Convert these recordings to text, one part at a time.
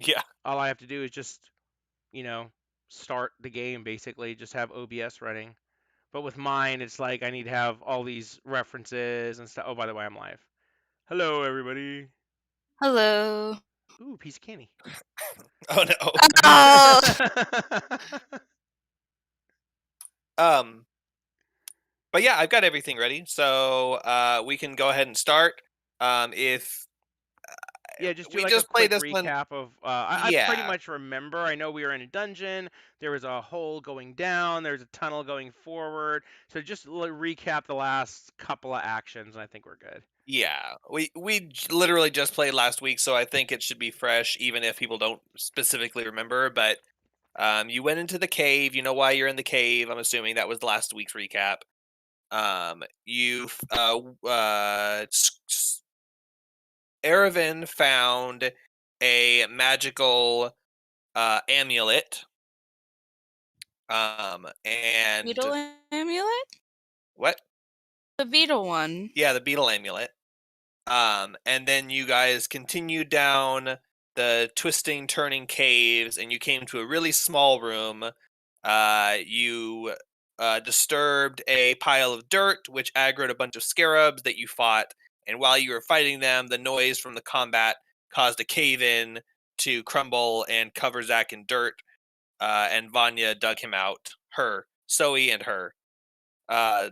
Yeah. All I have to do is just, you know, start the game basically, just have OBS running. But with mine, it's like I need to have all these references and stuff. Oh, by the way, I'm live. Hello, everybody. Hello. Ooh, piece of candy. Oh no. Oh, Um, but yeah, I've got everything ready, so we can go ahead and start. If Yeah, just do we like a just played quick this one, recap of. I pretty yeah, much remember. I know we were in a dungeon. There was a hole going down. There's a tunnel going forward. So just recap the last couple of actions, and I think we're good. yeah, literally just played last week, so I think it should be fresh, even if people don't specifically remember. But you went into the cave. You know why you're in the cave. I'm assuming that was last week's recap. You Erevan found a magical amulet. And beetle amulet? what? The beetle one. Yeah, the beetle amulet. And then you guys continued down the twisting, turning caves, and you came to a really small room. You disturbed a pile of dirt, which aggroed a bunch of scarabs that you fought. And while you were fighting them, the noise from the combat caused a cave in to crumble and cover Zack in dirt. And Vanya dug him out. Zoe and her. Uh,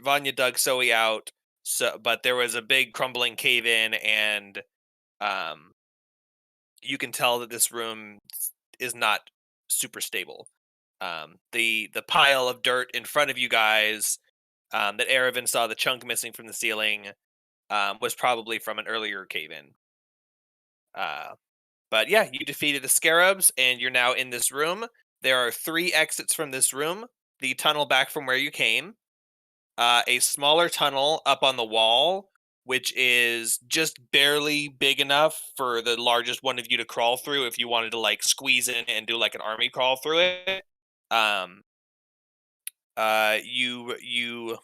Vanya dug Zoe out, but there was a big crumbling cave in, and um, you can tell that this room is not super stable. The pile of dirt in front of you guys that Erevan saw the chunk missing from the ceiling was probably from an earlier cave in. But yeah, you defeated the scarabs, and you're now in this room. There are 3 exits from this room: the tunnel back from where you came, a smaller tunnel up on the wall, which is just barely big enough for the largest one of you to crawl through if you wanted to like squeeze in and do like an army crawl through it. Um, you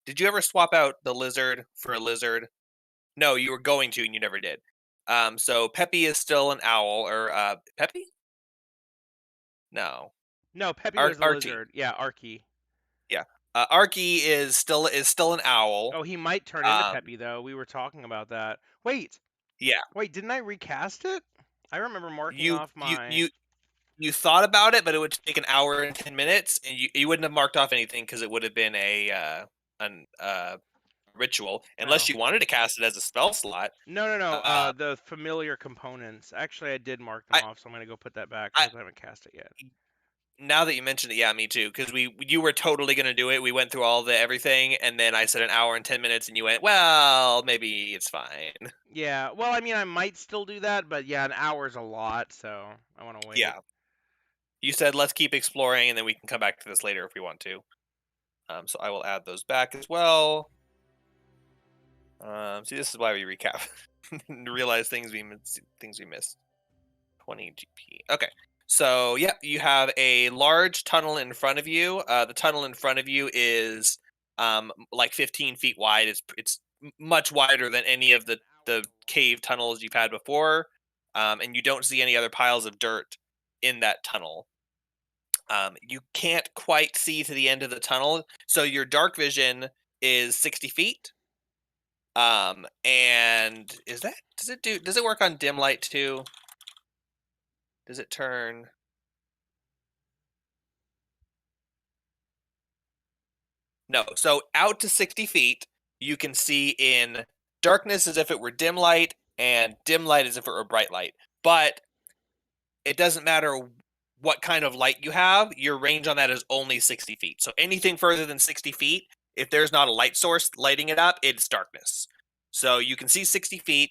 did you ever swap out the lizard for a lizard? No, you were going to, and you never did. So Peppy is still an owl, or Peppy? No, No, Peppy was the Archie. lizard. Yeah, Arky. Yeah, Archie is still an owl. Oh, he might turn into Um, Peppy though. We were talking about that. Wait, yeah, wait, didn't I recast it? I remember marking you off you my. you you thought about it, but it would take an hour and 10 minutes, and you wouldn't have marked off anything because it would have been an ritual, unless Oh. you wanted to cast it as a spell slot. No, no, no. Uh, The familiar components. Actually, I did mark them I, off, so I'm gonna go put that back I because I haven't cast it yet. now that you mentioned it, yeah, me too. Because you were totally gonna do it. We went through all the everything, and then I said an hour and 10 minutes, and you went, well, maybe it's fine. Yeah. Well, I mean, I might still do that, but yeah, an hour's a lot, so I want to wait. Yeah, you said let's keep exploring, and then we can come back to this later if we want to. So I will add those back as well. See, this is why we recap and realize things we missed. 20 GP. Okay, so yeah, you have a large tunnel in front of you. The tunnel in front of you is like 15 feet wide. It's much wider than any of the cave tunnels you've had before, and you don't see any other piles of dirt in that tunnel. You can't quite see to the end of the tunnel, so your dark vision is 60 feet. And does it work on dim light too? Does it turn? No. So out to 60 feet, you can see in darkness as if it were dim light, and dim light as if it were bright light. But it doesn't matter what kind of light you have, your range on that is only 60 feet. So anything further than 60 feet, if there's not a light source lighting it up, it's darkness. So you can see 60 feet.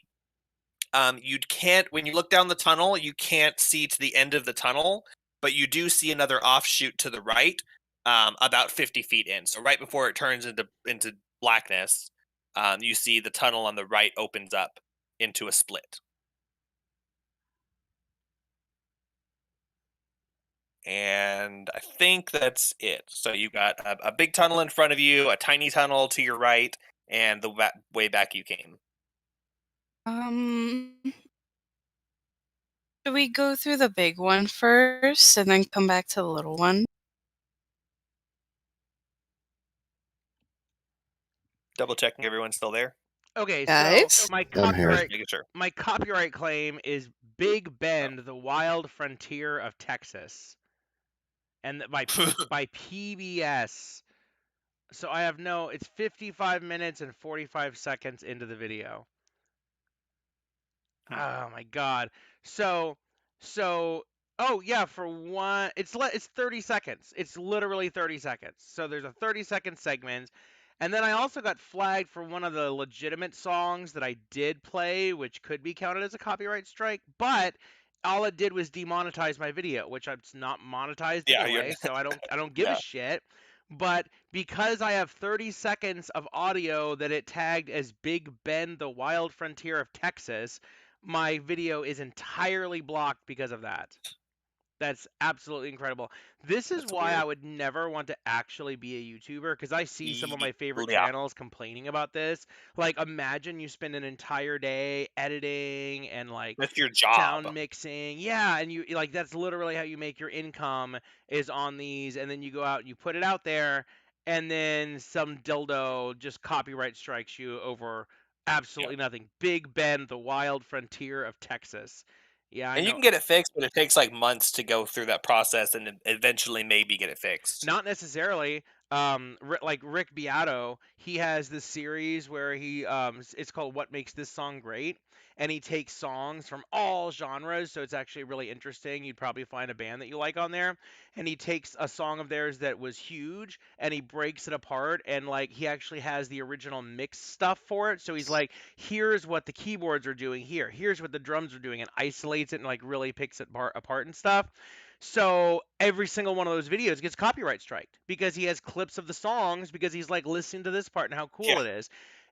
You can't, when you look down the tunnel, you can't see to the end of the tunnel, but you do see another offshoot to the right, about 50 feet in. So right before it turns into blackness, you see the tunnel on the right opens up into a split. And I think that's it. So you got a big tunnel in front of you, a tiny tunnel to your right, and the way back you came. Um, Should we go through the big one first and then come back to the little one? Double checking everyone's still there. Okay, so Guys? my I'm here. Just copyright making sure. my copyright claim is Big Bend, the Wild Frontier of Texas, and by PBS. So I have no. It's 55 minutes and 45 seconds into the video. Hmm. Oh my god. So so oh yeah, for one it's 30 seconds. It's literally 30 seconds. So there's a 30-second segment. And then I also got flagged for one of the legitimate songs that I did play, which could be counted as a copyright strike, but all it did was demonetize my video, which it's not monetized Yeah, you're anyway, so I don't give a yeah. shit. But because I have 30 seconds of audio that it tagged as Big Bend, the Wild Frontier of Texas, my video is entirely blocked because of that. That's absolutely incredible. This is That's why I weird. would never want to actually be a YouTuber because I see some of my favorite Yeah. channels complaining about this. Like, imagine you spend an entire day editing and like That's your job. sound mixing. Yeah, and you like that's literally how you make your income is on these, and then you go out and you put it out there, and then some dildo just copyright strikes you over Yeah. absolutely nothing. Big Ben, the Wild Frontier of Texas. Yeah, I And you know. can get it fixed, but it takes like months to go through that process and then eventually maybe get it fixed. Not necessarily. Like Rick Beato, he has this series where it's called "What Makes This Song Great," and he takes songs from all genres. So it's actually really interesting. You'd probably find a band that you like on there, and he takes a song of theirs that was huge, and he breaks it apart, and like he actually has the original mix stuff for it. So he's like, here's what the keyboards are doing here, here's what the drums are doing, and isolates it and like really picks it apart and stuff. So every single one of those videos gets copyright striked because he has clips of the songs because he's like listening to this part and how Yeah. cool it is.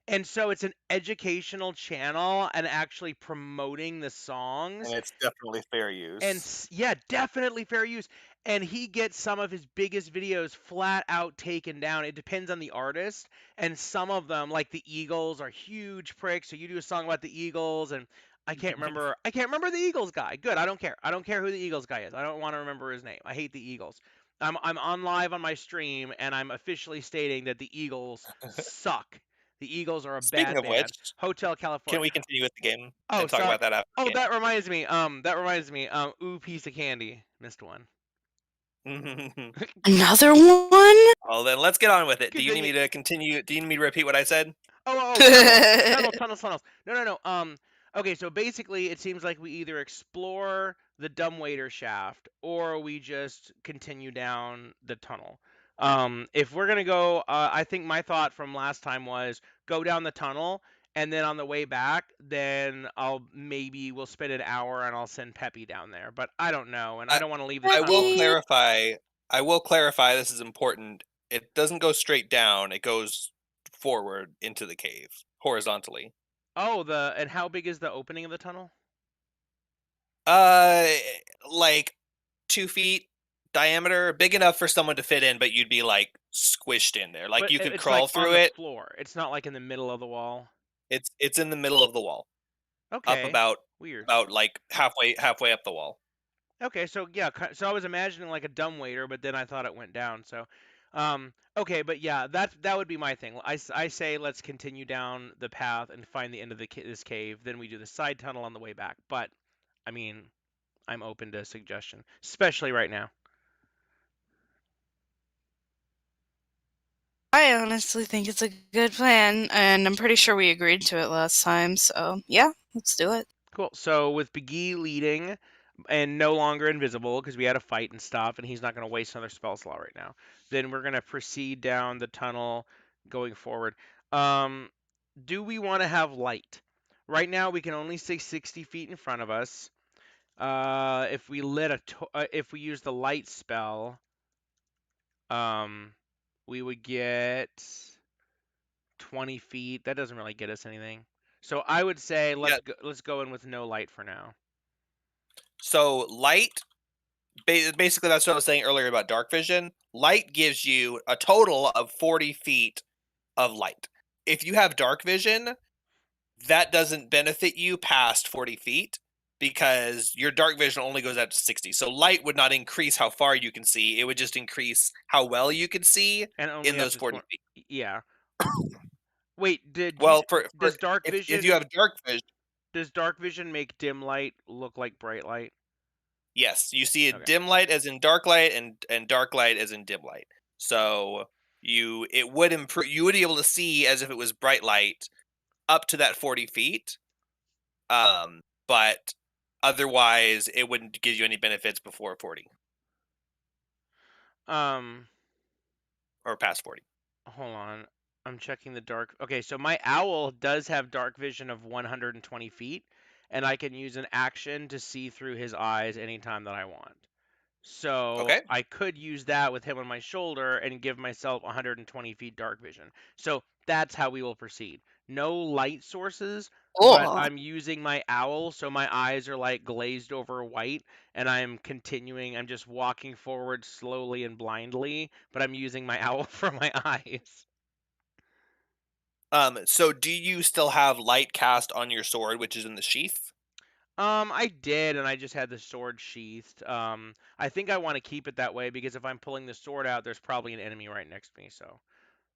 And so it's an educational channel and actually promoting the songs And it's definitely fair use. yeah, definitely fair use. And he gets some of his biggest videos flat out taken down. It depends on the artist. And some of them, like the Eagles, are huge pricks. So you do a song about the Eagles, and I can't remember. I can't remember the Eagles guy. Good. I don't care. I don't care who the Eagles guy is. I don't want to remember his name. I hate the Eagles. I'm on live on my stream, and I'm officially stating that the Eagles suck. The Eagles are a Speaking bad of which, band. Hotel can California. we continue with the game Oh, and talk sorry. about that after Oh, the that reminds me. That reminds me. Ooh, piece of candy. Missed one. game? Another one? Well, then let's get on with it. Do you need Continue. me to continue? Do you need me to repeat what I said? Tunnels. No. Okay, so basically, it seems like we either explore the dumbwaiter shaft or we just continue down the tunnel. If we're gonna go, I think my thought from last time was go down the tunnel, and then on the way back, then we'll spend an hour and I'll send Peppy down there. But I don't know, and I I don't want to leave the I will tunnel. Peppy. clarify. I will clarify. This is important. It doesn't go straight down. It goes forward into the cave horizontally. Oh, and how big is the opening of the tunnel? Uh, like 2 feet diameter, big enough for someone to fit in, but you'd be like squished in there. Like But you could it's like crawl on through the it. floor. It's not like in the middle of the wall. It's in the middle of the wall, up Okay, weird. about like halfway up the wall. Okay, so yeah, so I was imagining like a dumbwaiter, but then I thought it went down. So, okay, but yeah, that would be my thing. I say let's continue down the path and find the end of this cave. Then we do the side tunnel on the way back. But I mean, I'm open to suggestion, especially right now. I honestly think it's a good plan, and I'm pretty sure we agreed to it last time, so yeah, let's do it. Cool. So with Begee leading and no longer invisible because we had a fight and stuff, and he's not going to waste another spell slot right now. Then we're going to proceed down the tunnel going forward. Do we want to have light? Right now we can only see 60 feet in front of us. If we if we use the light spell, we would get 20 feet. That doesn't really get us anything. So I would say Yeah. let's go in with no light for now. So light, basically, that's what I was saying earlier about dark vision. Light gives you a total of 40 feet of light. If you have dark vision, that doesn't benefit you past 40 feet because your dark vision only goes out to 60. So light would not increase how far you can see. It would just increase how well you could see And only in up those to 40 feet. Yeah. Wait, Well, does dark if you vision have dark vision, make dim light look like bright light? yes, you see a Okay. dim light as in dark light and dark light as in dim light. So it would improve. You would be able to see as if it was bright light up to that 40 feet. But otherwise, it wouldn't give you any benefits before 40 Um, or past 40. hold on. I'm checking the dark. Okay, so my owl does have dark vision of 120 feet, and I can use an action to see through his eyes anytime that I want. So Okay. I could use that with him on my shoulder and give myself 120 feet dark vision. So that's how we will proceed. No light sources, but Cool. I'm using my owl, so my eyes are like glazed over white, and I'm continuing. I'm just walking forward slowly and blindly, but I'm using my owl for my eyes. So do you still have light cast on your sword, which is in the sheath? I did, and I just had the sword sheathed. I think I want to keep it that way because if I'm pulling the sword out, there's probably an enemy right next to me, so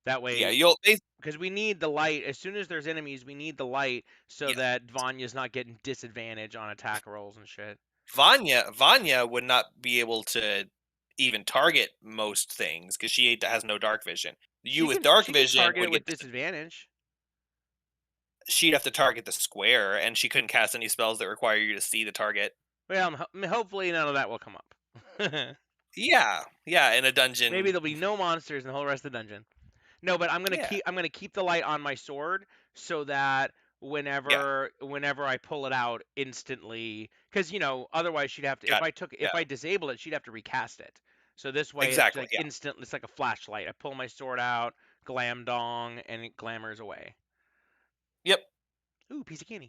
that Yeah, way because we need the light. As soon as there's enemies, we need the light so yeah. that Vanya's not getting disadvantage on attack rolls and shit. Vanya would not be able to even target most things because she has no dark vision. You with dark She can vision target it would with get disadvantage. she'd have to target the square, and she couldn't cast any spells that require you to see the target. Well, hopefully none of that will come up. Yeah, in a dungeon. Maybe there'll be no monsters in the whole rest of the dungeon. No, but Yeah, I'm gonna keep the light on my sword so that yeah, whenever I pull it out instantly, because otherwise she'd have to got it. if Yeah, I disabled it, she'd have to recast it. So this way it's exactly. like Yeah, instant. It's like a flashlight. I pull my sword out, glam dong, and it glamours away. yep. Ooh, piece of candy.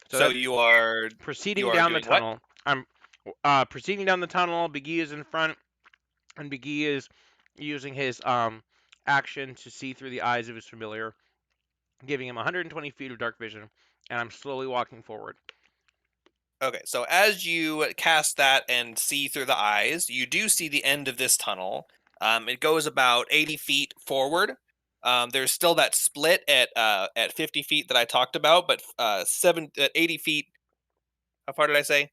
So So that's you proceeding are down the doing what? tunnel. I'm proceeding down the tunnel. Biggie is in front, and Biggie is using his action to see through the eyes of his familiar, giving him 120 feet of dark vision, and I'm slowly walking forward. Okay, so as you cast that and see through the eyes, you do see the end of this tunnel. It goes about 80 feet forward. There's still that split at 50 feet that I talked about, but 80 feet. How far did I say?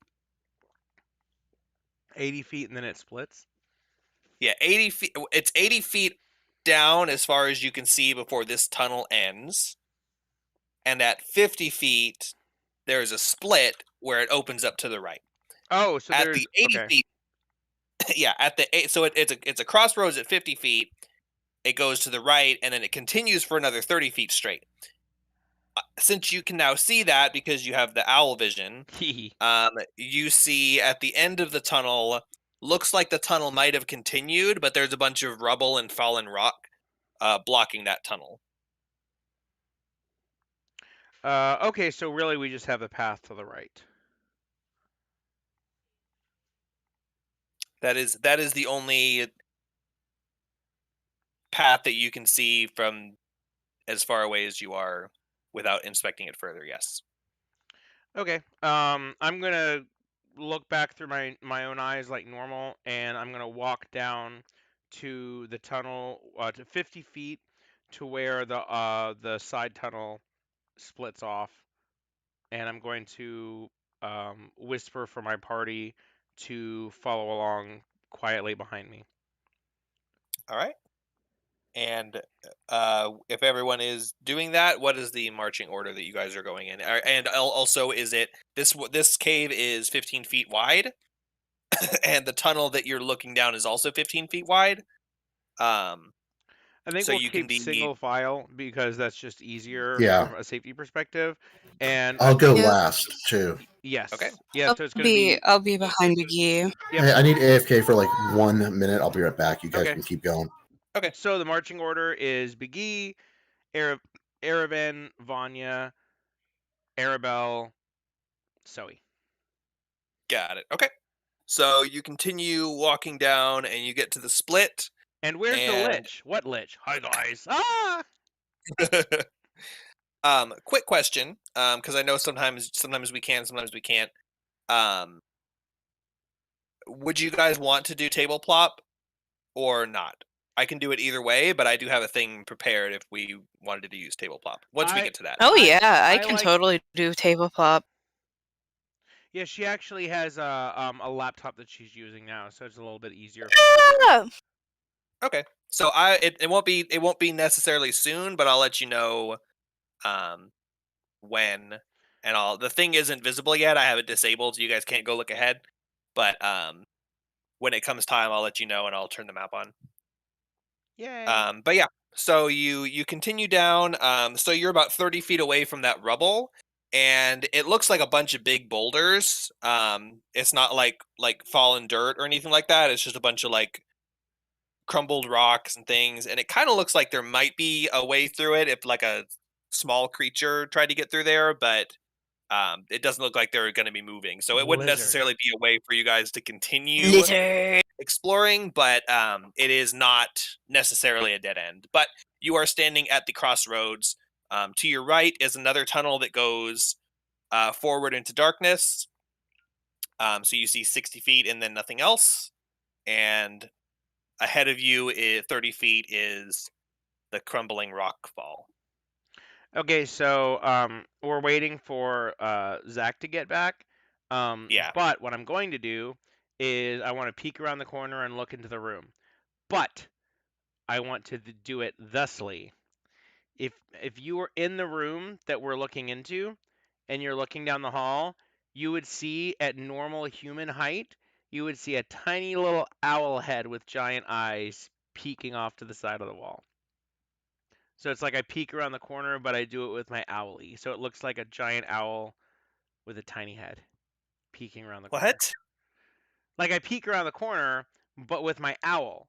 80 feet, and then it splits. Yeah, 80 feet. It's 80 feet down as far as you can see before this tunnel ends, and at 50 feet there's a split where it opens up to the right. Oh, so At there's the 80 okay. feet, yeah, so it's a crossroads at 50 feet. It goes to the right, and then it continues for another 30 feet straight. Since you can now see that because you have the owl vision, you see at the end of the tunnel, looks like the tunnel might have continued, but there's a bunch of rubble and fallen rock blocking that tunnel. Okay, so really we just have the path to the right. That is the only path that you can see from as far away as you are without inspecting it further. Yes. Okay. I'm gonna look back through my own eyes like normal, and I'm gonna walk down to the tunnel to 50 feet to where the side tunnel splits off, and I'm going to whisper for my party to follow along quietly behind me. All right. And if everyone is doing that, what is the marching order that you guys are going in? And also, is it this cave is 15 feet wide, and the tunnel that you're looking down is also 15 feet wide? I think So we'll you can keep be single file because that's just easier Yeah, from a safety perspective. And I I'll go think Yep. last too. okay. yes, so it's gonna be I'll be behind Biggie. yep. Hey, I need AFK for like 1 minute. I'll be right back. You guys Okay. can keep going. Okay. So the marching order is Biggie, Aravan, Vanya, Arabelle, Zoe. Got it. Okay. So you continue walking down, and you get to the split. And where's the And lich? What lich? Hi guys. Ah! Quick question, because I know sometimes we can, sometimes we can't. Would you guys want to do table plop or not? I can do it either way, but I do have a thing prepared if we wanted to use table plop once we get to that. Oh yeah, I I can like- totally do table plop. Yeah, she actually has a laptop that she's using now, so it's a little bit easier for her. Ah! Okay, so it won't be necessarily soon, but I'll let you know when, and all. The thing isn't visible yet. I have it disabled, so you guys can't go look ahead. But when it comes time, I'll let you know, and I'll turn the map on. Yay. But yeah, so you continue down. So you're about 30 feet away from that rubble, and it looks like a bunch of big boulders. It's not like fallen dirt or anything like that. It's just a bunch of like crumbled rocks and things, and it kind of looks like there might be a way through it if like a small creature tried to get through there, but it doesn't look like they're going to be moving. So it wouldn't Lizard. necessarily be a way for you guys to continue Lizard. exploring, but it is not necessarily a dead end. But you are standing at the crossroads. To your right is another tunnel that goes forward into darkness. So you see 60 feet and then nothing else. And ahead of you, 30 feet, is the crumbling rock fall. Okay, so we're waiting for Zach to get back. Yeah. But what I'm going to do is I want to peek around the corner and look into the room. But I want to do it thusly. If you were in the room that we're looking into and you're looking down the hall, you would see at normal human height, you would see a tiny little owl head with giant eyes peeking off to the side of the wall. So it's like I peek around the corner, but I do it with my owlie. So it looks like a giant owl with a tiny head peeking around the corner. What? Like I peek around the corner, but with my owl.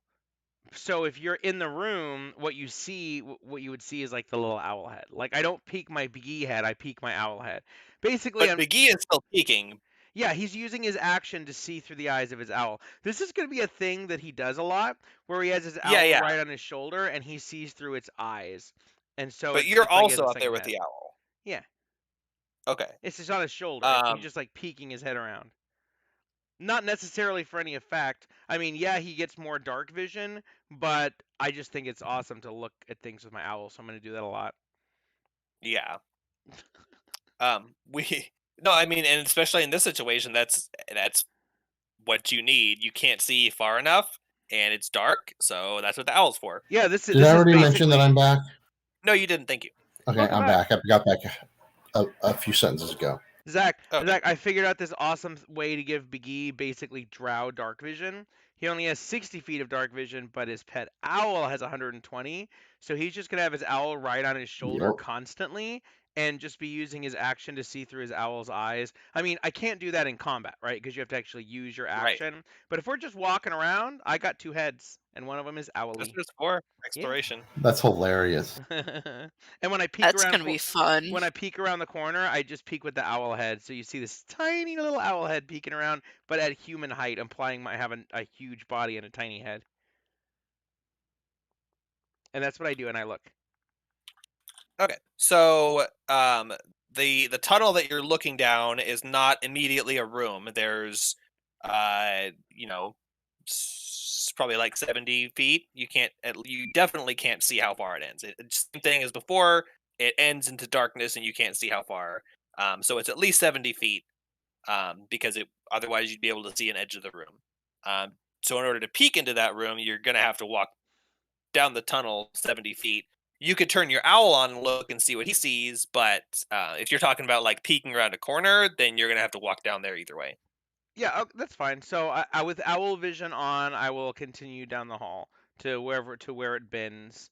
So if you're in the room, what you would see is like the little owl head. Like I don't peek my bee head, I peek my owl head. Basically, But McGee is still peeking. yeah, he's using his action to see through the eyes of his owl. This is going to be a thing that he does a lot, where he has his owl Yeah. right on his shoulder and he sees through its eyes. And so But it's you're like he has also a out there second with head. the owl. Yeah. Okay. It's just on his shoulder. He's just like peeking his head around. Not necessarily for any effect. I mean, yeah, he gets more dark vision, but I just think it's awesome to look at things with my owl, so I'm going to do that a lot. Yeah. We no, I mean, and especially in this situation, that's what you need. You can't see far enough, and it's dark, so that's what the owl's for. Yeah, this Did I already mention that I'm back? No, you didn't. Thank you. Okay, Welcome I'm back. back. I got back a few sentences ago. Zach, Okay. Zach, I figured out this awesome way to give Biggie basically drow dark vision. He only has 60 feet of dark vision, but his pet owl has 120. So he's just going to have his owl right on his shoulder Yep. constantly and just be using his action to see through his owl's eyes. I mean, I can't do that in combat, right? Because you have to actually use your Right. action. But if we're just walking around, I got two heads, and one of them is That's owly. what it's for. Exploration. That's hilarious. And when I peek That's around, gonna be fun. when I peek around the corner, I just peek with the owl head. So you see this tiny little owl head peeking around, but at human height, implying I have a huge body and a tiny head. And that's what I do, and I look. Okay. So, the tunnel that you're looking down is not immediately a room. There's, you know, probably like 70 feet. You definitely can't see how far it ends. Same thing as before. It ends into darkness, and you can't see how far. So it's at least 70 feet. Because otherwise you'd be able to see an edge of the room. So in order to peek into that room, you're gonna have to walk down the tunnel 70 feet. You could turn your owl on and look and see what he sees, but if you're talking about like peeking around a corner, then you're gonna have to walk down there either way. Yeah, that's fine. So I with owl vision on, I will continue down the hall to where it bends.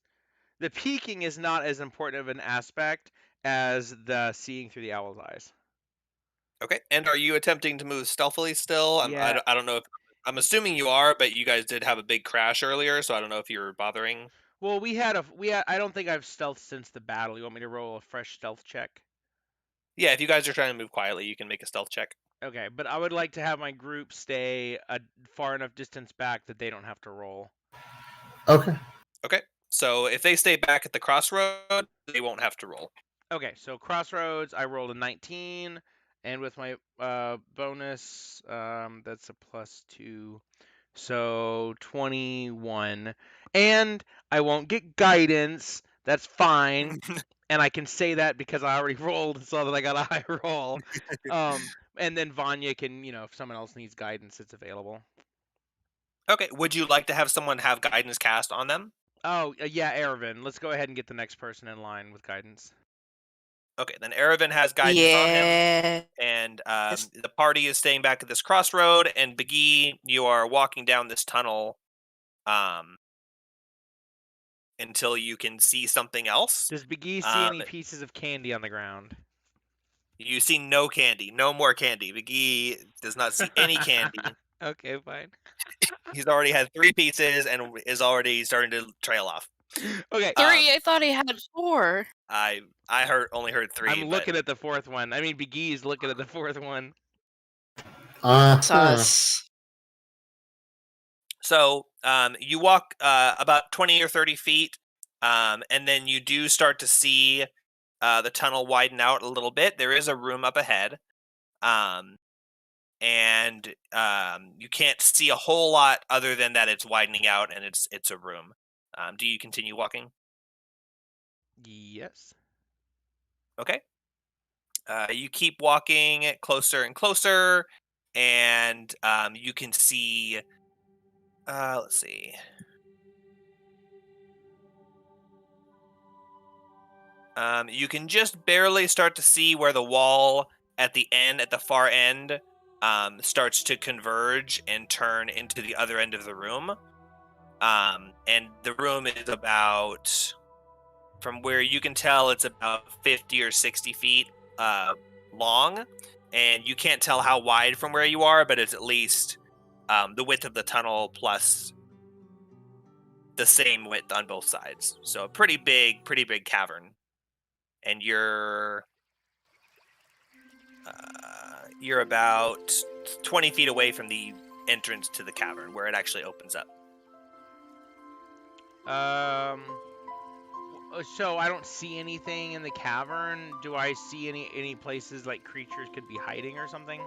The peeking is not as important of an aspect as the seeing through the owl's eyes. Okay. And are you attempting to move stealthily still? Yeah. I don't know if I'm assuming you are, but you guys did have a big crash earlier, so I don't know if you're bothering. Well, I don't think I've stealthed since the battle. You want me to roll a fresh stealth check? Yeah, if you guys are trying to move quietly, you can make a stealth check. Okay, but I would like to have my group stay a far enough distance back that they don't have to roll. Okay. Okay. So if they stay back at the crossroad, they won't have to roll. Okay, so Crossroads, I rolled a 19, and with my bonus, that's a +2, so 21. And I won't get guidance. That's fine, and I can say that because I already rolled, so that I got a high roll. And then Vanya can, if someone else needs guidance, it's available. Okay, would you like to have someone have guidance cast on them? Oh, yeah, Ervin. Let's go ahead and get the next person in line with guidance. Okay, then Erevan has guidance on him, Yeah. and the party is staying back at this crossroad, and Biggie, you are walking down this tunnel until you can see something else. Does Biggie see any pieces of candy on the ground? You see no candy, no more candy. Biggie does not see any candy. Okay, fine. He's already had 3 pieces and is already starting to trail off. Okay. 3? I thought he had 4. I only heard 3. I'm looking at the 4th one. I mean, Biggie's looking at the 4th one. Sus. So you walk about 20 or 30 feet, and then you do start to see the tunnel widen out a little bit. There is a room up ahead, and you can't see a whole lot other than that it's widening out and it's a room. Do you continue walking? Yes. Okay. You keep walking closer and closer, and you can see. Let's see. You can just barely start to see where the wall at the far end, starts to converge and turn into the other end of the room. And the room is about, from where you can tell, it's about 50 or 60 feet long. And you can't tell how wide from where you are, but it's at least the width of the tunnel plus the same width on both sides. So a pretty big cavern. And you're about 20 feet away from the entrance to the cavern, where it actually opens up. So I don't see anything in the cavern. Do I see any places like creatures could be hiding or something?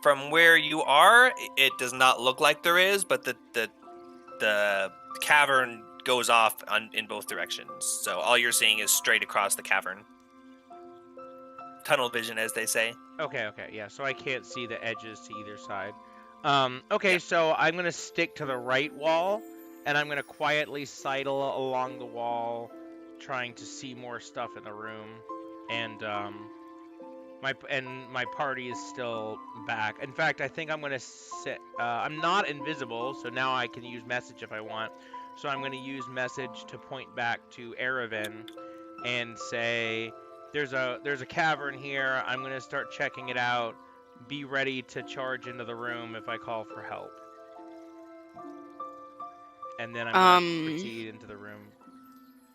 From where you are, it does not look like there is, but the cavern goes off in both directions. So all you're seeing is straight across the cavern. Tunnel vision, as they say. Okay, yeah. So I can't see the edges to either side. Okay, Yeah. so I'm going to stick to the right wall, and I'm going to quietly sidle along the wall, trying to see more stuff in the room. And my party is still back. In fact, I think I'm going to sit. I'm not invisible, so now I can use message if I want. So I'm going to use message to point back to Erevan and say, there's a cavern here. I'm going to start checking it out. Be ready to charge into the room if I call for help. And then I'm going to proceed into the room.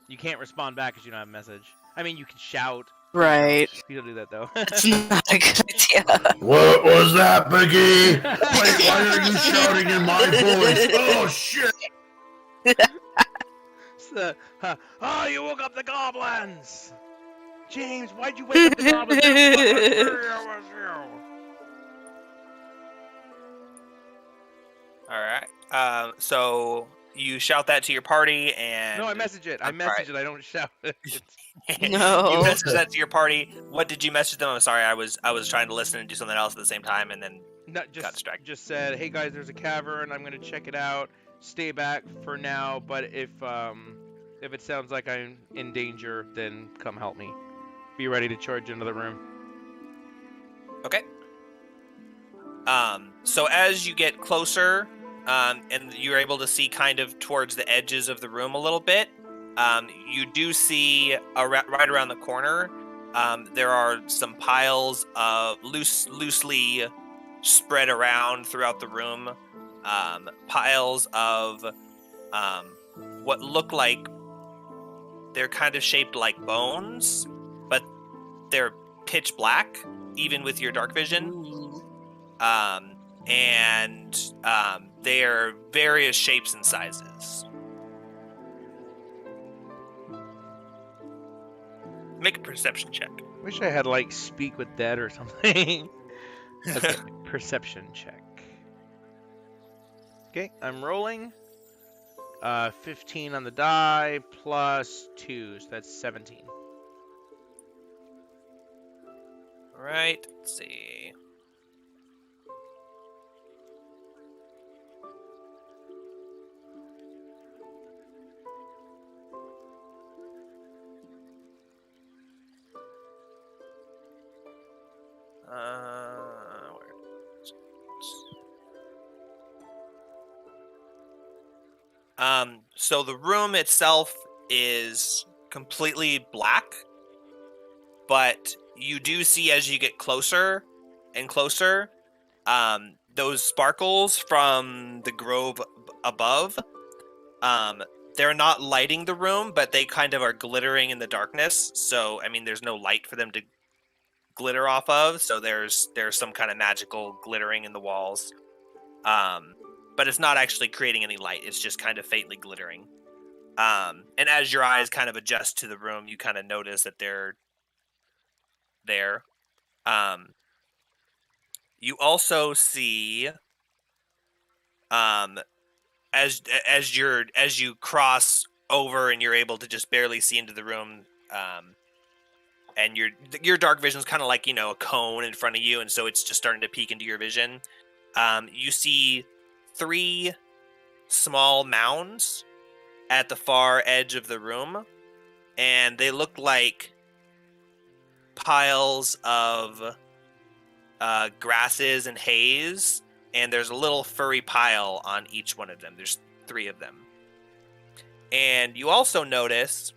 You can't respond back because you don't have a message. I mean, you can shout. Right. You don't do that, though. That's not a good idea. What was that, Biggie? Wait, why are you shouting in my voice? Oh, shit! Oh, you woke up the goblins! James, why'd you wake up the goblins? It was you. All right. So you shout that to your party, and No, I message it. I don't shout it. No. You message that to your party. What did you message them? I'm sorry, I was trying to listen and do something else at the same time, and then got distracted. Just said, hey guys, there's a cavern. I'm gonna check it out. Stay back for now, but if it sounds like I'm in danger, then come help me. Be ready to charge into the room. Okay. So as you get closer, and you're able to see kind of towards the edges of the room a little bit, you do see right around the corner, there are some piles of loosely spread around throughout the room, piles of what look like they're kind of shaped like bones, but they're pitch black, even with your dark vision. And they're various shapes and sizes. Make a perception check. Wish I had like speak with dead or something. Okay, perception check. Okay, I'm rolling. 15 on the die plus 2, so that's 17. All right. Let's see. Where is it? So the room itself is completely black, but you do see as you get closer and closer, those sparkles from the grove above. They're not lighting the room, but they kind of are glittering in the darkness. So I mean, there's no light for them to glitter off of. So there's some kind of magical glittering in the walls. But it's not actually creating any light. It's just kind of faintly glittering. And as your eyes kind of adjust to the room, you kind of notice that they're there. You also see, as you cross over and you're able to just barely see into the room, and your dark vision is kind of like, you know, a cone in front of you, and so it's just starting to peek into your vision. You see 3 small mounds at the far edge of the room, and they look like piles of grasses and haze, and there's a little furry pile on each one of them. There's 3 of them. And you also notice,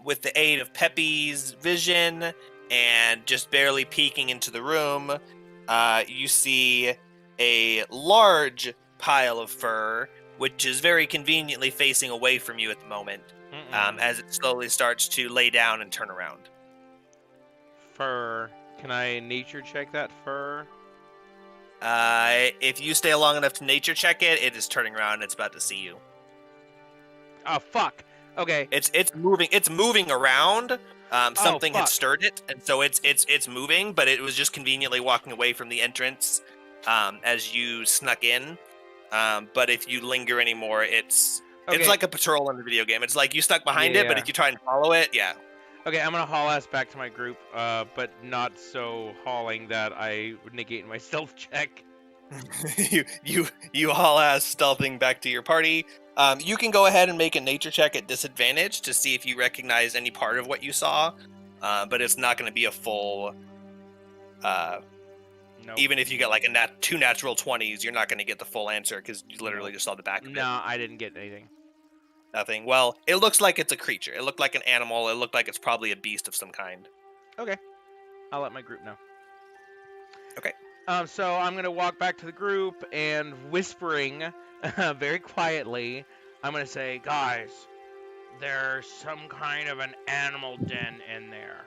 with the aid of Peppy's vision and just barely peeking into the room, you see a large pile of fur, which is very conveniently facing away from you at the moment, as it slowly starts to lay down and turn around. Fur. Can I nature check that fur? If you stay long enough to nature check it, it is turning around and it's about to see you. Oh, fuck. Okay. It's moving around. Something had fuck. stirred it, and so it's moving, but it was just conveniently walking away from the entrance as you snuck in. But if you linger anymore, it's like a patrol in the video game. It's like you stuck behind it, but if you try and follow it, yeah. Okay, I'm gonna haul ass back to my group, but not so hauling that I would negate my stealth check. you haul ass stealthing back to your party. You can go ahead and make a nature check at disadvantage to see if you recognize any part of what you saw, but it's not going to be a full. Nope. Even if you get like 2 natural 20s, you're not going to get the full answer because you literally just saw the back of it. No, I didn't get anything. Nothing. Well, it looks like it's a creature. It looked like an animal. It looked like it's probably a beast of some kind. Okay, I'll let my group know. Okay. So I'm gonna walk back to the group and whispering, very quietly, I'm gonna say, guys, there's some kind of an animal den in there.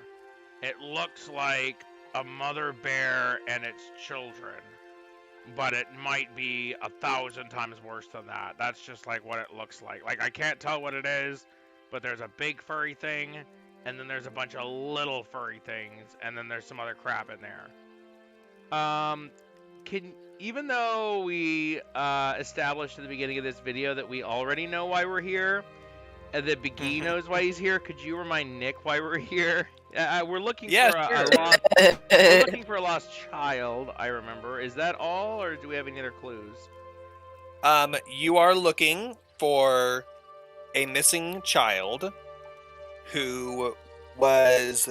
It looks like a mother bear and its children, but it might be 1,000 times worse than that. That's just like what it looks like. Like, I can't tell what it is, but there's a big furry thing, and then there's a bunch of little furry things, and then there's some other crap in there. Even though we established at the beginning of this video that we already know why we're here, and that Begee knows why he's here, could you remind Nick why we're here? We're looking for a lost child, I remember. Is that all, or do we have any other clues? You are looking for a missing child who was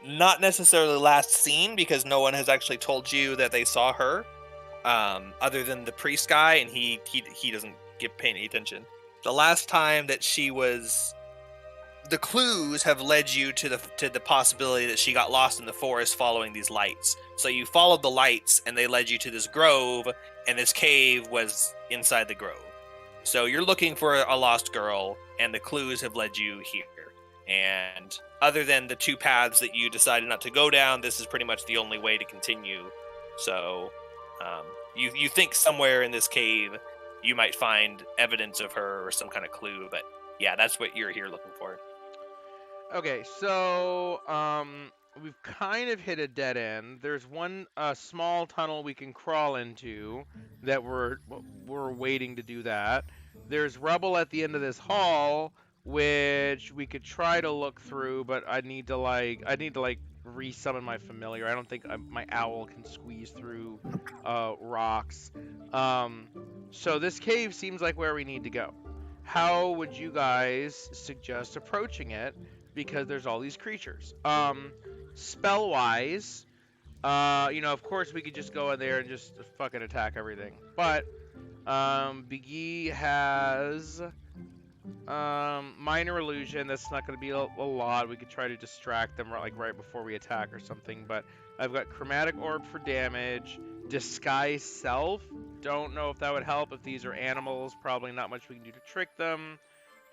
not necessarily last seen, because no one has actually told you that they saw her, other than the priest guy, and he doesn't pay any attention. The last time that she was, the clues have led you to the possibility that she got lost in the forest following these lights. So you followed the lights, and they led you to this grove, and this cave was inside the grove. So you're looking for a lost girl, and the clues have led you here. And other than the 2 paths that you decided not to go down, this is pretty much the only way to continue. So you think somewhere in this cave you might find evidence of her or some kind of clue, but yeah, that's what you're here looking for. Okay, so we've kind of hit a dead end. There's one small tunnel we can crawl into that we're waiting to do that. There's rubble at the end of this hall, which we could try to look through, but I need to like resummon my familiar. I don't think my owl can squeeze through rocks. So this cave seems like where we need to go. How would you guys suggest approaching it? Because there's all these creatures. Spell wise, of course we could just go in there and just fucking attack everything. But Big E has minor illusion. That's not going to be a lot. We could try to distract them like right before we attack or something. But I've got chromatic orb for damage. Disguise self. Don't know if that would help. If these are animals, probably not much we can do to trick them.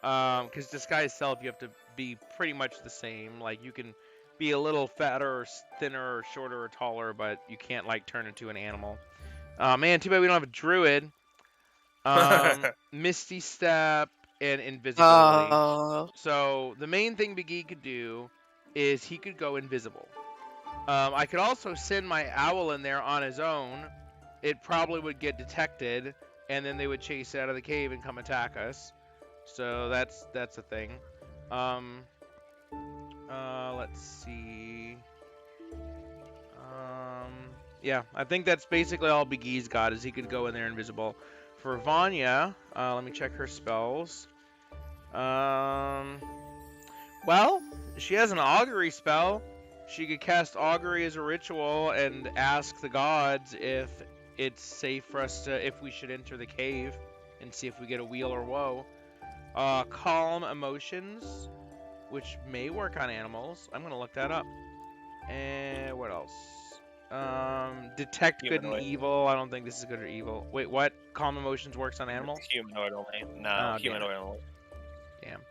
Because disguise self, you have to be pretty much the same. Like, you can be a little fatter or thinner or shorter or taller, but you can't, like, turn into an animal. Man, too bad we don't have a druid. Misty Step and invisibility. Oh. So, the main thing Big E could do is he could go invisible. I could also send my owl in there on his own. It probably would get detected, and then they would chase it out of the cave and come attack us. So that's a thing. Let's see. Yeah, I think that's basically all Big E's got, is he could go in there invisible. For Vanya, let me check her spells. Well, she has an augury spell. She could cast augury as a ritual and ask the gods if it's safe for us to, if we should enter the cave, and see if we get a wheel or woe. Calm emotions, which may work on animals. I'm gonna look that up. And what else? Detect good and evil. I don't think this is good or evil. Wait, what? Calm emotions works on animals? Humanoid only. No, humanoid only. Damn.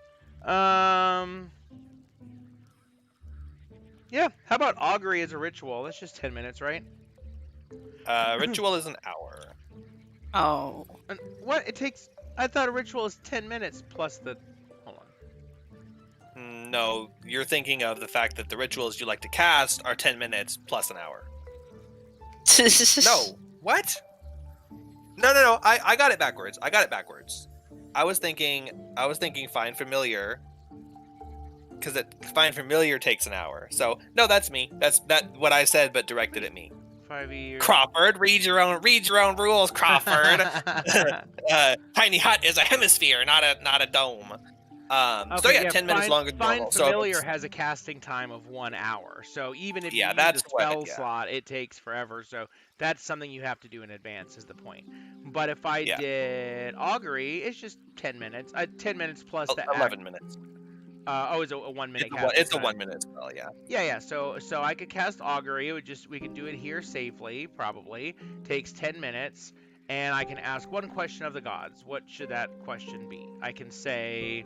Yeah, how about augury as a ritual? That's just 10 minutes, right? Ritual is an hour. Oh. And what? It takes... I thought a ritual is 10 minutes plus the... Hold on. No, you're thinking of the fact that the rituals you like to cast are 10 minutes plus an hour. No. What? No. I got it backwards. I was thinking Find Familiar, because Find Familiar takes an hour. So no, that's me. That's what I said, but directed at me. 5 years. Crawford, read your own rules, Crawford. Tiny hut is a hemisphere, not a dome. So yeah, 10 minutes longer than normal. Find Familiar has a casting time of 1 hour. So even if you use a spell slot, it takes forever. So that's something you have to do in advance, is the point. But if I did augury, it's just 10 minutes. 10 minutes plus the 11 minutes. It's a 1 minute cast. It's a 1 minute spell, yeah. Yeah. So I could cast augury. We could do it here safely, probably. Takes 10 minutes, and I can ask one question of the gods. What should that question be? I can say,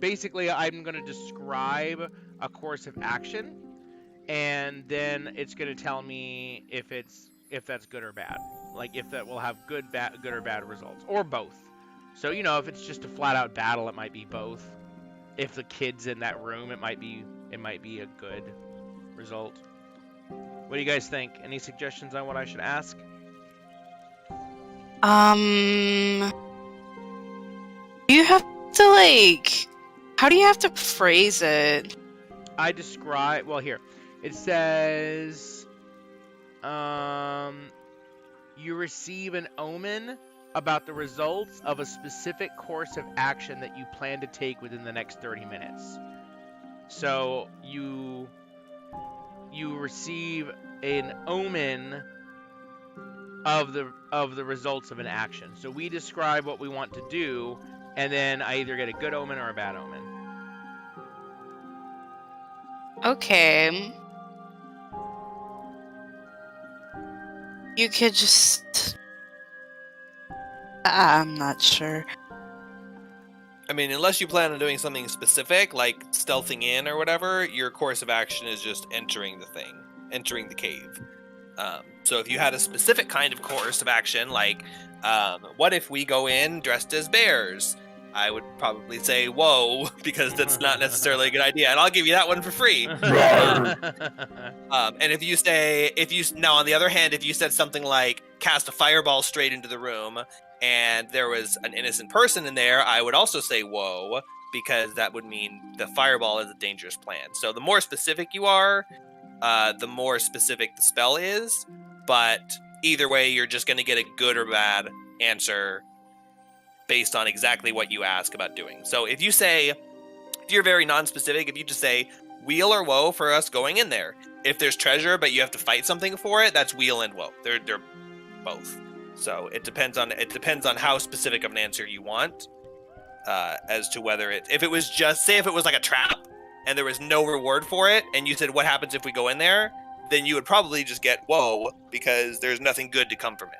basically, I'm going to describe a course of action, and then it's going to tell me if that's good or bad. Like if that will have good or bad results, or both. So if it's just a flat out battle, it might be both. If the kid's in that room, it might be a good result. What do you guys think? Any suggestions on what I should ask? You have to how do you have to phrase it? I describe, well, here it says, you receive an omen about the results of a specific course of action that you plan to take within the next 30 minutes. So you receive an omen of the results of an action. So we describe what we want to do, and then I either get a good omen or a bad omen. Okay. You could just... I'm not sure. I mean, unless you plan on doing something specific, like stealthing in or whatever, your course of action is just entering the cave. So if you had a specific kind of course of action, like, what if we go in dressed as bears? I would probably say whoa, because that's not necessarily a good idea, and I'll give you that one for free. And if you now on the other hand, if you said something like cast a fireball straight into the room and there was an innocent person in there, I would also say whoa, because that would mean the fireball is a dangerous plan. So the more specific you are, the more specific the spell is, but either way, you're just going to get a good or bad answer based on exactly what you ask about doing. So if you're very non-specific, if you just say wheel or woe for us going in there. If there's treasure but you have to fight something for it, that's wheel and woe. They're both. So it depends on how specific of an answer you want, as to whether if it was like a trap and there was no reward for it, and you said what happens if we go in there, then you would probably just get whoa, because there's nothing good to come from it.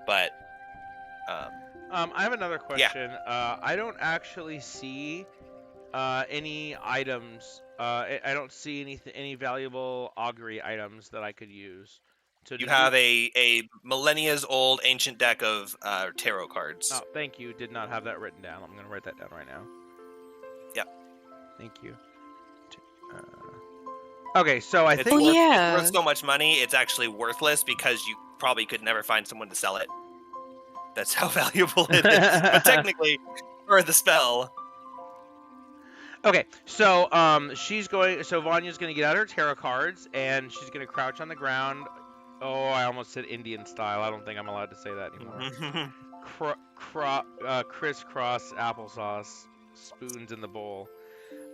But I have another question. I don't actually see any items. I don't see any valuable augury items that I could use. You have a millennia's old ancient deck of tarot cards. Oh, thank you. Did not have that written down. I'm going to write that down right now. Yep. Thank you. Okay, so I think it's worth so much money, it's actually worthless because you probably could never find someone to sell it. That's how valuable it is. But technically, for the spell. Okay, so Vanya's going to get out her tarot cards, and she's going to crouch on the ground. Oh, I almost said Indian style. I don't think I'm allowed to say that anymore. Crisscross applesauce, spoons in the bowl.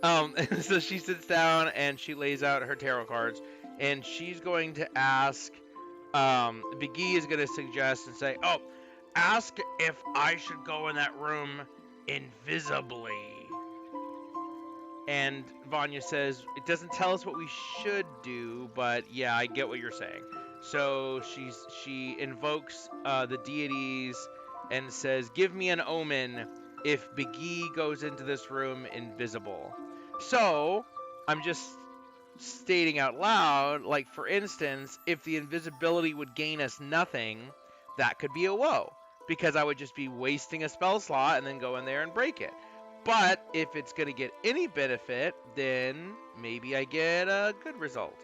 So she sits down and she lays out her tarot cards, and she's going to ask. Big E is going to suggest and say, "Oh, ask if I should go in that room invisibly." And Vanya says, "It doesn't tell us what we should do, but yeah, I get what you're saying." So she invokes the deities and says, "Give me an omen if Big E goes into this room invisible." So I'm just stating out loud, like, for instance, if the invisibility would gain us nothing, that could be a woe, because I would just be wasting a spell slot and then go in there and break it. But if it's going to get any benefit, then maybe I get a good result.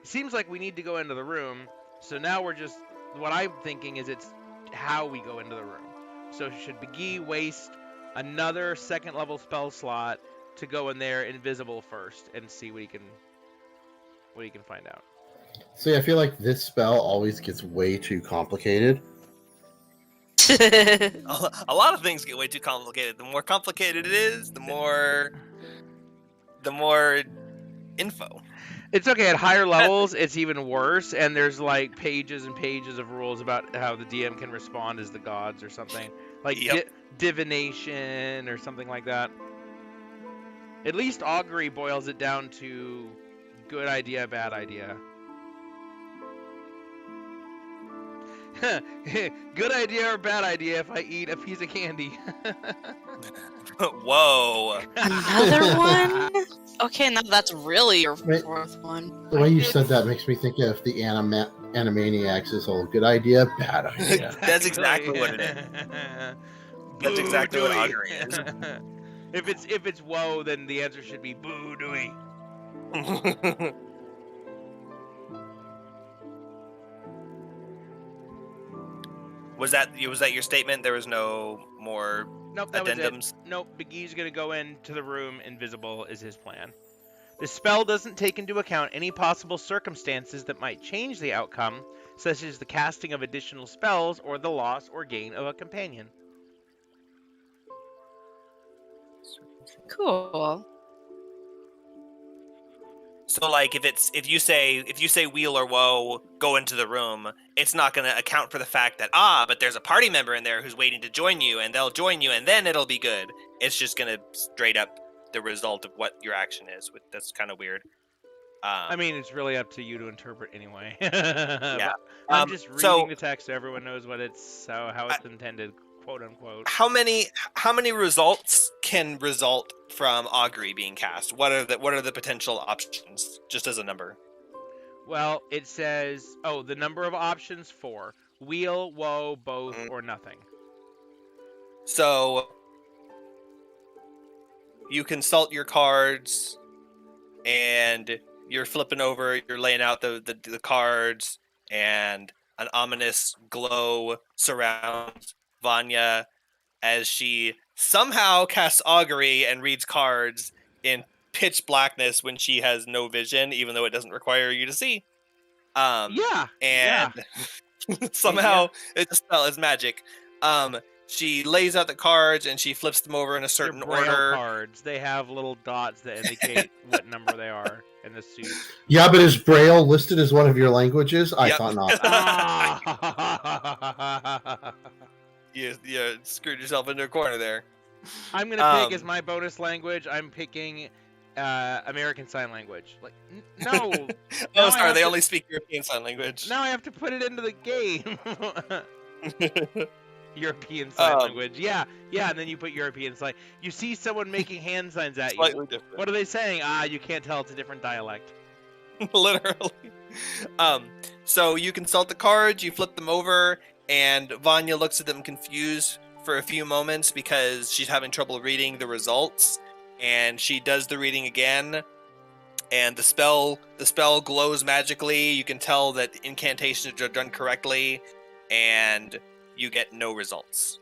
It seems like we need to go into the room, so now what I'm thinking is it's how we go into the room. So should Biggie waste another second level spell slot to go in there invisible first and see what he can find out? See, I feel like this spell always gets way too complicated. A lot of things get way too complicated. The more complicated it is, the more info. It's okay. At higher levels, it's even worse, and there's like pages and pages of rules about how the DM can respond as the gods or something. Like divination or something like that. At least augury boils it down to good idea, bad idea. Good idea or bad idea if I eat a piece of candy? Whoa. Another one? Okay, now that's really your fourth one. The way you said that makes me think of the Animaniacs as whole good idea, bad idea. That's exactly what it is. That's exactly what augury is. If it's woe, then the answer should be boo dooey. Was that your statement? There was no more addendums? Was it. Nope, Big E's gonna go into the room invisible is his plan. The spell doesn't take into account any possible circumstances that might change the outcome, such as the casting of additional spells or the loss or gain of a companion. Cool. So, like, if you say wheel or woe, go into the room, it's not going to account for the fact that but there's a party member in there who's waiting to join you, and they'll join you, and then it'll be good. It's just going to straight up the result of what your action is. That's kind of weird. I mean, it's really up to you to interpret anyway. Yeah. I'm just reading the text so everyone knows how it's intended, quote unquote. How many results can result from augury being cast? What are the potential options, just as a number? Well, it says, the number of options 4: wheel, woe, both, or nothing. So you consult your cards, and you're flipping over, you're laying out the cards, and an ominous glow surrounds Vanya as she somehow casts augury and reads cards in pitch blackness when she has no vision, even though it doesn't require you to see. Yeah. And Yeah. somehow it's a spell, it's magic. She lays out the cards and she flips them over in a They're certain braille order. cards. They have little dots that indicate what number they are in the suit. Yeah, but is Braille listed as one of your languages? I Yep. thought not. Ah. You screwed yourself into a corner there. I'm gonna pick as my bonus language. I'm picking American Sign Language. Like, no. Oh, Now I sorry, have they to- only speak European Sign Language. Now I have to put it into the game. European Sign Language. Yeah, and then you put European Sign. You see someone making hand signs at you. Slightly different. What are they saying? You can't tell. It's a different dialect. Literally. So you consult the cards, you flip them over, and Vanya looks at them confused for a few moments because she's having trouble reading the results. And she does the reading again, and the spell glows magically. You can tell that incantations are done correctly, and you get no results.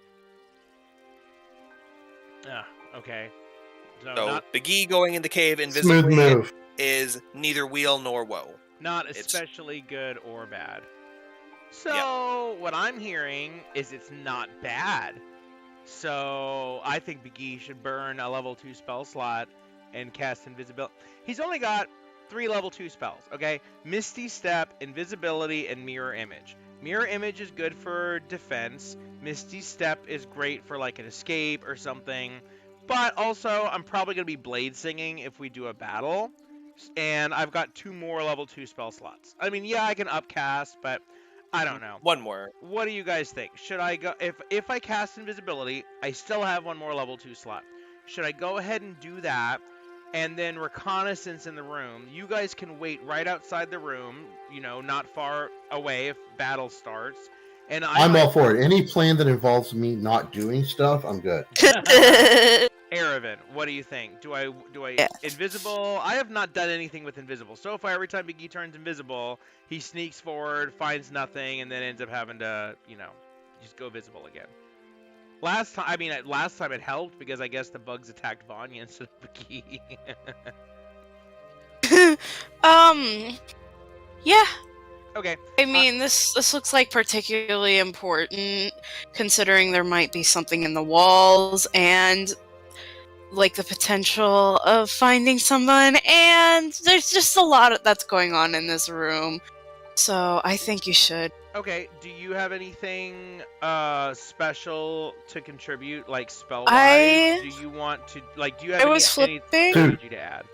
Okay. So Big E going in the cave Smooth invisibly move. is neither weal nor woe. Not especially good or bad. So what I'm hearing is it's not bad. So I think Big E should burn a level 2 spell slot and cast invisibility. He's only got 3 level 2 spells, okay? Misty Step, Invisibility, and Mirror Image. Mirror Image is good for defense. Misty Step is great for like an escape or something. But also, I'm probably going to be Blade Singing if we do a battle. And I've got 2 more level 2 spell slots. I mean, yeah, I can upcast, but I don't know. One more. What do you guys think? Should I go... If I cast Invisibility, I still have 1 more level 2 slot. Should I go ahead and do that? And then Reconnaissance in the room. You guys can wait right outside the room, you know, not far away if battle starts. And I'm all for it. Any plan that involves me not doing stuff, I'm good. Aravan, what do you think? Do I invisible? I have not done anything with invisible. So far, every time Big E turns invisible, he sneaks forward, finds nothing, and then ends up having to, you know, just go visible again. Last time it helped because I guess the bugs attacked Vanya instead of Big E. Yeah. Okay. I mean, this looks like particularly important, considering there might be something in the walls and like the potential of finding someone, and there's just a lot that's going on in this room. So I think you should. Okay, do you have anything special to contribute, like spell-wise? Do you want to, like, do you have anything to add?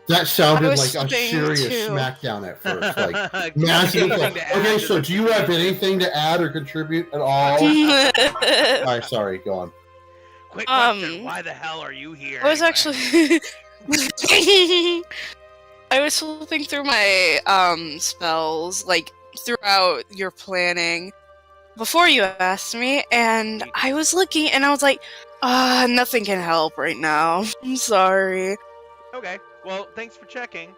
That sounded like a flipping serious too. smackdown at first. Like, massive. Okay, so do you have anything to add or contribute at all? Alright, sorry, go on. Quick question, why the hell are you here? I was actually... I was flipping through my spells, like, throughout your planning before you asked me, and I was looking, and I was like, nothing can help right now. I'm sorry. Okay, well, thanks for checking.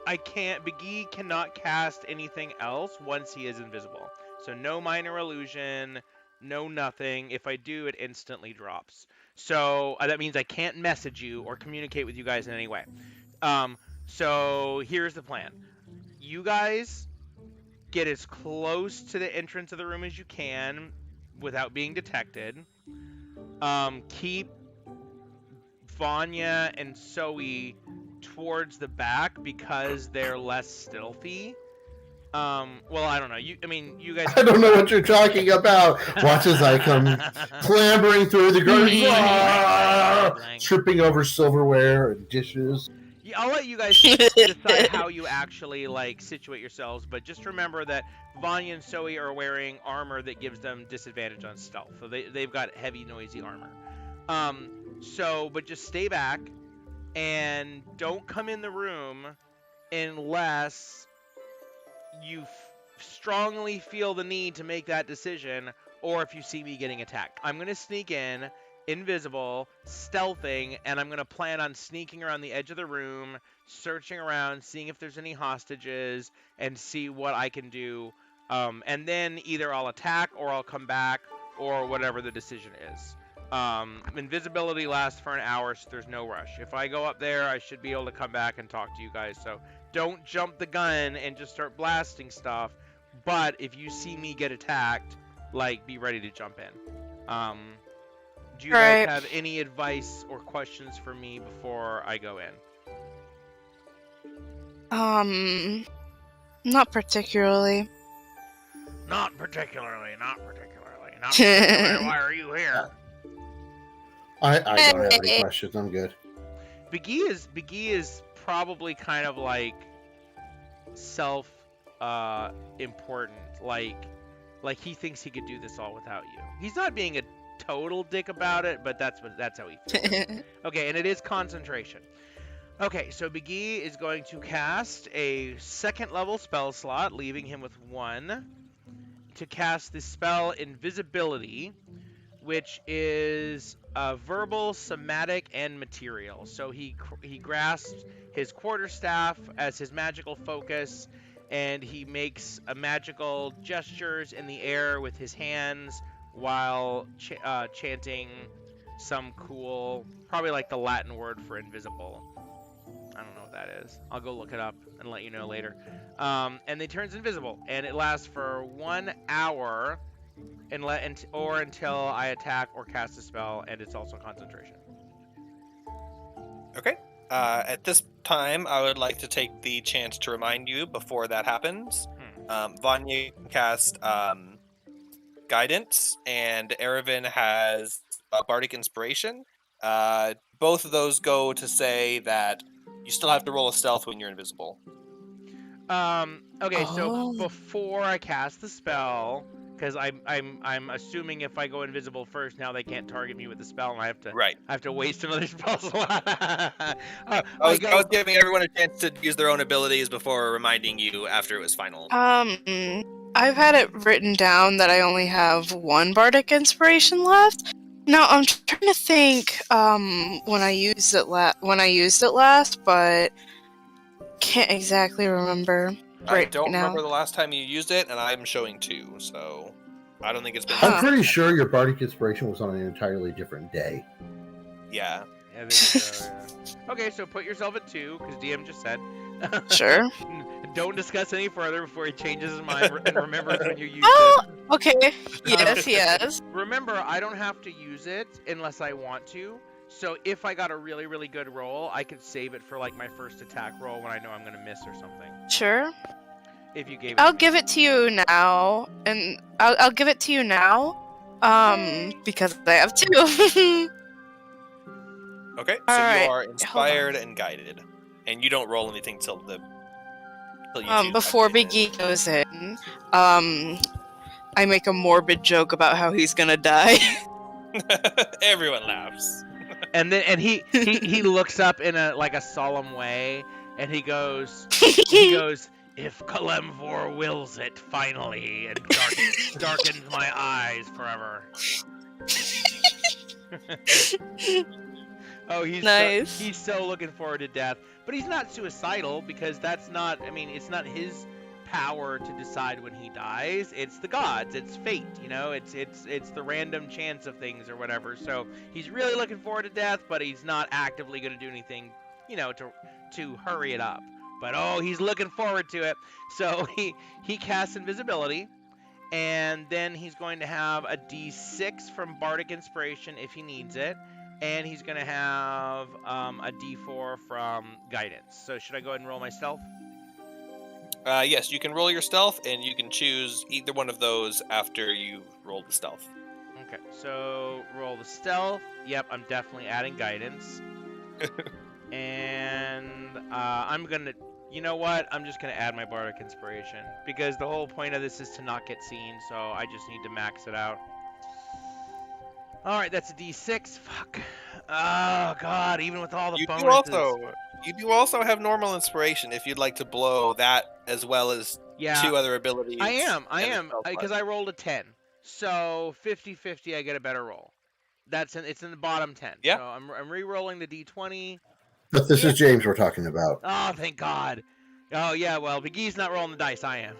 Big E cannot cast anything else once he is invisible. So no minor illusion, no nothing. If I do, it instantly drops. So that means I can't message you or communicate with you guys in any way. So here's the plan. You guys get as close to the entrance of the room as you can without being detected. Keep Vanya and Zoe towards the back because they're less stealthy. Well, I don't know. You guys. I don't know what you're talking about. Watch as I come clambering through the garden, tripping over silverware and dishes. Yeah, I'll let you guys decide how you actually situate yourselves, but just remember that Vanya and Zoe are wearing armor that gives them disadvantage on stealth, so they've got heavy, noisy armor. But just stay back and don't come in the room unless you strongly feel the need to make that decision, or if you see me getting attacked. I'm gonna sneak in, invisible, stealthing, and I'm going to plan on sneaking around the edge of the room, searching around, seeing if there's any hostages, and see what I can do. And then either I'll attack or I'll come back or whatever the decision is. Invisibility lasts for an hour, so there's no rush. If I go up there, I should be able to come back and talk to you guys. So don't jump the gun and just start blasting stuff. But if you see me get attacked, like, be ready to jump in. Do you guys have any advice or questions for me before I go in? Not particularly. Not particularly. Why are you here? I don't have any questions. I'm good. Biggie is probably kind of like self important. Like he thinks he could do this all without you. He's not being a total dick about it, but that's how he feels. Okay, and it is concentration. Okay, so Biggie is going to cast a 2nd level spell slot, leaving him with 1 to cast the spell Invisibility, which is verbal, somatic, and material. So he grasps his quarterstaff as his magical focus, and he makes magical gestures in the air with his hands while chanting some cool, probably like the Latin word for invisible. I don't know what that is. I'll go look it up and let you know later. And it turns invisible, and it lasts for 1 hour or until I attack or cast a spell, and it's also concentration. Okay. At this time, I would like to take the chance to remind you before that happens. Vanya can cast Guidance, and Erevan has Bardic Inspiration. Both of those go to say that you still have to roll a stealth when you're invisible. Okay, so before I cast the spell, because I'm assuming if I go invisible first, now they can't target me with the spell, and I have to waste another spell slot. I was giving everyone a chance to use their own abilities before reminding you after it was final. I've had it written down that I only have 1 Bardic Inspiration left. Now I'm trying to think when I used it last, but can't exactly remember. I don't remember the last time you used it, and I'm showing 2, so I don't think it's been. I'm pretty sure your Bardic Inspiration was on an entirely different day. Yeah. I think so, yeah. Okay, so put yourself at 2, because DM just said. Sure. Don't discuss any further before he changes his mind and remembers when you use it. Okay. Yes. Remember, I don't have to use it unless I want to. So if I got a really, really good roll, I could save it for like my first attack roll when I know I'm going to miss or something. Sure. If you gave it I'll give it to you now, and I'll give it to you now, because I have 2. Okay, so you are inspired and guided, and you don't roll anything till you choose before Biggie goes in, I make a morbid joke about how he's gonna die. Everyone laughs. And he looks up in a solemn way, and he goes, "If Kalemvor wills it, finally, and darkens my eyes forever." Oh, he's nice. He's so looking forward to death, but he's not suicidal because that's not. I mean, it's not his power to decide when he dies. It's the gods. It's fate. You know, it's the random chance of things or whatever. So he's really looking forward to death, but he's not actively going to do anything, you know, to hurry it up. But he's looking forward to it. So he casts invisibility, and then he's going to have a D6 from Bardic Inspiration if he needs it. And he's going to have a D4 from Guidance. So should I go ahead and roll my stealth? Yes, you can roll your stealth, and you can choose either one of those after you roll the stealth. Okay, so roll the stealth. Yep, I'm definitely adding Guidance. And I'm going to... You know what? I'm just going to add my Bardic Inspiration. Because the whole point of this is to not get seen, so I just need to max it out. Alright, that's a D6. Fuck. Oh, God, even with all the bonuses. You do also have normal inspiration if you'd like to blow that as well as 2 other abilities. I am, because I rolled a 10. So 50-50, I get a better roll. it's in the bottom 10. Yeah. So I'm re-rolling the d20. But this Yeah. is James we're talking about. Oh, thank God. Oh yeah, well, McGee's not rolling the dice. I am.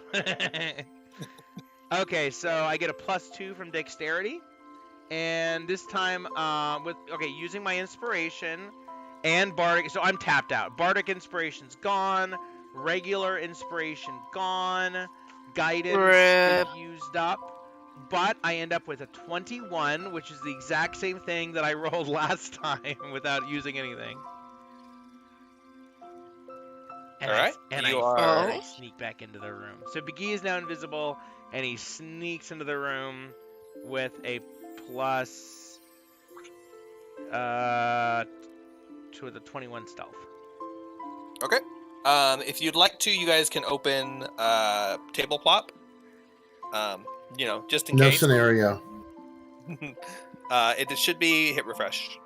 Okay, so I get a +2 from dexterity, and this time using my inspiration and bardic. So I'm tapped out. Bardic inspiration's gone. Regular inspiration gone. Guidance Rip. is used up. But I end up with a 21, which is the exact same thing that I rolled last time without using anything. And All right. You I are. sneak back into the room. So McGee is now invisible, and he sneaks into the room with a plus to the 21 stealth. Okay. If you'd like to, you guys can open table plop. Just in No case. scenario. It should be hit refresh.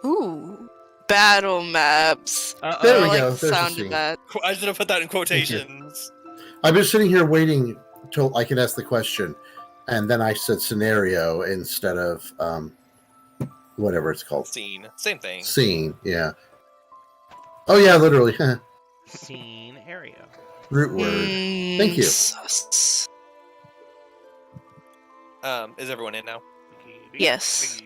Ooh. Battle maps. There I we like go. the There's a sound scene. of that. I should have put that in quotations. I've been sitting here waiting till I can ask the question, and then I said scenario instead of whatever it's called. Scene. Same thing. Scene, yeah. Oh yeah, literally. Scene area. Root word. Thank you. Sus. Is everyone in now? Yes.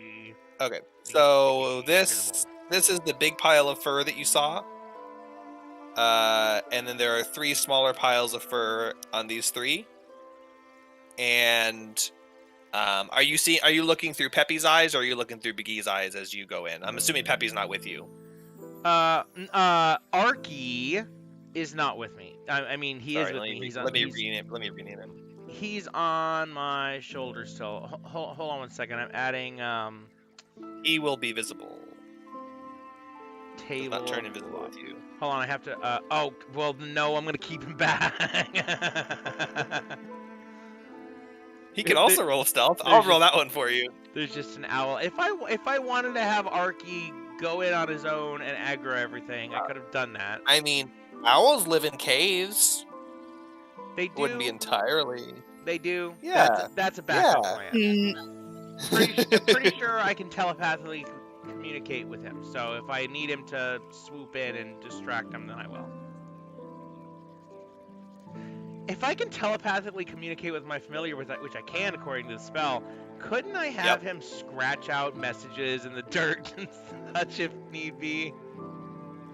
Okay. So this is the big pile of fur that you saw. And then there are 3 smaller piles of fur on these 3. And are you looking through Peppy's eyes, or are you looking through Biggie's eyes as you go in? I'm assuming Peppy's not with you. Arky is not with me. I mean, he is with me. Let me rename him. He's on my shoulder still. Hold on 1 second. I'm adding He will be visible. table. Not turn invisible with you. Hold on, I have to. Oh, well, no, I'm gonna keep him back. He can also roll stealth. I'll roll that one for you. There's just an owl. If I wanted to have Arky go in on his own and aggro everything, I could have done that. I mean, owls live in caves. They do. Wouldn't be entirely. They do. Yeah. That's a backup Yeah. plan. Mm, I'm pretty sure I can telepathically communicate with him. So if I need him to swoop in and distract him, then I will. If I can telepathically communicate with my familiar, which I can according to the spell, couldn't I have him scratch out messages in the dirt and such if need be?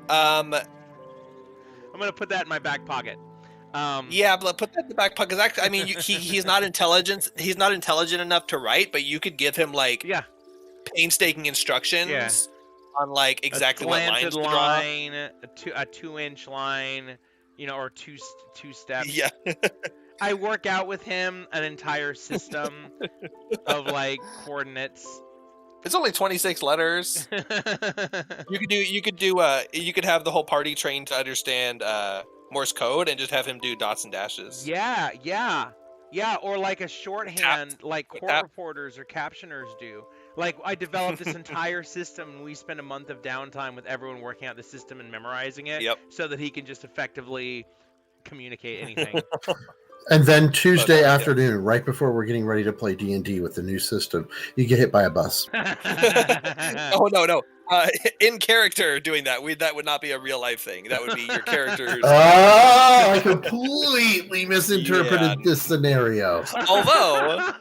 I'm gonna put that in my back pocket. Yeah, but put that in the back pocket. 'Cause actually, I mean, he's not intelligent. He's not intelligent enough to write, but you could give him like painstaking instructions on like exactly what lines to draw. Line, a 2-inch line, or two steps. Yeah. I work out with him an entire system of like coordinates. It's only 26 letters. You could have the whole party trained to understand Morse code and just have him do dots and dashes. Yeah, or like a shorthand, like court reporters or captioners do. Like, I developed this entire system, and we spent a month of downtime with everyone working out the system and memorizing it, so that he can just effectively communicate anything. And then Tuesday afternoon, right before we're getting ready to play D&D with the new system, you get hit by a bus. Oh, no. In character doing that, that would not be a real life thing. That would be your characters. Oh, I completely misinterpreted this scenario. Although,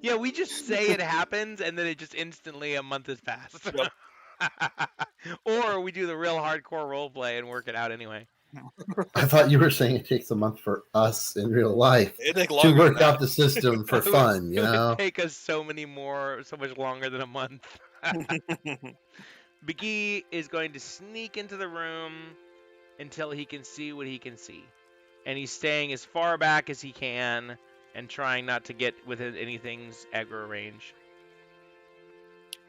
yeah, we just say it happens, and then it just instantly a month has passed. Yep. Or we do the real hardcore roleplay and work it out anyway. I thought you were saying it takes a month for us in real life to work out the system for fun, It would take us so much longer than a month. Biggie is going to sneak into the room until he can see what he can see. And he's staying as far back as he can and trying not to get within anything's aggro range.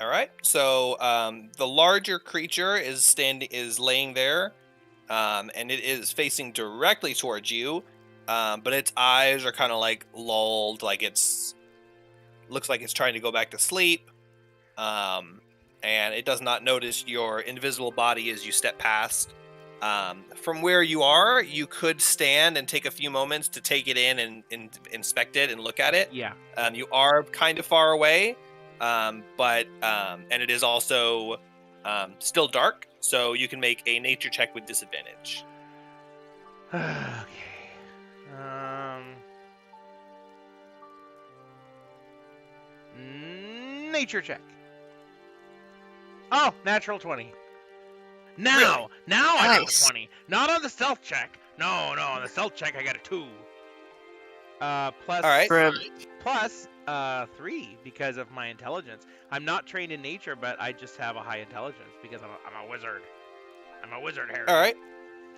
All right. So the larger creature is laying there, and it is facing directly towards you. But its eyes are kind of like lulled, like looks like it's trying to go back to sleep. And it does not notice your invisible body as you step past. From where you are, you could stand and take a few moments to take it in and inspect it and look at it. Yeah. You are kind of far away, and it is also still dark, so you can make a nature check with disadvantage. Okay. Nature check. Oh, natural 20. Now I got a Nice. 20. Not on the stealth check. No, on the stealth check I got a 2. Plus, All right. plus 3 because of my intelligence. I'm not trained in nature, but I just have a high intelligence because I'm a wizard. I'm a wizard, Harry. All right.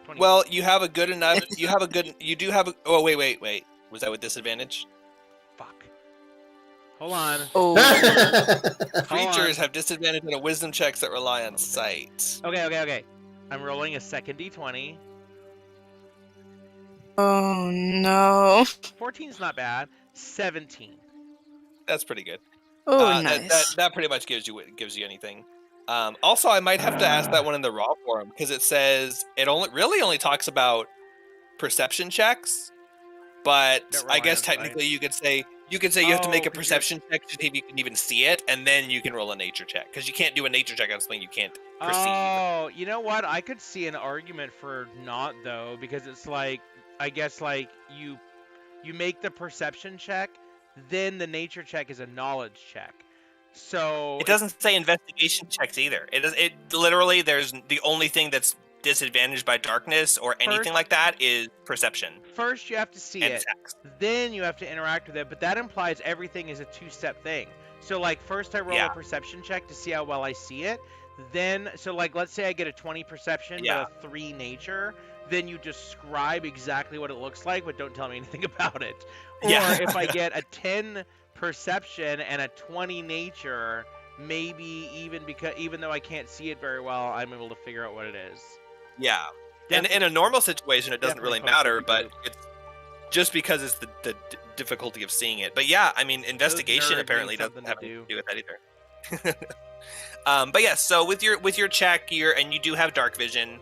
20. Well, you have a good enough. You do have a. Oh, wait. Was that with disadvantage? Fuck. Hold on. Oh. Creatures have disadvantage on wisdom checks that rely on sight. Okay. I'm rolling a second d20. Oh no. 14 is not bad. 17. That's pretty good. Oh, nice. That pretty much gives you anything. Also, I might have to ask that one in the raw form because it says it only talks about perception checks, but I guess technically you could say you have to make a perception check to see if you can even see it, and then you can roll a nature check because you can't do a nature check on something you can't perceive. Oh, you know what? I could see an argument for not though, because it's like I guess like you make the perception check, then the nature check is a knowledge check. So it doesn't say investigation checks either. It literally there's the only thing that's disadvantaged by darkness or anything like that is perception. First you have to see it, then you have to interact with it, but that implies everything is a two-step thing. So like first I roll a perception check to see how well I see it, then so like let's say I get a 20 perception but a 3 nature, then you describe exactly what it looks like but don't tell me anything about it. Or if I get a 10 perception and a 20 nature, maybe even though I can't see it very well, I'm able to figure out what it is. Yeah. And in a normal situation, it doesn't really matter, but it's just because it's the difficulty of seeing it. But yeah, I mean, investigation apparently doesn't have to do with that either. But yeah, so with your check, and you do have dark vision.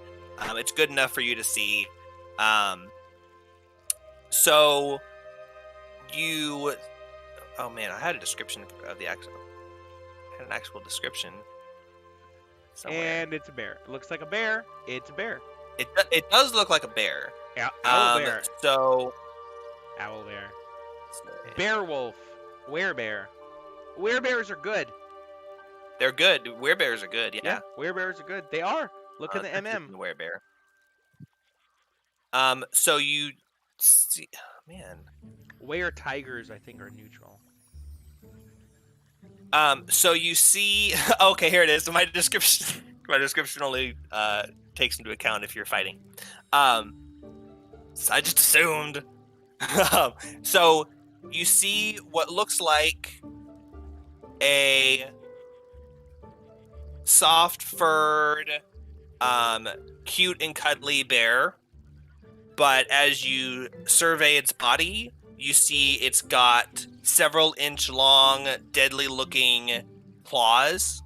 It's good enough for you to see. So you. Oh man, I had a description of the actual. I had an actual description. Somewhere. And it's a bear. It looks like a bear. It's a bear. It does look like a bear. Yeah, owl bear. So. Owl bear. Bear wolf. Werebear. Werebears are good. They're good. Werebears are good. Yeah. Werebears are good. They are. Look at the MM. The werebear. So you see, man. Were tigers, I think, are neutral. So you see. Okay, here it is. So my description only takes into account if you're fighting. So I just assumed. So you see what looks like a soft-furred, cute and cuddly bear, but as you survey its body, you see it's got several inch long, deadly looking claws,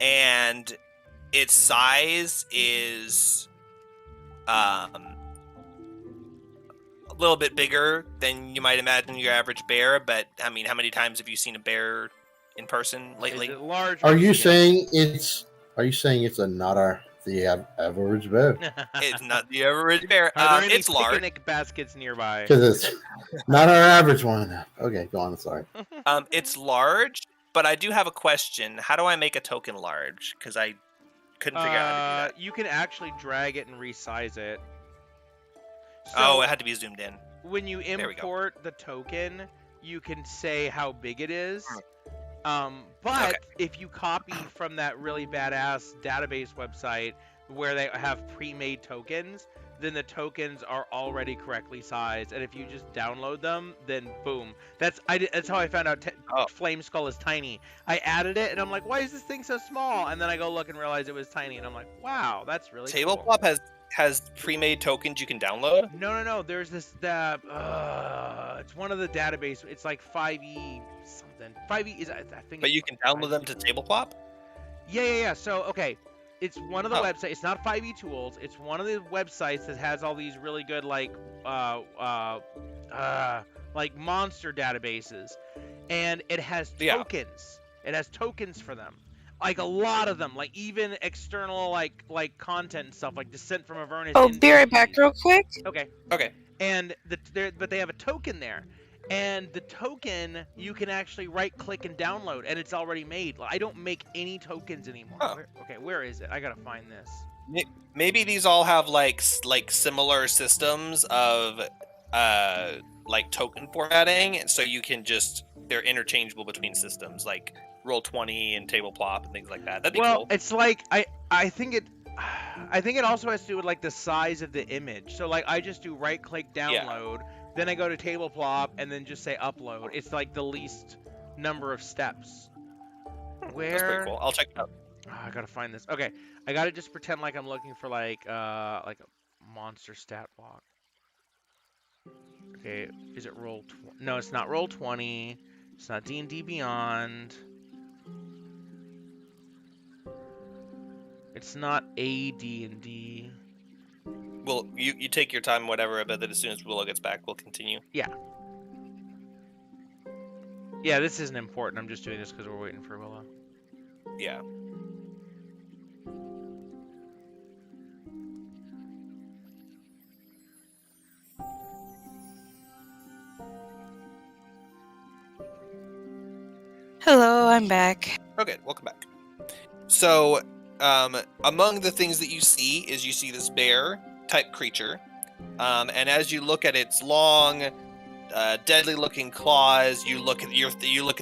and its size is a little bit bigger than you might imagine your average bear. But I mean, how many times have you seen a bear in person lately? Is it large? Are you saying it's the average bear? It's not the average bear. Are there any It's large. picnic baskets nearby? Because it's not our average one. Okay, go on. Sorry. It's large, but I do have a question. How do I make a token large? Because I couldn't figure out how to do that. You can actually drag it and resize it. So it had to be zoomed in. When you import the token, you can say how big it is. But if you copy from that really badass database website where they have pre-made tokens, then the tokens are already correctly sized. And if you just download them, then boom. That's how I found out Flame Skull is tiny. I added it and I'm like, why is this thing so small? And then I go look and realize it was tiny. And I'm like, wow, that's really Tabletop cool. has pre-made tokens you can download? No. There's this it's one of the database. It's like 5e something. 5e is I think. But you can download them to Tabletop? Yeah. So okay, it's one of the Oh. websites. It's not 5e Tools. It's one of the websites that has all these really good like monster databases, and it has Yeah. tokens. It has tokens for them, like a lot of them, like even external like content and stuff, like Descent from Avernus. Oh, be right back real quick. Okay. Okay. And but they have a token there, and the token you can actually right click and download, and it's already made. I don't make any tokens anymore. Huh. Where is it? I gotta find this. Maybe these all have like similar systems of like token formatting, so you can they're interchangeable between systems like Roll20 and Table Plop and things like that. That'd be Well, cool. it's like I think it also has to do with like the size of the image. So like I just do right click download, then I go to Table Plop and then just say upload. It's like the least number of steps. Where? That's pretty cool. I'll check it out. Oh, I gotta find this. Okay, I gotta just pretend like I'm looking for like a monster stat block. Okay, is it roll? No, it's not Roll20. It's not D&D Beyond. It's not AD&D. Well, you take your time, whatever. But then as soon as Willow gets back, we'll continue. Yeah, this isn't important. I'm just doing this because we're waiting for Willow. Yeah. Hello, I'm back. Okay, welcome back. So, among the things that you see this bear-type creature, and as you look at its long, deadly-looking claws, you look at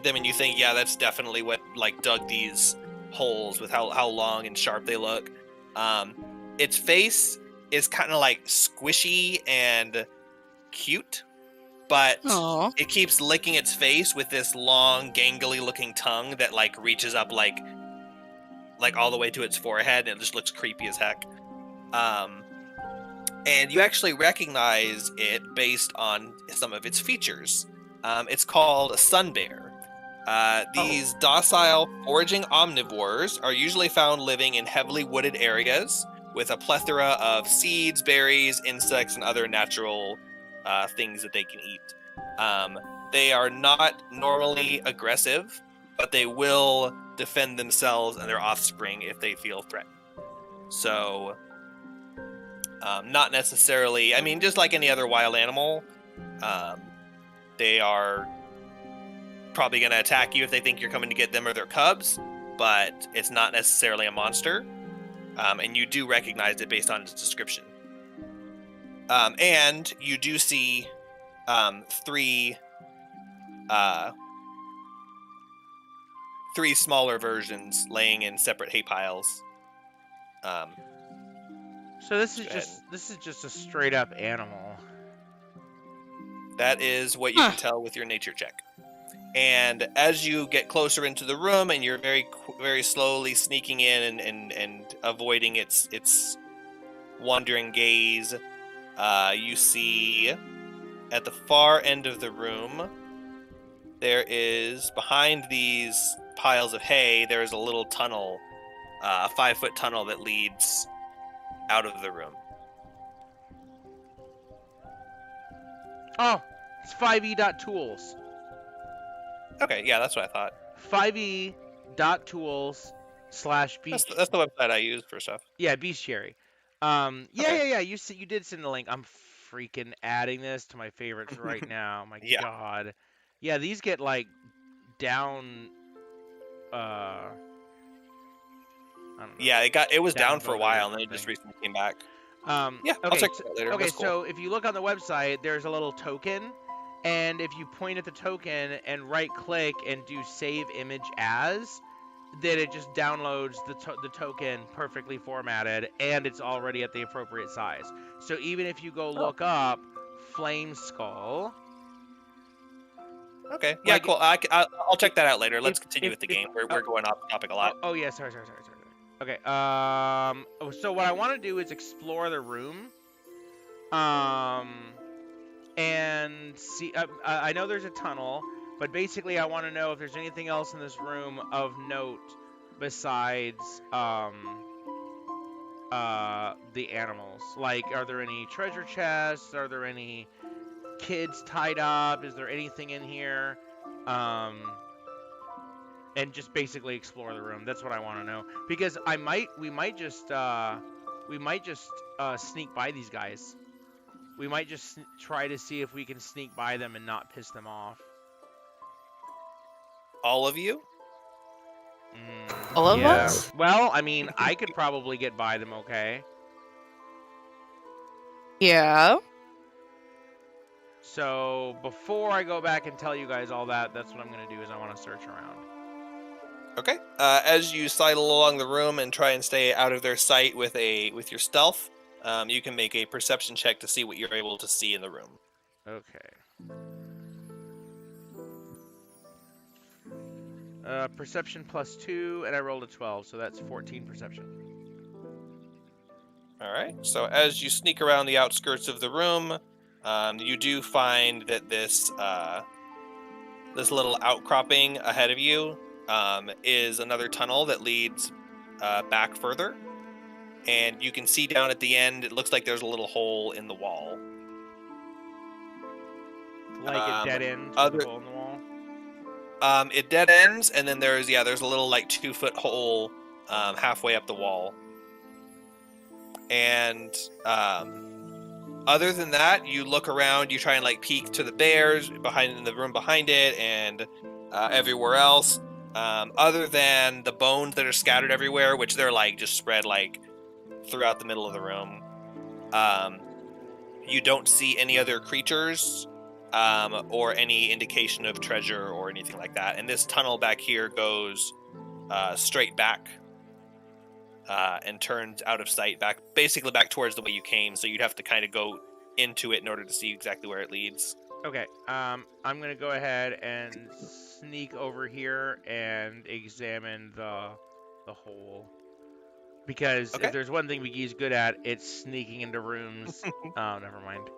them and you think, yeah, that's definitely what like dug these holes with how long and sharp they look. Its face is kind of like squishy and cute, but Aw. it keeps licking its face with this long, gangly-looking tongue that like reaches up like all the way to its forehead, and it just looks creepy as heck. And you actually recognize it based on some of its features. It's called a sun bear. These docile, foraging omnivores are usually found living in heavily wooded areas with a plethora of seeds, berries, insects, and other natural things that they can eat. They are not normally aggressive, but they will defend themselves and their offspring if they feel threatened. So, not necessarily, I mean, just like any other wild animal, they are probably going to attack you if they think you're coming to get them or their cubs, but it's not necessarily a monster, and you do recognize it based on its description. And you do see three smaller versions laying in separate hay piles. So this is just a straight up animal. That is what you can tell with your nature check. And as you get closer into the room, and you're very slowly sneaking in and avoiding its wandering gaze, you see at the far end of the room, there is, behind these piles of hay, there is a little tunnel, a 5-foot tunnel that leads out of the room. Oh, it's 5e.tools. Okay, yeah, that's what I thought. 5e.tools/beast. That's the website I use for stuff. Yeah, bestiary. Yeah. You did send the link. I'm freaking adding this to my favorites right now. My Yeah. God. Yeah, these get like down. I don't know. Yeah, it was down for a Downvoted while, or and then it just something. recently came back. Yeah, I'll okay, check it out later. Okay, That's cool. so if you look on the website, there's a little token, and if you point at the token and right-click and do Save Image As, then it just downloads the token perfectly formatted, and it's already at the appropriate size. So even if you go look up Flame Skull... Okay, yeah, cool. I'll check that out later. Let's continue with the game. We're going off topic a lot. Oh yeah, sorry. Okay, so what I want to do is explore the room, and see, I know there's a tunnel, but basically I want to know if there's anything else in this room of note besides, the animals? Like, are there any treasure chests? Are there any kids tied up? Is there anything in here? And just basically explore the room. That's what I want to know. Because we might just sneak by these guys. We might just try to see if we can sneak by them and not piss them off. All of you? All of Yeah. us? Well, I mean, I could probably get by them okay. Yeah. So before I go back and tell you guys all that, that's what I'm gonna do. Is I want to search around. Okay. As you sidle along the room and try and stay out of their sight with your stealth, you can make a perception check to see what you're able to see in the room. Okay. Perception +2, and I rolled a 12, so that's 14 perception. All right. So as you sneak around the outskirts of the room, you do find that this little outcropping ahead of you is another tunnel that leads back further, and you can see down at the end. It looks like there's a little hole in the wall. Like a dead end with a hole in the wall? It dead ends, and then there's a little like 2-foot hole halfway up the wall. And other than that, you look around, you try and like peek to the bears in the room behind it, and everywhere else. Other than the bones that are scattered everywhere, which they're like just spread like throughout the middle of the room. You don't see any other creatures or any indication of treasure or anything like that. And this tunnel back here goes straight back and turns out of sight, basically back towards the way you came. So you'd have to kind of go into it in order to see exactly where it leads. Okay, I'm gonna go ahead and sneak over here and examine the hole. Because if there's one thing McGee's good at, it's sneaking into rooms. Oh, never mind.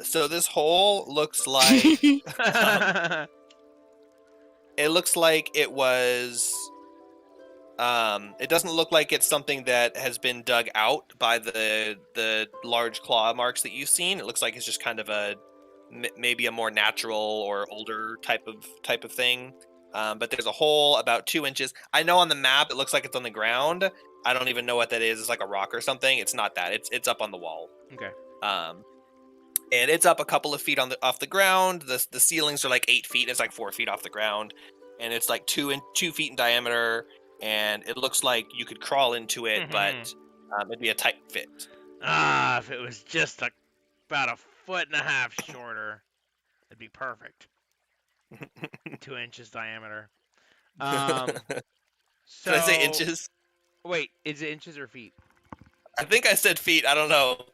So this hole looks like it looks like it was. It doesn't look like it's something that has been dug out by the large claw marks that you've seen. It looks like it's just kind of maybe a more natural or older type of thing. But there's a hole about 2 inches. I know on the map it looks like it's on the ground. I don't even know what that is. It's like a rock or something. It's not that. It's up on the wall. Okay. And it's up a couple of feet off the ground. The ceilings are like 8 feet. It's like 4 feet off the ground, and it's like 2 feet in diameter. And it looks like you could crawl into it, but it'd be a tight fit. If it was just about a foot and a half shorter, it'd be perfect. 2 inches diameter. So, did I say inches? Wait, is it inches or feet? I think I said feet. I don't know.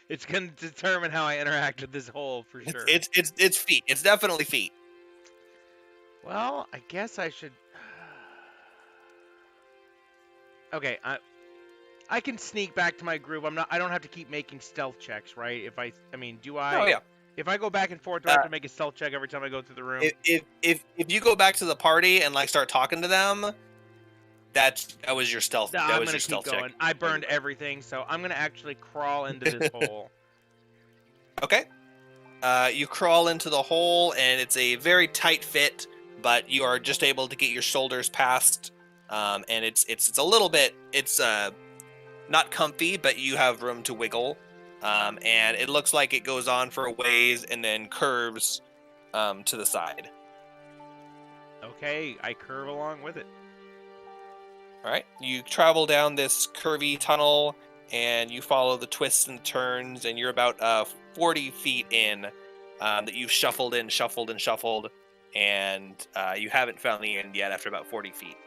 It's gonna determine how I interact with this hole for sure. It's feet. It's definitely feet. Well, I guess I should. Okay, I can sneak back to my group. I don't have to keep making stealth checks, right? Do I? Oh yeah. If I go back and forth, do I have to make a stealth check every time I go through the room? If you go back to the party and like start talking to them, that was your stealth. No, that I'm was gonna your stealth keep going. check. I burned everything, so I'm gonna actually crawl into this hole. Okay. You crawl into the hole, and it's a very tight fit, but you are just able to get your shoulders past. And it's a little bit, it's not comfy, but you have room to wiggle. And it looks like it goes on for a ways and then curves to the side. Okay, I curve along with it. All right, you travel down this curvy tunnel, and you follow the twists and turns, and you're about 40 feet in that you've shuffled, and you haven't found the end yet after about 40 feet.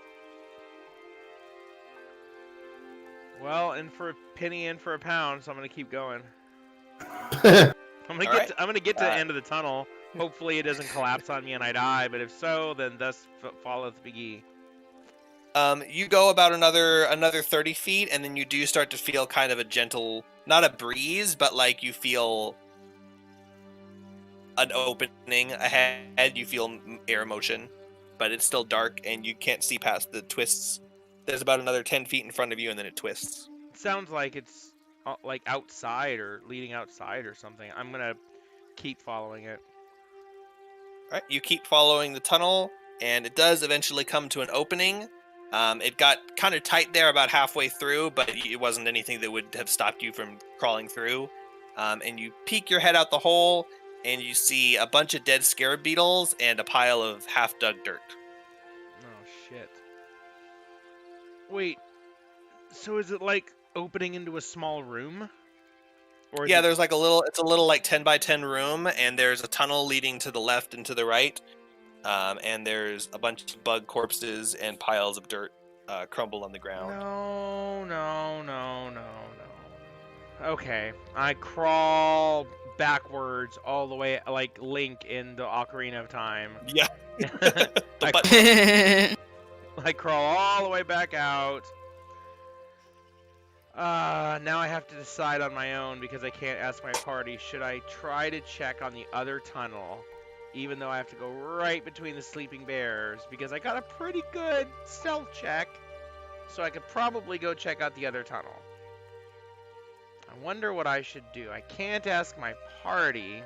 Well, in for a penny, in for a pound, so I'm gonna keep going. All I'm gonna get to the end of the tunnel. Hopefully, it doesn't collapse on me and I die. But if so, then thus falleth McGee. You go about another 30 feet, and then you do start to feel kind of a gentle, not a breeze, but like you feel an opening ahead. You feel air motion, but it's still dark, and you can't see past the twists there's about another 10 feet in front of you, and then it twists. It sounds like it's like outside or leading outside or something. I'm gonna keep following it. All right, you keep following the tunnel, and it does eventually come to an opening. It got kind of tight there about halfway through, but it wasn't anything that would have stopped you from crawling through. And you peek your head out the hole, and you see a bunch of dead scarab beetles and a pile of half-dug dirt. Oh shit. Wait, so is it like opening into a small room? Or is Yeah, it... there's like it's a little like 10 by 10 room, and there's a tunnel leading to the left and to the right. And there's a bunch of bug corpses and piles of dirt crumbled on the ground. No. Okay, I crawl backwards all the way, like Link in the Ocarina of Time. Yeah. I crawl all the way back out. Now I have to decide on my own because I can't ask my party. Should I try to check on the other tunnel, even though I have to go right between the sleeping bears? Because I got a pretty good stealth check, so I could probably go check out the other tunnel. I wonder what I should do. I can't ask my party.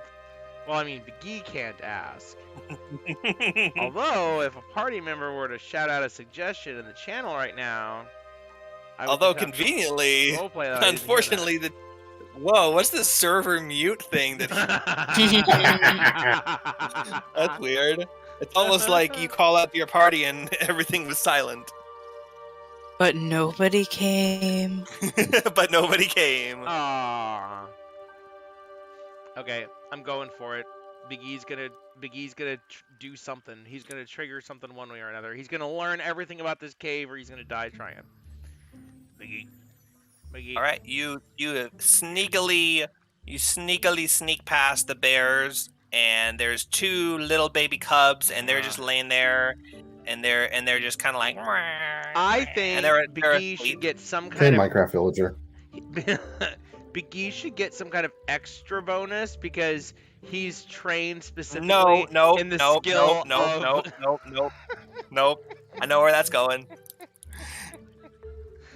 Well, I mean, Begee can't ask. Although, if a party member were to shout out a suggestion in the channel right now... Although conveniently, unfortunately, whoa, what's this server mute thing that... That's weird. It's almost like you call out your party and everything was silent. But nobody came. But nobody came. Aww. Okay, I'm going for it. Bigee's gonna do something. He's gonna trigger something one way or another. He's gonna learn everything about this cave, or he's gonna die trying. Begee. All right, you sneakily sneak past the bears, and there's two little baby cubs, and they're just laying there, and they're just kind of like. I think Begee should get some kind of Minecraft villager. Begee should get some kind of extra bonus because he's trained specifically in the skill. Nope. I know where that's going.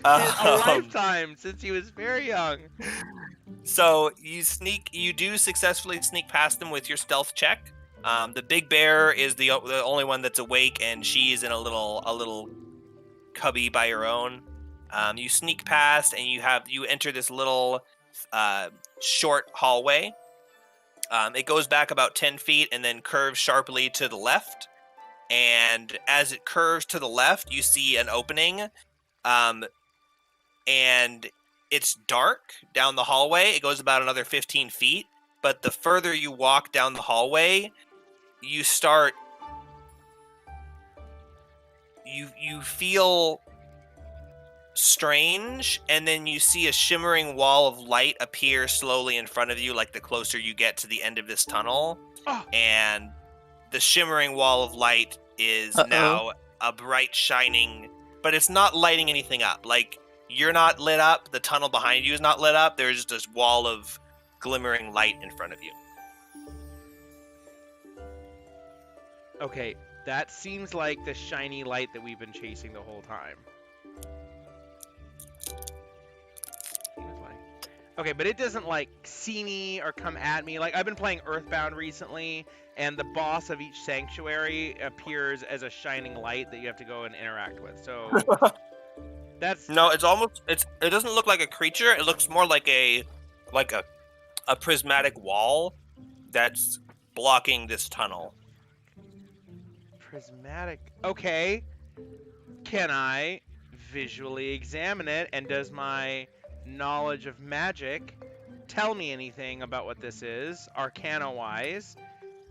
A lifetime since he was very young. So you do successfully sneak past them with your stealth check. The big bear is the only one that's awake, and she's in a little cubby by her own. You sneak past, and you enter this little short hallway. It goes back about 10 feet and then curves sharply to the left. And as it curves to the left, you see an opening. And it's dark down the hallway. It goes about another 15 feet. But the further you walk down the hallway, you start... You feel strange, and then you see a shimmering wall of light appear slowly in front of you, like the closer you get to the end of this tunnel. And the shimmering wall of light is now a bright shining, but it's not lighting anything up. Like, you're not lit up, the tunnel behind you is not lit up, there's just this wall of glimmering light in front of you. Okay, that seems like the shiny light that we've been chasing the whole time. Okay, but it doesn't, like, see me or come at me. Like, I've been playing Earthbound recently, and the boss of each sanctuary appears as a shining light that you have to go and interact with. So, that's... No, it doesn't look like a creature. It looks more like a prismatic wall that's blocking this tunnel. Prismatic... Okay. Can I visually examine it, and does my... knowledge of magic tell me anything about what this is, arcana-wise,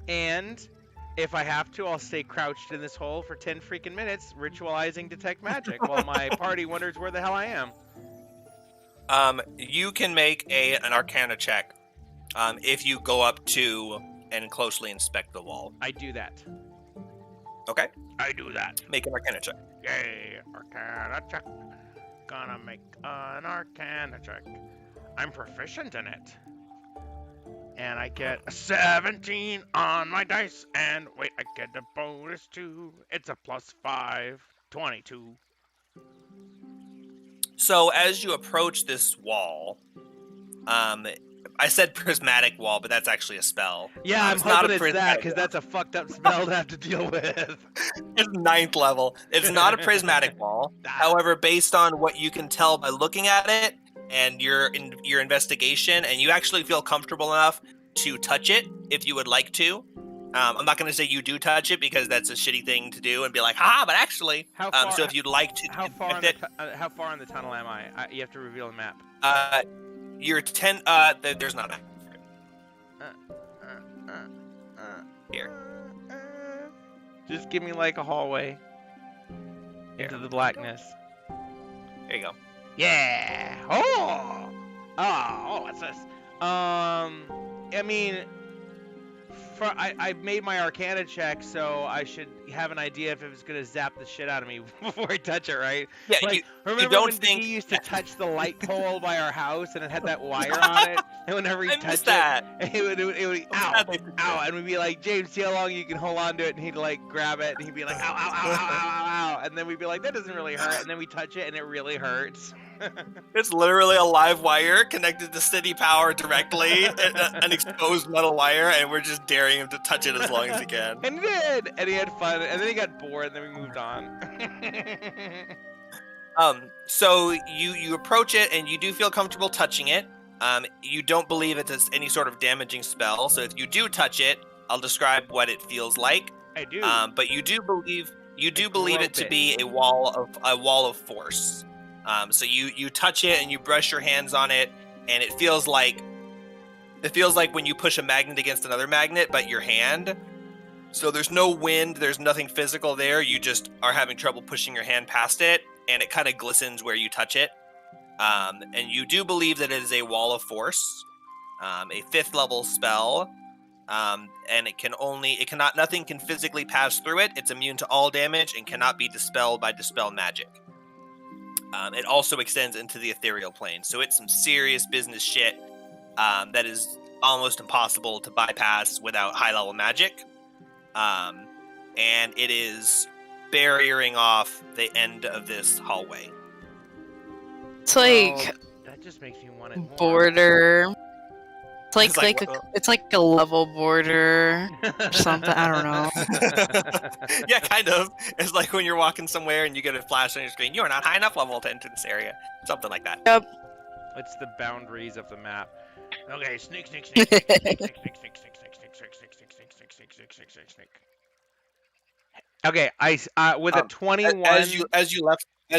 and if I have to, I'll stay crouched in this hole for 10 freaking minutes, ritualizing detect magic, while my party wonders where the hell I am. You can make an arcana check, if you go up to and closely inspect the wall. I do that. Okay. I do that. Make an arcana check. Yay, arcana check. Gonna make an arcana check. I'm proficient in it. And I get a 17 on my dice. And wait, I get a bonus too. It's a +5. 22. So as you approach this wall, I said prismatic wall, but that's actually a spell. Yeah, I'm it's not hoping a it's that, prismatic because wall. that's a fucked up spell to have to deal with. It's 9th level. It's not a prismatic wall. However, based on what you can tell by looking at it and your investigation, and you actually feel comfortable enough to touch it if you would like to. I'm not going to say you do touch it because that's a shitty thing to do and be like, haha, but actually. How far? So if you'd like to, how far in the tunnel am I? You have to reveal the map. You're 10. There's not a map. Here. Just give me like a hallway into the blackness. There you go. Yeah. Oh, what's this? I mean, I made my Arcana check, so I should have an idea if it was gonna zap the shit out of me before I touch it, right? Yeah. Like, remember you don't when think he used to touch the light pole by our house and it had that wire on it, and whenever he touched it, it would ow, and we'd be like, James, see how long you can hold on to it, and he'd like grab it, and he'd be like, ow, ow, ow, ow, ow, ow, and then we'd be like, that doesn't really hurt, and then we touch it, and it really hurts. It's literally a live wire connected to city power directly, an exposed metal wire, and we're just daring him to touch it as long as he can. And he did, and he had fun, and then he got bored, and then we moved on. So you approach it, and you do feel comfortable touching it. You don't believe it's any sort of damaging spell, so if you do touch it, I'll describe what it feels like. I do. But you do believe it to be a wall of force. So you touch it and you brush your hands on it, and it feels like when you push a magnet against another magnet, but your hand. So there's no wind, there's nothing physical there. You just are having trouble pushing your hand past it, and it kind of glistens where you touch it. And you do believe that it is a wall of force, a 5th level spell, and nothing can physically pass through it. It's immune to all damage and cannot be dispelled by dispel magic. It also extends into the ethereal plane, so it's some serious business shit that is almost impossible to bypass without high-level magic. And it is barriering off the end of this hallway. It's like that just makes me want it more. border. It's It's it's like a level border or something. I don't know. Yeah, kind of. It's like when you're walking somewhere and you get a flash on your screen. You are not high enough level to enter this area. Something like that. Yep. It's the boundaries of the map. Okay, sneak. Okay, with a 21. As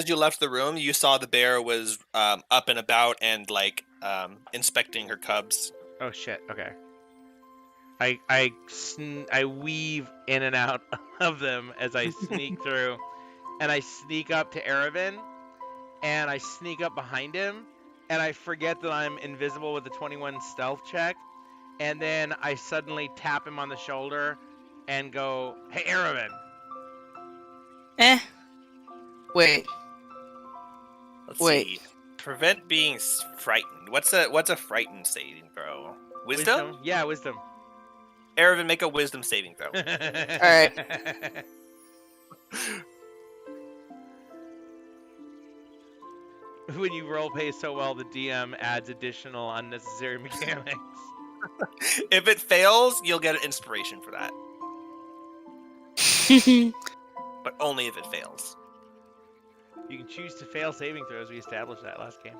you left the room, you saw the bear was up and about and like inspecting her cubs. Oh shit. Okay. I weave in and out of them as I sneak through, and I sneak up to Erebin, and I sneak up behind him, and I forget that I'm invisible with the 21 stealth check, and then I suddenly tap him on the shoulder and go, "Hey, Erebin." Wait. Let's see. Prevent being frightened. What's a frightened saving throw? Wisdom? Yeah, wisdom. Erebin, make a wisdom saving throw. Alright. When you roleplay so well, the DM adds additional unnecessary mechanics. If it fails, you'll get an inspiration for that. But only if it fails. You can choose to fail saving throws. We established that last game.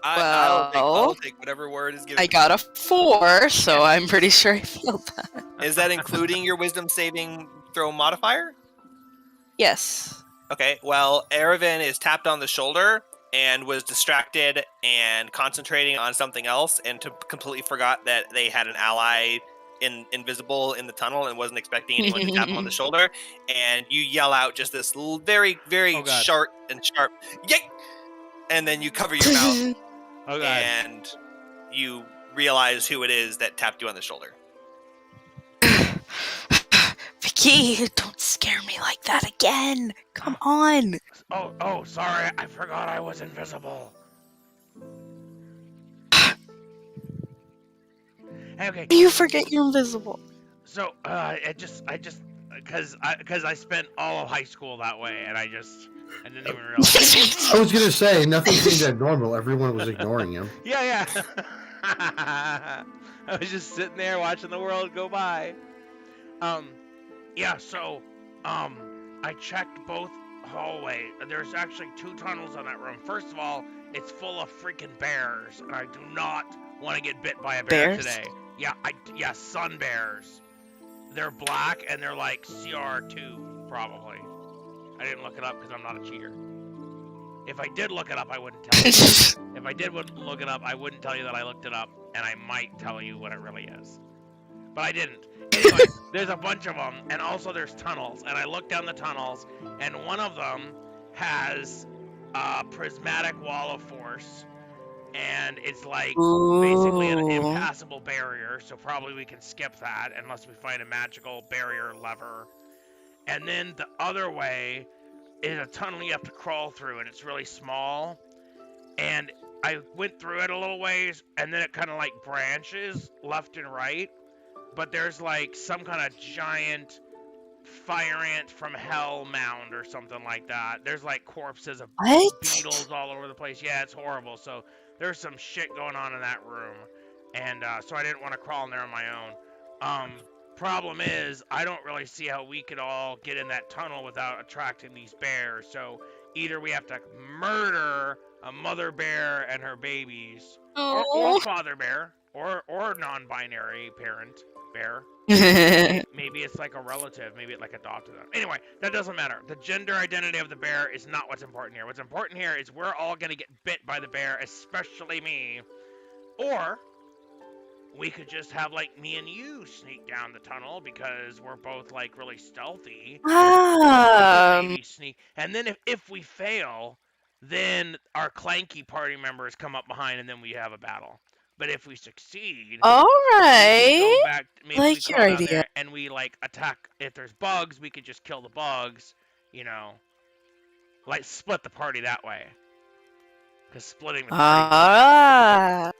I'll take whatever word is given. I got a 4, so I'm pretty sure I failed that. Is that including your wisdom saving throw modifier? Yes. Okay, well, Erebin is tapped on the shoulder and was distracted and concentrating on something else, and completely forgot that they had an ally invisible in the tunnel and wasn't expecting anyone to tap him on the shoulder. And you yell out just this very, very sharp, yay! And then you cover your mouth, and you realize who it is that tapped you on the shoulder. Vicky, don't scare me like that again. Come on. Oh, sorry. I forgot I was invisible. Okay. You forget you're invisible. So, I just, because I spent all of high school that way, and I just I didn't even realize. I was gonna say nothing seemed abnormal. Everyone was ignoring him. Yeah. I was just sitting there watching the world go by. Yeah, so, I checked both hallway. There's actually 2 tunnels on that room. First of all, it's full of freaking bears, and I do not want to get bit by a bear Bears? today. Yeah, sun bears. They're black, and they're like CR2, probably. I didn't look it up because I'm not a cheater. If I did look it up, I wouldn't tell you. If I did look it up, I wouldn't tell you that I looked it up, and I might tell you what it really is. But I didn't. Anyway, there's a bunch of them, and also there's tunnels. And I looked down the tunnels, and one of them has a prismatic wall of force, and it's like basically an impassable barrier, so probably we can skip that unless we find a magical barrier lever. And then the other way is a tunnel you have to crawl through, and it's really small. And I went through it a little ways, and then it kind of like branches left and right. But there's like some kind of giant fire ant from hell mound or something like that. There's like corpses of beetles all over the place. Yeah, it's horrible. So there's some shit going on in that room. And so I didn't want to crawl in there on my own. Problem is, I don't really see how we could all get in that tunnel without attracting these bears. So either we have to murder a mother bear and her babies, or father bear, or non-binary parent bear. Maybe it's like a relative. Maybe it like adopted them. Anyway, that doesn't matter. The gender identity of the bear is not what's important here. What's important here is we're all gonna get bit by the bear, especially me. Or we could just have like me and you sneak down the tunnel because we're both like really stealthy. Maybe sneak, and then if we fail, then our clanky party members come up behind, and then we have a battle. But if we succeed, all we can go right. back. Maybe Like we your crawl down idea. there and we like attack. If there's bugs, we could just kill the bugs. You know, like split the party that way. Because splitting the party.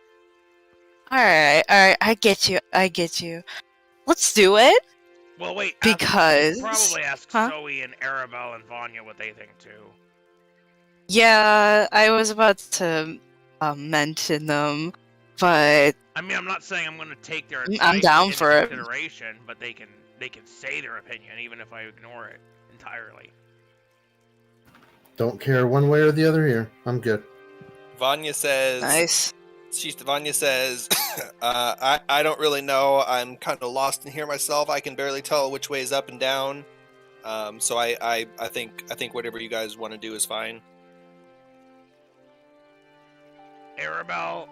All right. I get you. Let's do it. Well, wait. Because probably ask Zoe and Arabelle and Vanya what they think too. Yeah, I was about to mention them, but I mean, I'm not saying I'm going to take their advice I'm down into for it. consideration, but they can say their opinion even if I ignore it entirely. Don't care one way or the other here. I'm good. Vanya says. Nice. Vanya says, I don't really know. I'm kind of lost in here myself. I can barely tell which way is up and down. So I think whatever you guys want to do is fine. Arabelle,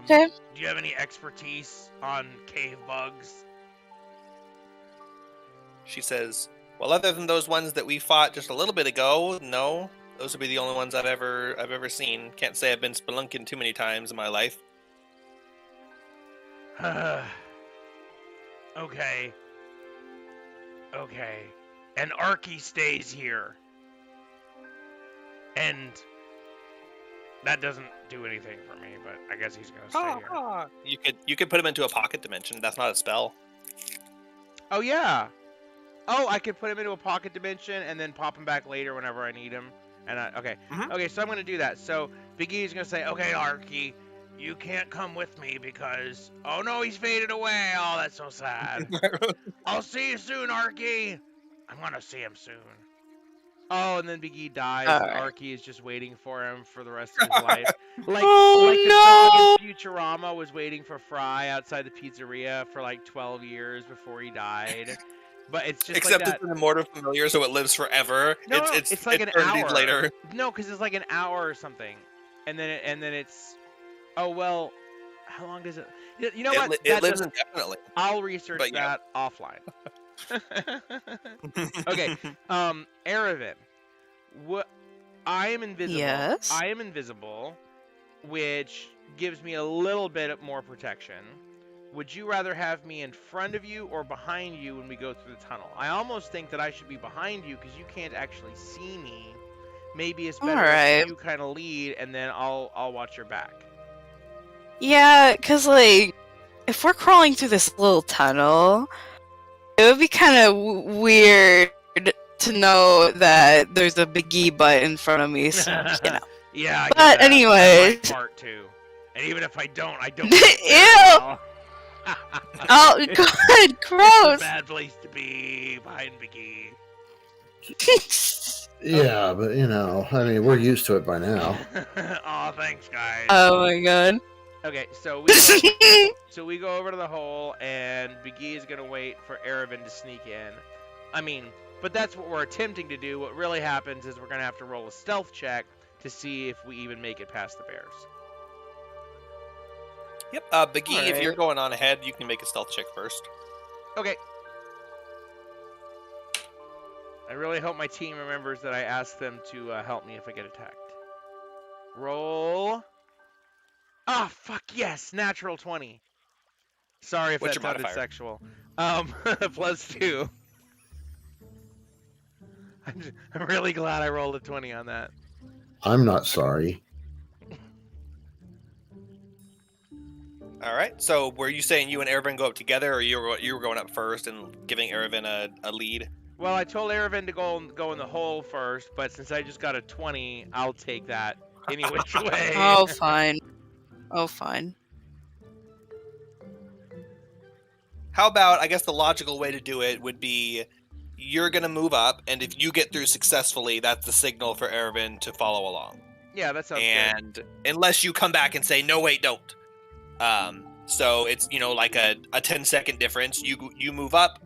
Okay. do you have any expertise on cave bugs? She says, well, other than those ones that we fought just a little bit ago, no. Those would be the only ones I've ever seen. Can't say I've been spelunking too many times in my life. Okay. And Arky stays here. And that doesn't do anything for me, but I guess he's gonna stay here. You could put him into a pocket dimension. That's not a spell. Oh yeah. Oh, I could put him into a pocket dimension and then pop him back later whenever I need him. And okay. Okay, so I'm gonna do that. So Big E's gonna say, okay, Arky, you can't come with me because oh no, he's faded away. Oh, that's so sad. I'll see you soon, Arky. I'm gonna see him soon. Oh, and then Big E dies, and Arky is just waiting for him for the rest of his life. Like the dog in Futurama was waiting for Fry outside the pizzeria for like 12 years before he died. But it's just except like that. it's an immortal familiar, so it lives forever. No, it's like an hour later. No, because it's like an hour or something, and then it's. Oh well, how long does it? You know what? It lives indefinitely. I'll research that offline. Okay, Aravan, I am invisible. Yes. I am invisible, which gives me a little bit more protection. Would you rather have me in front of you or behind you when we go through the tunnel? I almost think that I should be behind you because you can't actually see me. Maybe it's better if you kind of lead, and then I'll watch your back. Yeah, because like if we're crawling through this little tunnel, it would be kind of weird to know that there's a Big E butt in front of me, so, you know. Yeah, I But get that. I anyways. might fart too. And even if I don't Ew! now. Oh, God, It's a gross! bad place to be, behind Biggie. Yeah, but I mean, we're used to it by now. Aw, thanks, guys. Oh my god. Okay, so we go over to the hole, and Biggie is gonna wait for Erebin to sneak in. I mean, but that's what we're attempting to do. What really happens is we're gonna have to roll a stealth check to see if we even make it past the bears. Yep. Biggie, if you're Alright. going on ahead, you can make a stealth check first. Okay. I really hope my team remembers that I asked them to help me if I get attacked. Roll. Ah, fuck yes, natural 20. Sorry if What's that your sounded modifier? sexual. +2. I'm really glad I rolled a 20 on that. I'm not sorry. All right. So were you saying you and Erebin go up together, or you were going up first and giving Erebin a lead? Well, I told Erebin to go in the hole first, but since I just got a 20, I'll take that any which way. Oh, fine. Oh, fine. How about, I guess the logical way to do it would be you're going to move up, and if you get through successfully, that's the signal for Erebin to follow along. Yeah, that sounds And unless you come back and say, no, wait, don't. So it's, like a 10-second difference. You move up,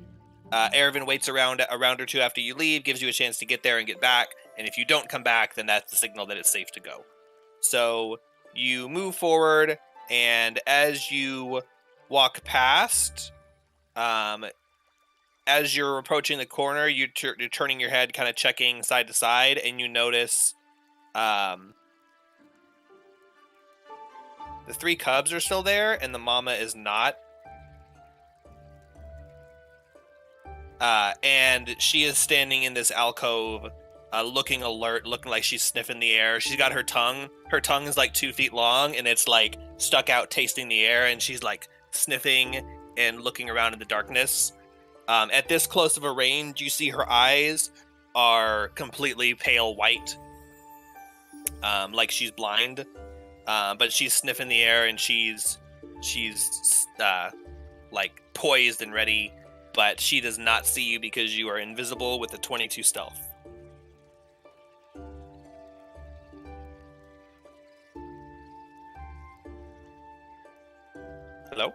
Erebin waits around a round or two after you leave, gives you a chance to get there and get back, and if you don't come back, then that's the signal that it's safe to go. So you move forward, and as you walk past, as you're approaching the corner, you're turning your head, kind of checking side to side, and you notice the 3 cubs are still there, and the mama is not. And she is standing in this alcove, looking alert, looking like she's sniffing the air. She's got her tongue. Her tongue is like 2 feet long, and it's like stuck out, tasting the air, and she's like sniffing and looking around in the darkness. At this close of a range, you see her eyes are completely pale white, like she's blind. But she's sniffing the air, and she's like poised and ready, but she does not see you because you are invisible with a 22 stealth. Hello?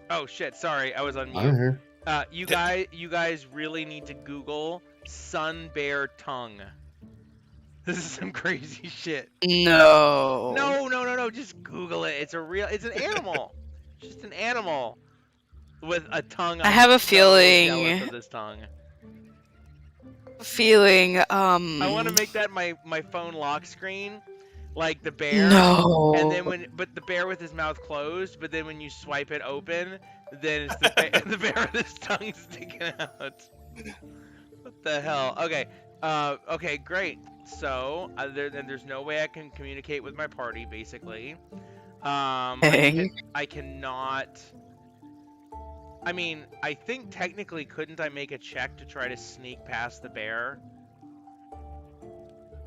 Oh shit, sorry, I was on I'm mute. here. You guys really need to Google sun bear tongue. This is some crazy shit. No. No, just Google it. It's an animal. Just an animal with a tongue. I have a I'm so jealous feeling. of this tongue. I I want to make that my phone lock screen, like the bear. No. And then but the bear with his mouth closed. But then when you swipe it open, then it's the bear with his tongue sticking out. What the hell? Okay. Okay, great. So there's no way I can communicate with my party, basically. I cannot. I mean, I think technically, couldn't I make a check to try to sneak past the bear?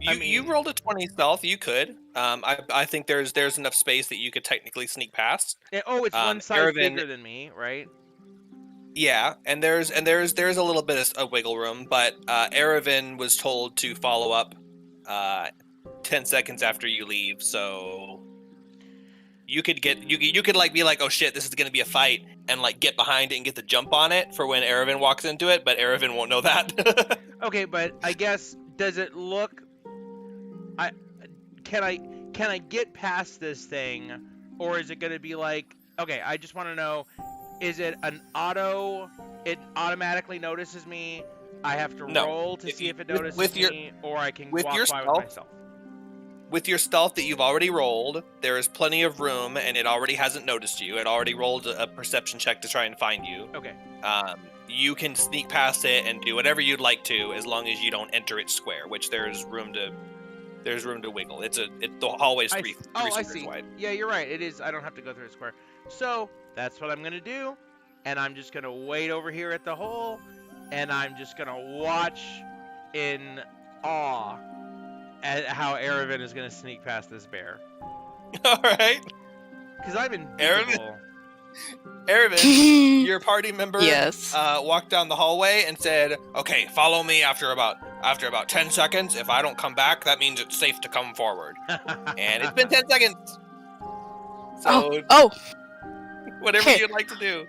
You rolled a 20 stealth. You could. I think there's enough space that you could technically sneak past. It's one size Erebin, bigger than me, right? Yeah, and there's a little bit of wiggle room, but Erebin was told to follow up 10 seconds after you leave, so you could like be like, oh shit, this is gonna be a fight, and like get behind it and get the jump on it for when Erebin walks into it, but Erebin won't know that. Okay, but I guess, does it look? Can I get past this thing, or is it gonna be like? Okay, I just want to know. Is it an auto? It automatically notices me. I have to roll to see if it notices me, or I can walk by with myself. With your stealth that you've already rolled, there is plenty of room, and it already hasn't noticed you. It already rolled a perception check to try and find you. Okay. You can sneak past it and do whatever you'd like to, as long as you don't enter its square, which there's room to wiggle. The hallway's three squares wide. Yeah, you're right. It is. I don't have to go through a square. So that's what I'm gonna do, and I'm just gonna wait over here at the hole, and I'm just gonna watch in awe at how Aravan is gonna sneak past this bear. All right. Because I'm invisible. Aravan, your party member, Yes. walked down the hallway and said, "Okay, follow me after about 10 seconds. If I don't come back, that means it's safe to come forward." And it's been 10 seconds. So, Oh, whatever okay. you'd like to do.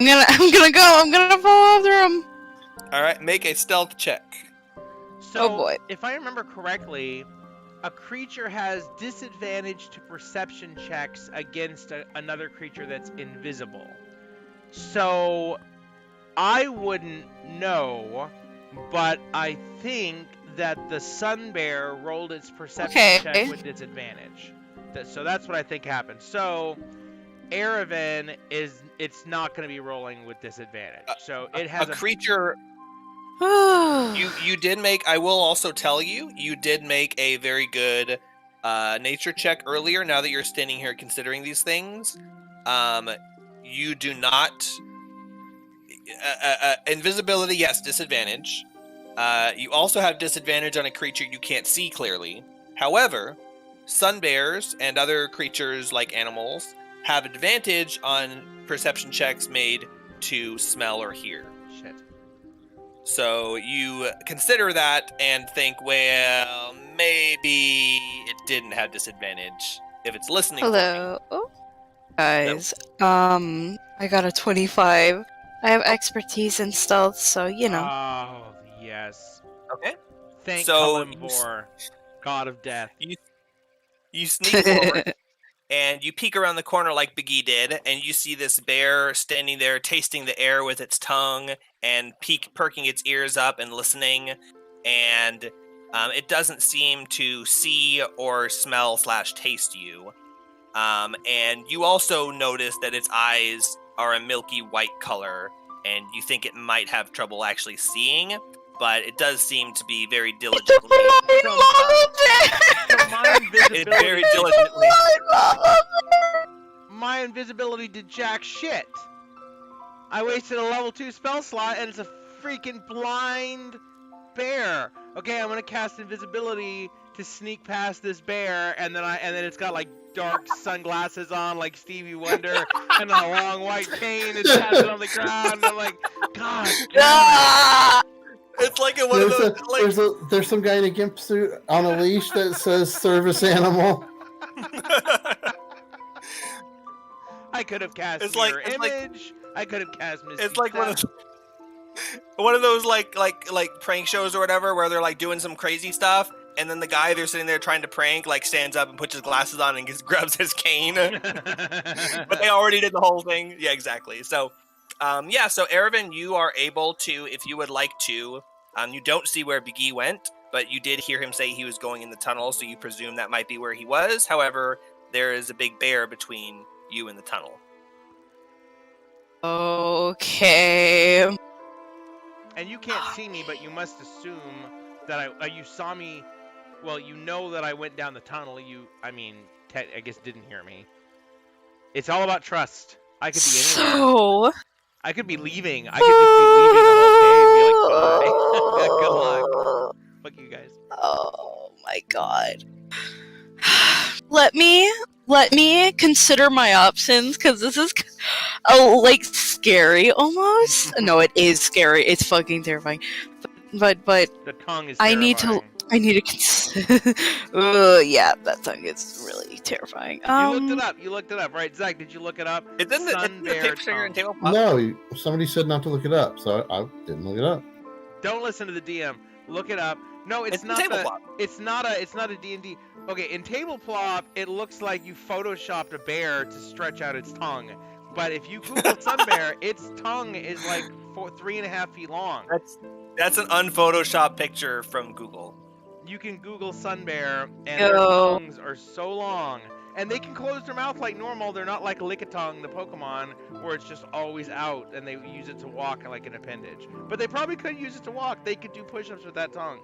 I'm gonna go. I'm gonna follow after him. All right, make a stealth check. So, Oh, boy. if I remember correctly, a creature has disadvantage to perception checks against another creature that's invisible. So, I wouldn't know, but I think that the sun bear rolled its perception check with disadvantage. So that's what I think happened. So, Aravan it's not going to be rolling with disadvantage. So it has a creature. you You did make. I will also tell you, you did make a very good nature check earlier. Now that you're standing here considering these things, you do not invisibility. Yes, disadvantage. You also have disadvantage on a creature you can't see clearly. However, sun bears and other creatures like animals have advantage on perception checks made to smell or hear. Shit. So you consider that and think, well, maybe it didn't have disadvantage if it's listening. Hello, guys. I got a 25. I have expertise in stealth, so you know. Oh yes. Okay. Thank So Kalimvor, God of Death. You sneak forward and you peek around the corner like Big E did, and you see this bear standing there tasting the air with its tongue and perking its ears up and listening, and it doesn't seem to see or smell / taste you. And you also notice that its eyes are a milky white color, and you think it might have trouble actually seeing, but it does seem to be very diligently. It very diligently. My invisibility did jack shit. I wasted a level 2 spell slot, and it's a freaking blind bear. Okay, I'm gonna cast invisibility to sneak past this bear, and then it's got like dark sunglasses on, like Stevie Wonder, and a long white cane. It's passing on the ground. And I'm like, God damn it. It's like in one of those. There's some guy in a gimp suit on a leash that says "service animal." I could have cast mirror image. I could have cast Misty. It's like one of those like prank shows or whatever, where they're like doing some crazy stuff, and then the guy they're sitting there trying to prank like stands up and puts his glasses on and grabs his cane. But they already did the whole thing. Yeah, exactly. So, so Aravan, you are able to, if you would like to, you don't see where Big E went, but you did hear him say he was going in the tunnel, so you presume that might be where he was. However, there is a big bear between you and the tunnel. Okay. And you can't see me, but you must assume that you saw me. Well, you know that I went down the tunnel. I guess didn't hear me. It's all about trust. I could be anywhere. I could be leaving. I could just be leaving the whole day and be like, bye. Good luck. Fuck you guys. Oh my god. Let me consider my options, because this is like scary almost. No, it is scary. It's fucking terrifying. But the tongue is terrifying. I need to consider. Yeah, that tongue is really terrifying. You looked it up, right? Zach, did you look it up? It's in the figure and tabletop. No, somebody said not to look it up, so I didn't look it up. Don't listen to the DM. Look it up. No, it's not it's not a D&D. Okay, in Tableplop, it looks like you photoshopped a bear to stretch out its tongue. But if you Google sun bear, its tongue is like 3.5 feet long. That's an unphotoshopped picture from Google. You can Google sun bear, and their tongues are so long. And they can close their mouth like normal. They're not like Lickitung, the Pokemon, where it's just always out, and they use it to walk like an appendage. But they probably couldn't use it to walk. They could do push-ups with that tongue.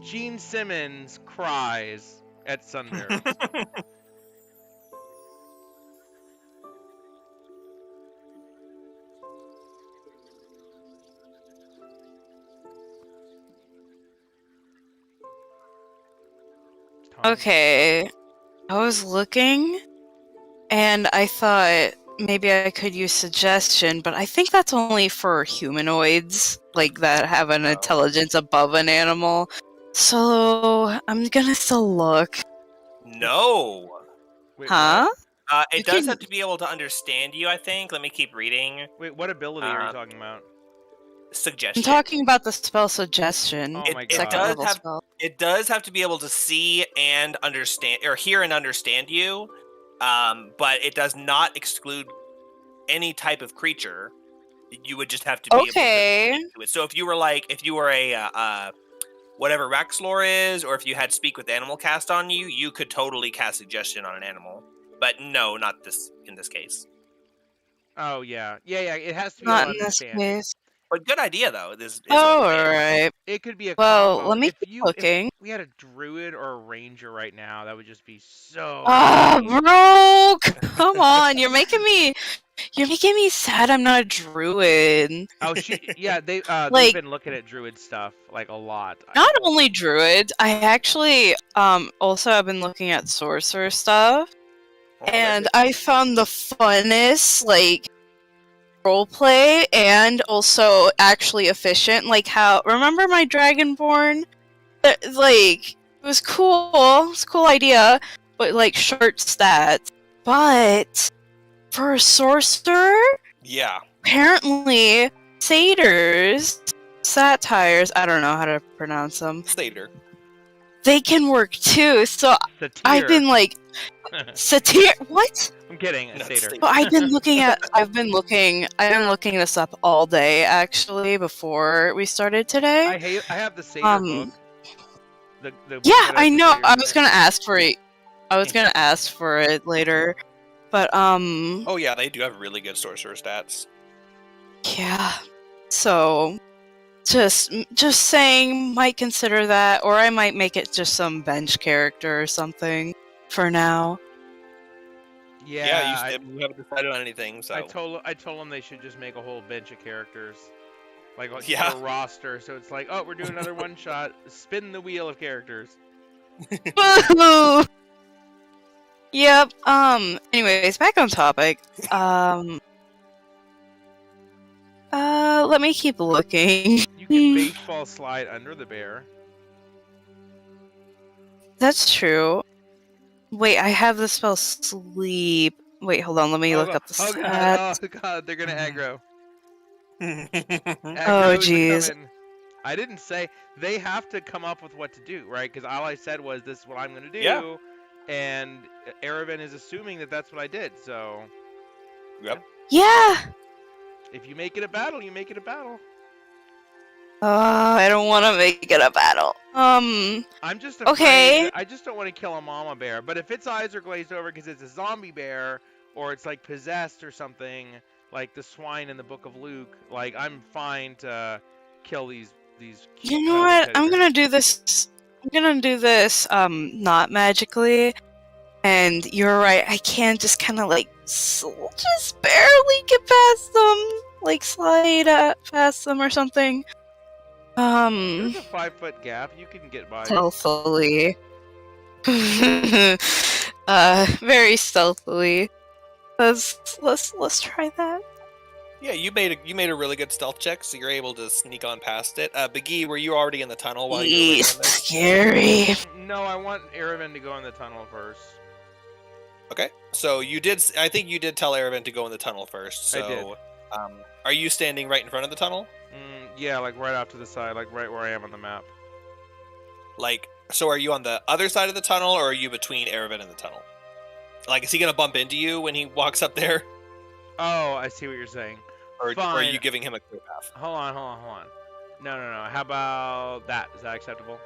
Gene Simmons cries at sun bears. Tons. Okay. I was looking, and I thought maybe I could use suggestion, but I think that's only for humanoids, like that have an intelligence above an animal. So I'm gonna still look. No. Wait, Huh? It You does can- have to be able to understand you, I think. Let me keep reading. Wait, what ability are you Um, talking about? Suggestion. I'm talking about the spell suggestion. Oh my it god. Second does level have spell. it does have to be able to see and understand, or hear and understand you, but it does not exclude any type of creature. You would just have to be able to Okay. speak to it. So if you were a whatever Raxlor is, or if you had speak with animal cast on you, you could totally cast suggestion on an animal. But no, not this in this case. Oh yeah. Yeah, it has to be Not able in to this understand. case. But good idea though. This is Oh, what I'm saying. alright. It could be a Well, combo. let me If keep if looking. we had a druid or a ranger right now, that would just be so Ah, funny. bro! Come on, you're making me sad. I'm not a druid. Oh, yeah, they've Like- been looking at druid stuff like a lot. Not only druid, I actually also have been looking at sorcerer stuff, Oh, and I found the funnest like roleplay and also actually efficient. Like how remember my Dragonborn? Like it was cool. It's a cool idea, but like short stats. But for a sorcerer, yeah. apparently satyrs, satires, I don't know how to pronounce them. Satyr. They can work too. So Satyr. I've been like satyr. What? I'm kidding. A No, satyr. satyr. So I've been looking this up all day actually before we started today. I have the satyr book. The book Yeah, that has I the know. satyrs I in was it. gonna ask for it. I was gonna ask for it later, but Oh yeah, they do have really good sorcerer stats. yeah. So, just saying, might consider that, or I might make it just some bench character or something for now. Yeah, you haven't decided on anything, so I told them they should just make a whole bench of characters, like Yeah. a roster. So it's like, oh, we're doing another one shot. Spin the wheel of characters. Woo! Yep. Anyways, back on topic. Let me keep looking. You can baseball slide under the bear. That's true. Wait, I have the spell sleep. Wait, hold on. Let me look up the oh stats. god! Oh god! They're gonna aggro. Oh, Aggro's jeez. coming. I didn't say they have to come up with what to do, right? Because all I said was this is what I'm gonna do, Yeah. and Aravan is assuming that that's what I did. So Yep. Yeah. if you make it a battle, you make it a battle. I don't want to make it a battle. I'm just afraid Okay. that I just don't want to kill a mama bear. But if its eyes are glazed over because it's a zombie bear or it's like possessed or something, like the swine in the Book of Luke, like I'm fine to kill these. You know what? I'm gonna do this. Not magically. And you're right. I can just kind of like just barely get past them, like slide past them or something. There's a 5-foot gap. You can get by. Stealthily. Very stealthily. Let's try that. Yeah, you made a really good stealth check, so you're able to sneak on past it. Biggie, were you already in the tunnel while you were waiting on this? Scary. No, I want Aravan to go in the tunnel first. Okay, so you did. I think you did tell Aravan to go in the tunnel first. So, I did. Are you standing right in front of the tunnel? Yeah, like right off to the side, like right where I am on the map. Like, so are you on the other side of the tunnel, or are you between Aravan and the tunnel? Like, is he gonna bump into you when he walks up there, Oh, I see what you're saying. or are Fine. you giving him a clear path? Hold on. No. How about that? Is that acceptable?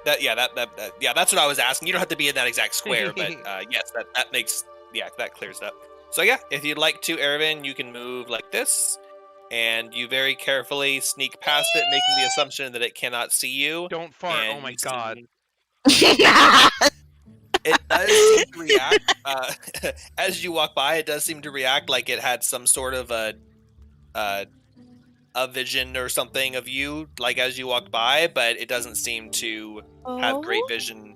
That's what I was asking. You don't have to be in that exact square, but yes, that makes that clears it up. So yeah, if you'd like to, Aravan, you can move like this, and you very carefully sneak past it, making the assumption that it cannot see you. Don't fart. and Oh my you god. It does seem to react as you walk by. It does seem to react like it had some sort of a vision or something of you, like as you walked by, but it doesn't seem to have great vision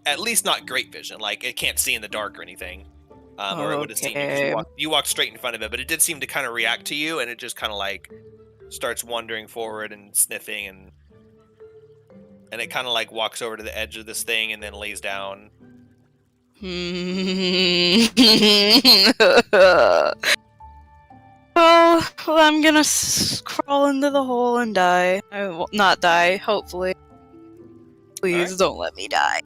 at least not great vision. Like it can't see in the dark or anything, or it would have seen you 'cause Okay. you walked straight in front of it. But it did seem to kind of react to you, and it just kind of like starts wandering forward and sniffing, and it kind of like walks over to the edge of this thing and then lays down. Well, I'm gonna crawl into the hole and die. I will not die, hopefully. Please don't let me die.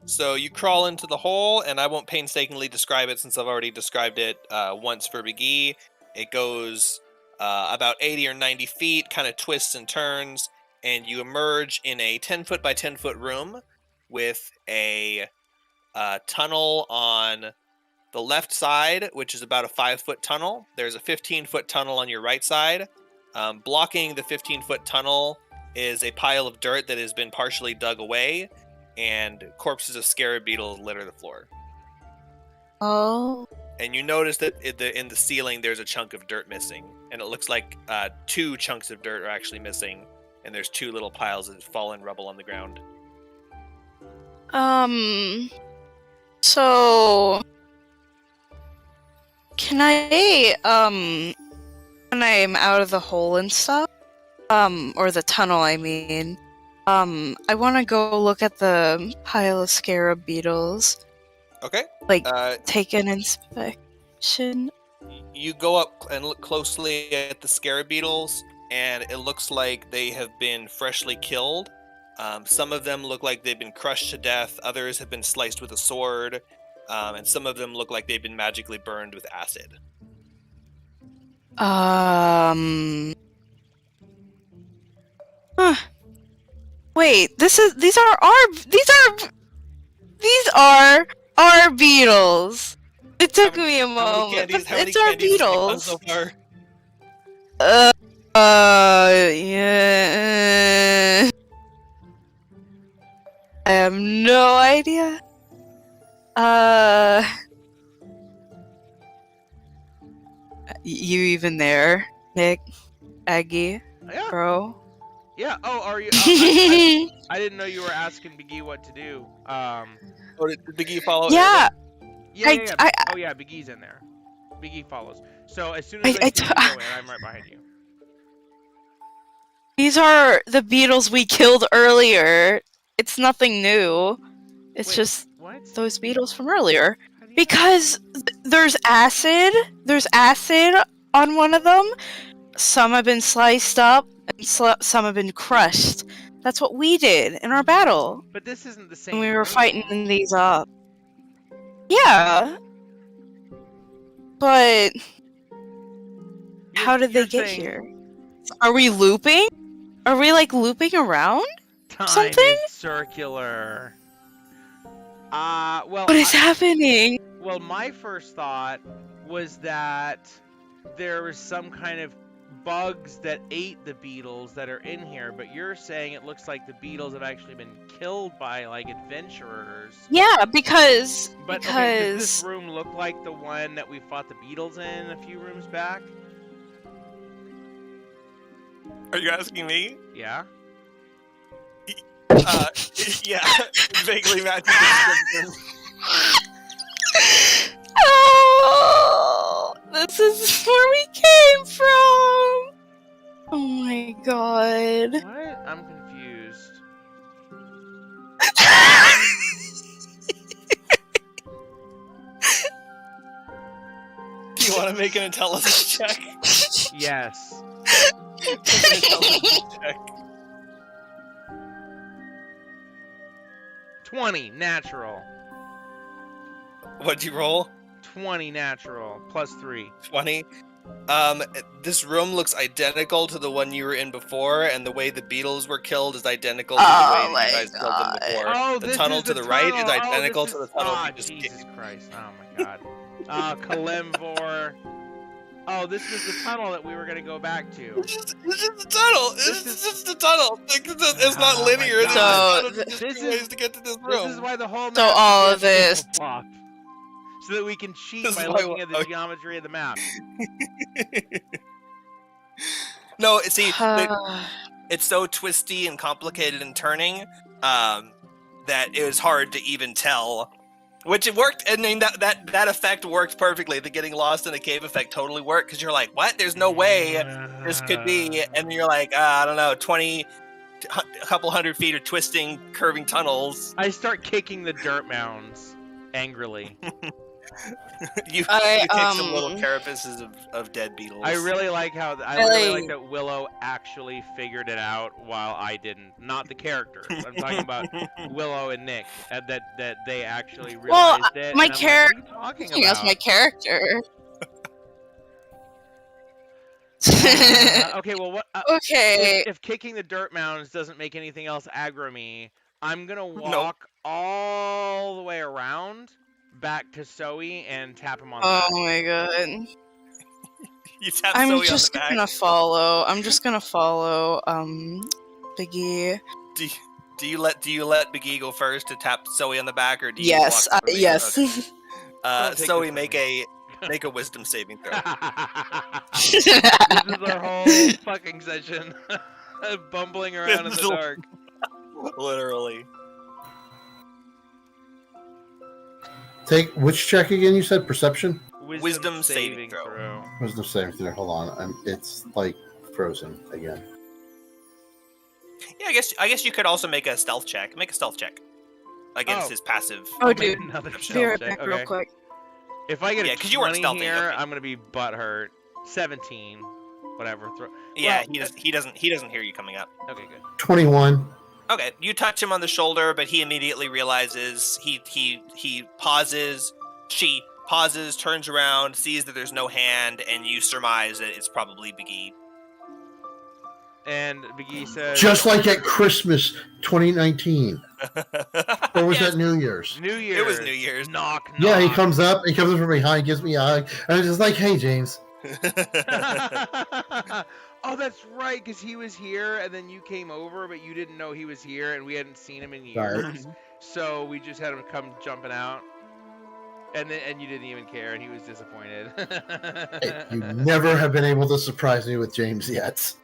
So you crawl into the hole, and I won't painstakingly describe it since I've already described it once for McGee. It goes about 80 or 90 feet, kind of twists and turns, and you emerge in a 10-foot by 10-foot room with a tunnel on the left side, which is about a 5-foot tunnel. There's a 15-foot tunnel on your right side. Blocking the 15-foot tunnel is a pile of dirt that has been partially dug away, and corpses of scarab beetles litter the floor. Oh. And you notice that in the ceiling there's a chunk of dirt missing, and it looks like 2 chunks of dirt are actually missing, and there's 2 little piles of fallen rubble on the ground. So can I when I'm out of the hole and stuff, or the tunnel, I mean, I want to go look at the pile of scarab beetles. Okay. Like, take an inspection. You go up and look closely at the scarab beetles, and it looks like they have been freshly killed. Some of them look like they've been crushed to death. Others have been sliced with a sword. And some of them look like they've been magically burned with acid. Wait, these are our beetles. It took me a moment. It's our beetles. So far? Yeah. I have no idea. You even there, Nick? Aggie? Yeah. Bro? Yeah. Oh, are you? I didn't know you were asking McGee what to do. Oh, did McGee follow? Yeah. Yeah. Oh yeah, McGee's in there. McGee follows. So as soon as I see you go in, I'm right behind you. These are the beetles we killed earlier. It's nothing new. It's just those beetles from earlier. Because there's acid. There's acid on one of them. Some have been sliced up, and some have been crushed. That's what we did in our battle. But this isn't the same. When we were fighting these up. Yeah. But how did they get here? Are we looping? Are we like looping around? Time something? Is circular. Well. What is happening? Well, my first thought was that there was some kind of bugs that ate the beetles that are in here, but you're saying it looks like the beetles have actually been killed by like adventurers. Yeah, because Okay, does this room look like the one that we fought the beetles in a few rooms back? Are you asking me? Yeah. Yeah, it vaguely matches the description. Oh, this is where we came from. Oh my god. What? I'm confused. Do you want to make an intelligence check? Yes. Make an intelligence check. 20 natural. What'd you roll? 20 natural plus 3. 20. This room looks identical to the one you were in before, and the way the beetles were killed is identical to the way that you guys killed them before. Oh, the tunnel to the right is identical to the tunnel you just Jesus came. Christ. Oh my god. Kalimvor. Oh, this was the tunnel that we were gonna go back to. This is the tunnel. This is just the tunnel. It's not Oh linear. my God. There's just 2 ways to get to this room. This is why the whole map So all is of this. flip-flop, so that we can cheat This by is why- looking at the geometry of the map. No, see, it's so twisty and complicated and turning. that it was hard to even tell. Which it worked, and then that effect worked perfectly. The getting lost in a cave effect totally worked, because you're like, what? There's no way this could be, and you're like, I don't know, 20, a couple 100 feet of twisting, curving tunnels. I start kicking the dirt mounds angrily. you kick some little carapaces of dead beetles. I really like how really like that Willow actually figured it out while I didn't. Not the characters. I'm talking about Willow and Nick. That they actually realized it. My and I'm like, what are you talking about? That's my character. Okay, well, what? Okay. If kicking the dirt mounds doesn't make anything else aggro me, I'm gonna walk all the way around back to Zoe and tap him on the back. Oh my god. You tap I'm Zoe just on the back. gonna follow. I'm just gonna follow Biggie. Do you let Big E go first to tap Zoe on the back, or do you Yes, walk through? yes. Okay. Zoe, make a wisdom saving throw. This is our whole fucking session. Bumbling around in the dark. Literally. Take which check again? You said perception. Wisdom saving throw. Wisdom saving throw. Hold on, it's like frozen again. Yeah, I guess you could also make a stealth check. Make a stealth check against his passive. Oh, dude. Be right back real quick. If I get a 20 you weren't stealthing, here, okay. I'm gonna be butthurt. 17, whatever. Yeah, he doesn't hear you coming up. Okay, good. 21. Okay, you touch him on the shoulder, but he immediately realizes he pauses. She pauses, turns around, sees that there's no hand, and you surmise that it's probably Big E. And Big E says, just like at Christmas 2019. Or was that New Year's? New Year's. It was New Year's. Knock, knock. Yeah, he comes up from behind, gives me a hug, and I'm just like, hey, James. Oh, that's right, because he was here, and then you came over, but you didn't know he was here, and we hadn't seen him in years. Right. So we just had him come jumping out, and you didn't even care, and he was disappointed. Hey, you never have been able to surprise me with James yet.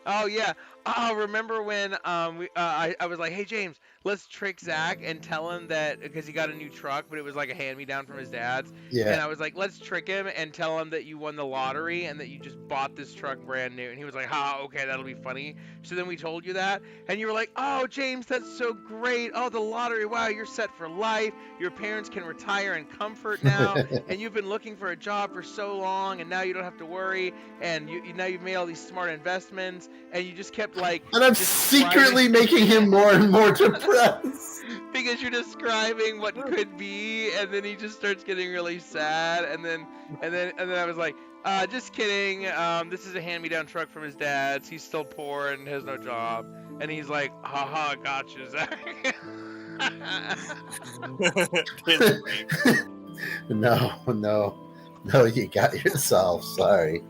Oh yeah. Oh, remember when I was like, hey James, let's trick Zach and tell him that because he got a new truck, but it was like a hand-me-down from his dad's. Yeah. And I was like, let's trick him and tell him that you won the lottery and that you just bought this truck brand new. And he was like, okay, that'll be funny. So then we told you that, and you were like, oh James, that's so great. Oh, the lottery, wow, you're set for life. Your parents can retire in comfort now, and you've been looking for a job for so long, and now you don't have to worry, and now you've made all these smart investments, and you just kept like. And I'm secretly making him more and more depressed. Because you're describing what could be, and then he just starts getting really sad, and then I was like, just kidding. This is a hand-me-down truck from his dad's. He's still poor and has no job. And he's like, haha, gotcha, Zach. No, you got yourself. Sorry.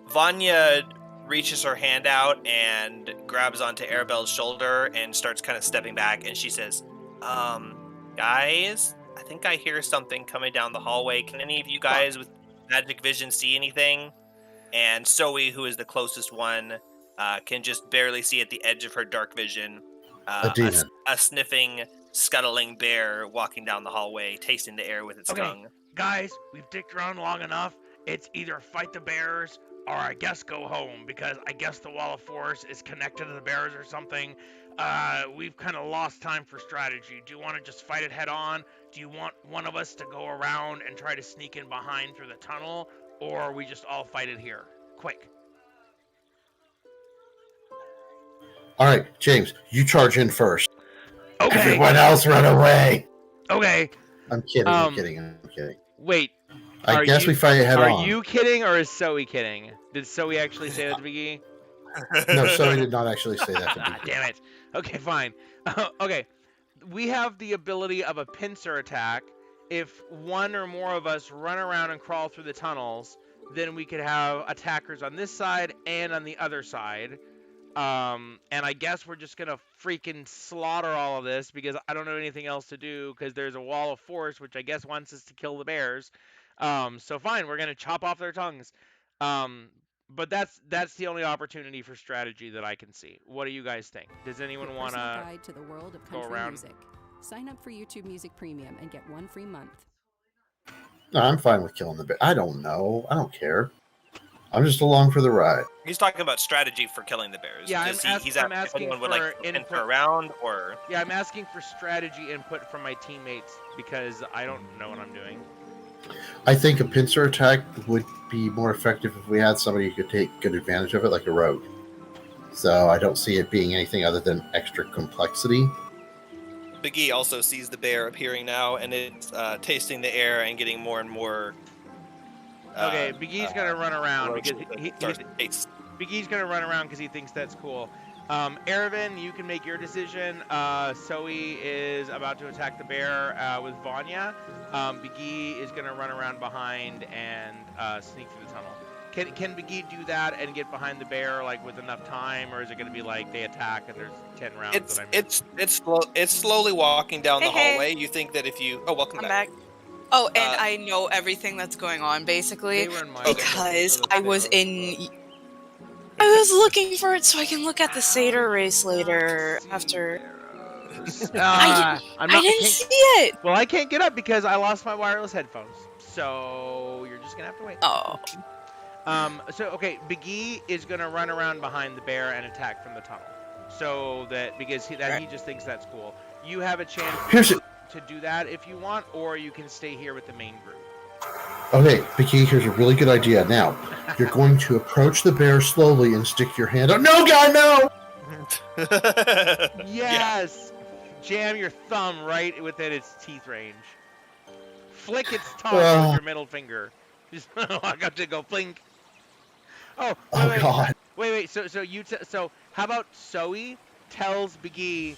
Vanya reaches her hand out and grabs onto Arabelle's shoulder and starts kind of stepping back, and she says, guys, I think I hear something coming down the hallway. Can any of you guys with magic vision see anything? And Zoe, who is the closest one, can just barely see at the edge of her dark vision a sniffing, scuttling bear walking down the hallway, tasting the air with its tongue. Guys, we've dicked around long enough. It's either fight the bears or I guess go home, because I guess the wall of force is connected to the bears or something. We've kind of lost time for strategy. Do you want to just fight it head on? Do you want one of us to go around and try to sneak in behind through the tunnel, or we just all fight it here? Quick. All right, James, you charge in first. Okay. Everyone else run away. Okay. I'm kidding. I'm kidding. Wait. I guess we fight it head on. Are you kidding, or is Zoe kidding? Did Zoe actually say that to Big E? No, Zoe did not actually say that to Big E. Damn it. Okay, fine. Okay. We have the ability of a pincer attack. If one or more of us run around and crawl through the tunnels, then we could have attackers on this side and on the other side. And I guess we're just gonna freaking slaughter all of this because I don't know anything else to do, because there's a wall of force which I guess wants us to kill the bears. So fine, we're gonna chop off their tongues. But that's the only opportunity for strategy that I can see. What do you guys think? Does anyone Your want personal to guide to the world of go country around? music. Sign up for YouTube Music Premium and get 1 free month. No, I'm fine with killing the bear. I don't know. I don't care. I'm just along for the ride. He's talking about strategy for killing the bears. Yeah, He's I'm asking if asking anyone would like for to enter input. around, or Yeah, I'm asking for strategy input from my teammates because I don't know what I'm doing. I think a pincer attack would be more effective if we had somebody who could take good advantage of it, like a rogue. So I don't see it being anything other than extra complexity. Big E also sees the bear appearing now, and it's tasting the air and getting more and more. Okay, Big E's gonna run around because Big E's gonna run around because he thinks that's cool. Erevan, you can make your decision. Zoe is about to attack the bear with Vanya. Big E is gonna run around behind and sneak through the tunnel. Can Big E do that and get behind the bear like with enough time, or is it gonna be like they attack and there's 10 rounds that I missed? It's slowly walking down the Hey. hallway. You think that if you welcome I'm back. back. Oh, and Uh, I know everything that's going on basically They were in my because so I was in. I was looking for it so I can look at the satyr race later after. I I'm not. didn't see it. Well, I can't get up because I lost my wireless headphones. So you're just gonna have to wait. Oh, So okay, Big E is gonna run around behind the bear and attack from the tunnel. So that because he just thinks that's cool. You have a chance to do that if you want, or you can stay here with the main group. Okay, Vicky, here's a really good idea. Now, you're going to approach the bear slowly and stick your hand out. No, God, no! Yes! Jam your thumb right within its teeth range. Flick its tongue with your middle finger. Just walk up to go blink. Oh, wait, God. Wait. So how about Zoe tells Big E,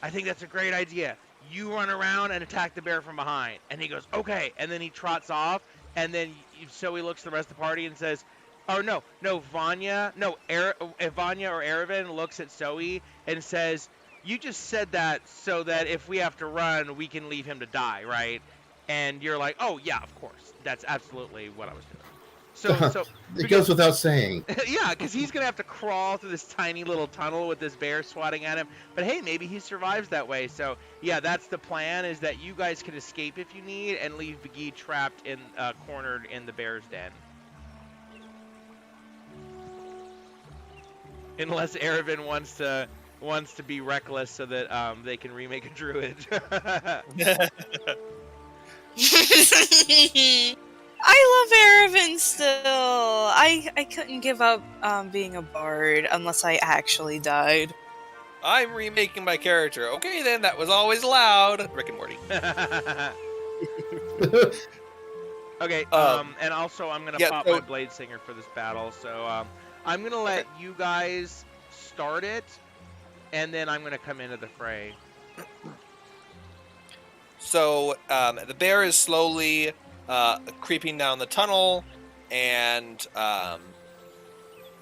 I think that's a great idea. You run around and attack the bear from behind. And he goes, okay. And then he trots off. And then Zoe looks at the rest of the party and says, oh, no, Vanya or Erevan looks at Zoe and says, you just said that so that if we have to run, we can leave him to die, right? And you're like, oh, yeah, of course. That's absolutely what I was doing. So it goes without saying. Yeah, because he's going to have to crawl through this tiny little tunnel with this bear swatting at him. But hey, maybe he survives that way. So yeah, that's the plan, is that you guys can escape if you need and leave Biggie trapped in cornered in the bear's den. Unless Erevan wants to be reckless so that they can remake a druid. I love Erevan still. I couldn't give up being a bard unless I actually died. I'm remaking my character. Okay, then, that was always allowed. Rick and Morty. Okay, and also I'm gonna pop my Blade Singer for this battle, so I'm gonna let you guys start it, and then I'm gonna come into the fray. So the bear is slowly creeping down the tunnel, and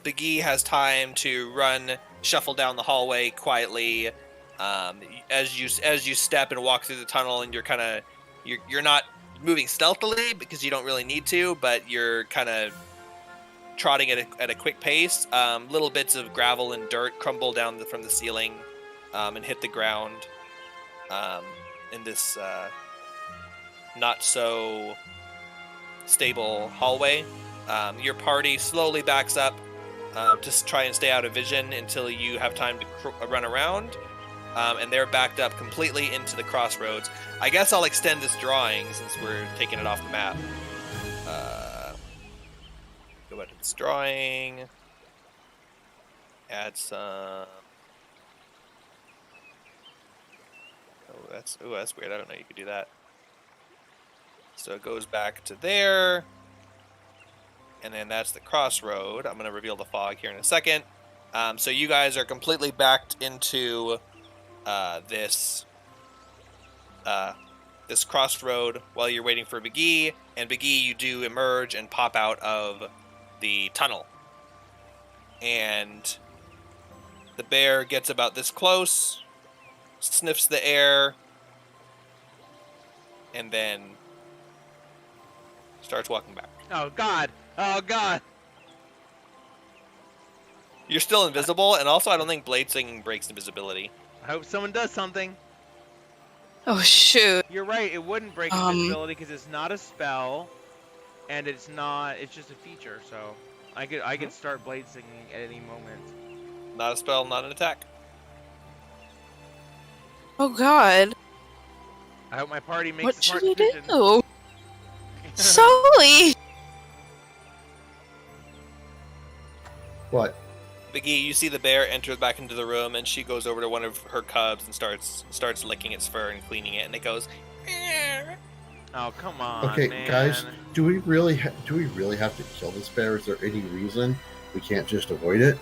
Big E has time to shuffle down the hallway quietly. As you step and walk through the tunnel, and you're not moving stealthily because you don't really need to, but you're kind of trotting at a quick pace. Little bits of gravel and dirt crumble down from the ceiling and hit the ground in this not so stable hallway. Your party slowly backs up to try and stay out of vision until you have time to run around. And they're backed up completely into the crossroads. I guess I'll extend this drawing since we're taking it off the map. Go back to this drawing. Add some. Oh, that's weird. I don't know you could do that. So it goes back to there. And then that's the crossroad. I'm going to reveal the fog here in a second. So you guys are completely backed into this crossroad while you're waiting for Big E. And Big E, you do emerge and pop out of the tunnel. And the bear gets about this close, sniffs the air, and then starts walking back. Oh God! Oh God! You're still invisible, and also I don't think blade singing breaks invisibility. I hope someone does something. Oh shoot. You're right, it wouldn't break invisibility because it's not a spell, and it's just a feature, so I could start blade singing at any moment. Not a spell, not an attack. Oh god. I hope my party makes What a smart should we decision. do? Sully! What? Biggie, you see the bear enter back into the room, and she goes over to one of her cubs and starts licking its fur and cleaning it, and it goes. Oh come on, Okay, man. guys, do we really have to kill this bear? Is there any reason we can't just avoid it?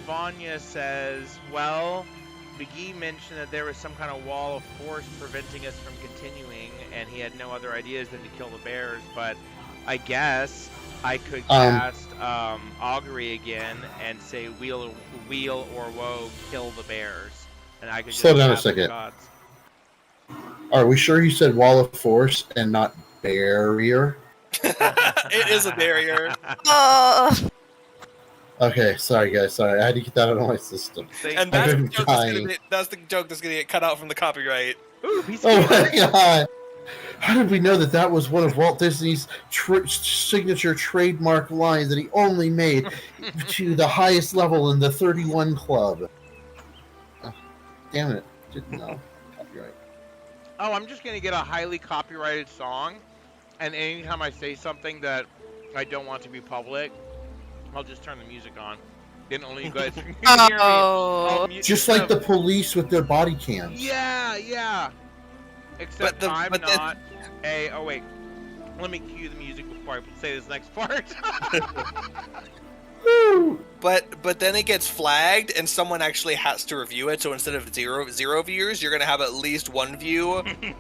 Vanya says, well, McGee mentioned that there was some kind of wall of force preventing us from continuing, and he had no other ideas than to kill the bears, but I guess I could cast Augury again and say wheel or woe, kill the bears. And I could just Slow down a ask the second. gods. Are we sure you said wall of force and not barrier? It is a barrier. Okay, sorry guys, sorry. I had to get that out of my system. And I've that's the, been joke dying. that's the joke that's gonna get cut out from the copyright. Ooh, piece Oh of my god! How did we know that that was one of Walt Disney's signature trademark lines that he only made to the highest level in the 31 Club? Damn it. Didn't know. Copyright. Oh, I'm just gonna get a highly copyrighted song, and anytime I say something that I don't want to be public, I'll just turn the music on. Then only you guys can hear me. Oh. Just like the police with their body cams. Yeah. Except I'm but not a. Oh wait, let me cue the music before I say this next part. But then it gets flagged, and someone actually has to review it. So instead of zero views, you're gonna have at least one view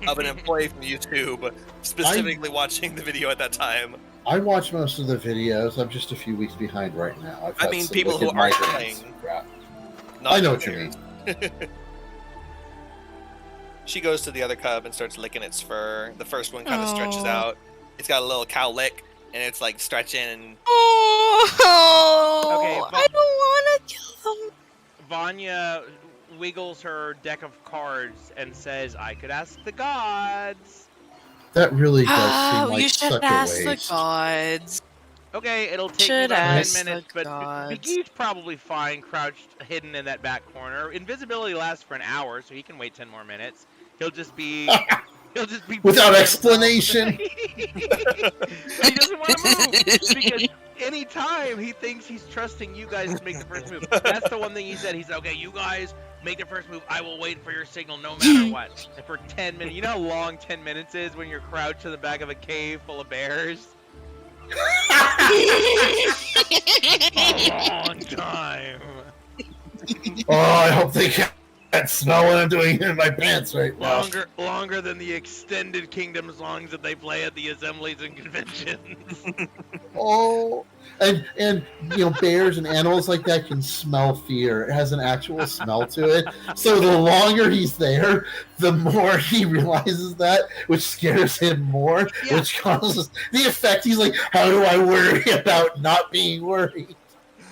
of an employee from YouTube specifically watching the video at that time. I watch most of the videos. I'm just a few weeks behind right now. I've I had mean, some people who wicked aren't migraines. playing. Crap. Not I know what you players. mean. She goes to the other cub and starts licking its fur. The first one kind of stretches Oh. out. It's got a little cow lick, and it's like stretching. And Oh. Okay, but- I don't want to kill them. Vanya wiggles her deck of cards and says, "I could ask the gods." That really does seem Oh, like you should such ask a the waste. gods. Okay, it'll take me Should about 10 ask minutes, the but gods. Biggie's probably fine, crouched, hidden in that back corner. Invisibility lasts for an hour, so he can wait 10 more minutes. He'll just be Without himself. explanation. But he doesn't want to move because anytime he thinks he's trusting you guys to make the first move. That's the one thing he said. He said, "Okay, you guys make the first move. I will wait for your signal no matter what." And for 10 minutes, you know how long 10 minutes is when you're crouched in the back of a cave full of bears? A long time. Oh, I hope they can't smell what I'm doing in my pants right now. Longer than the extended Kingdom songs that they play at the assemblies and conventions. Oh, and you know, bears and animals like that can smell fear. It has an actual smell to it. So the longer he's there, the more he realizes that, which scares him more, Yeah. which causes the effect. He's like, how do I worry about not being worried?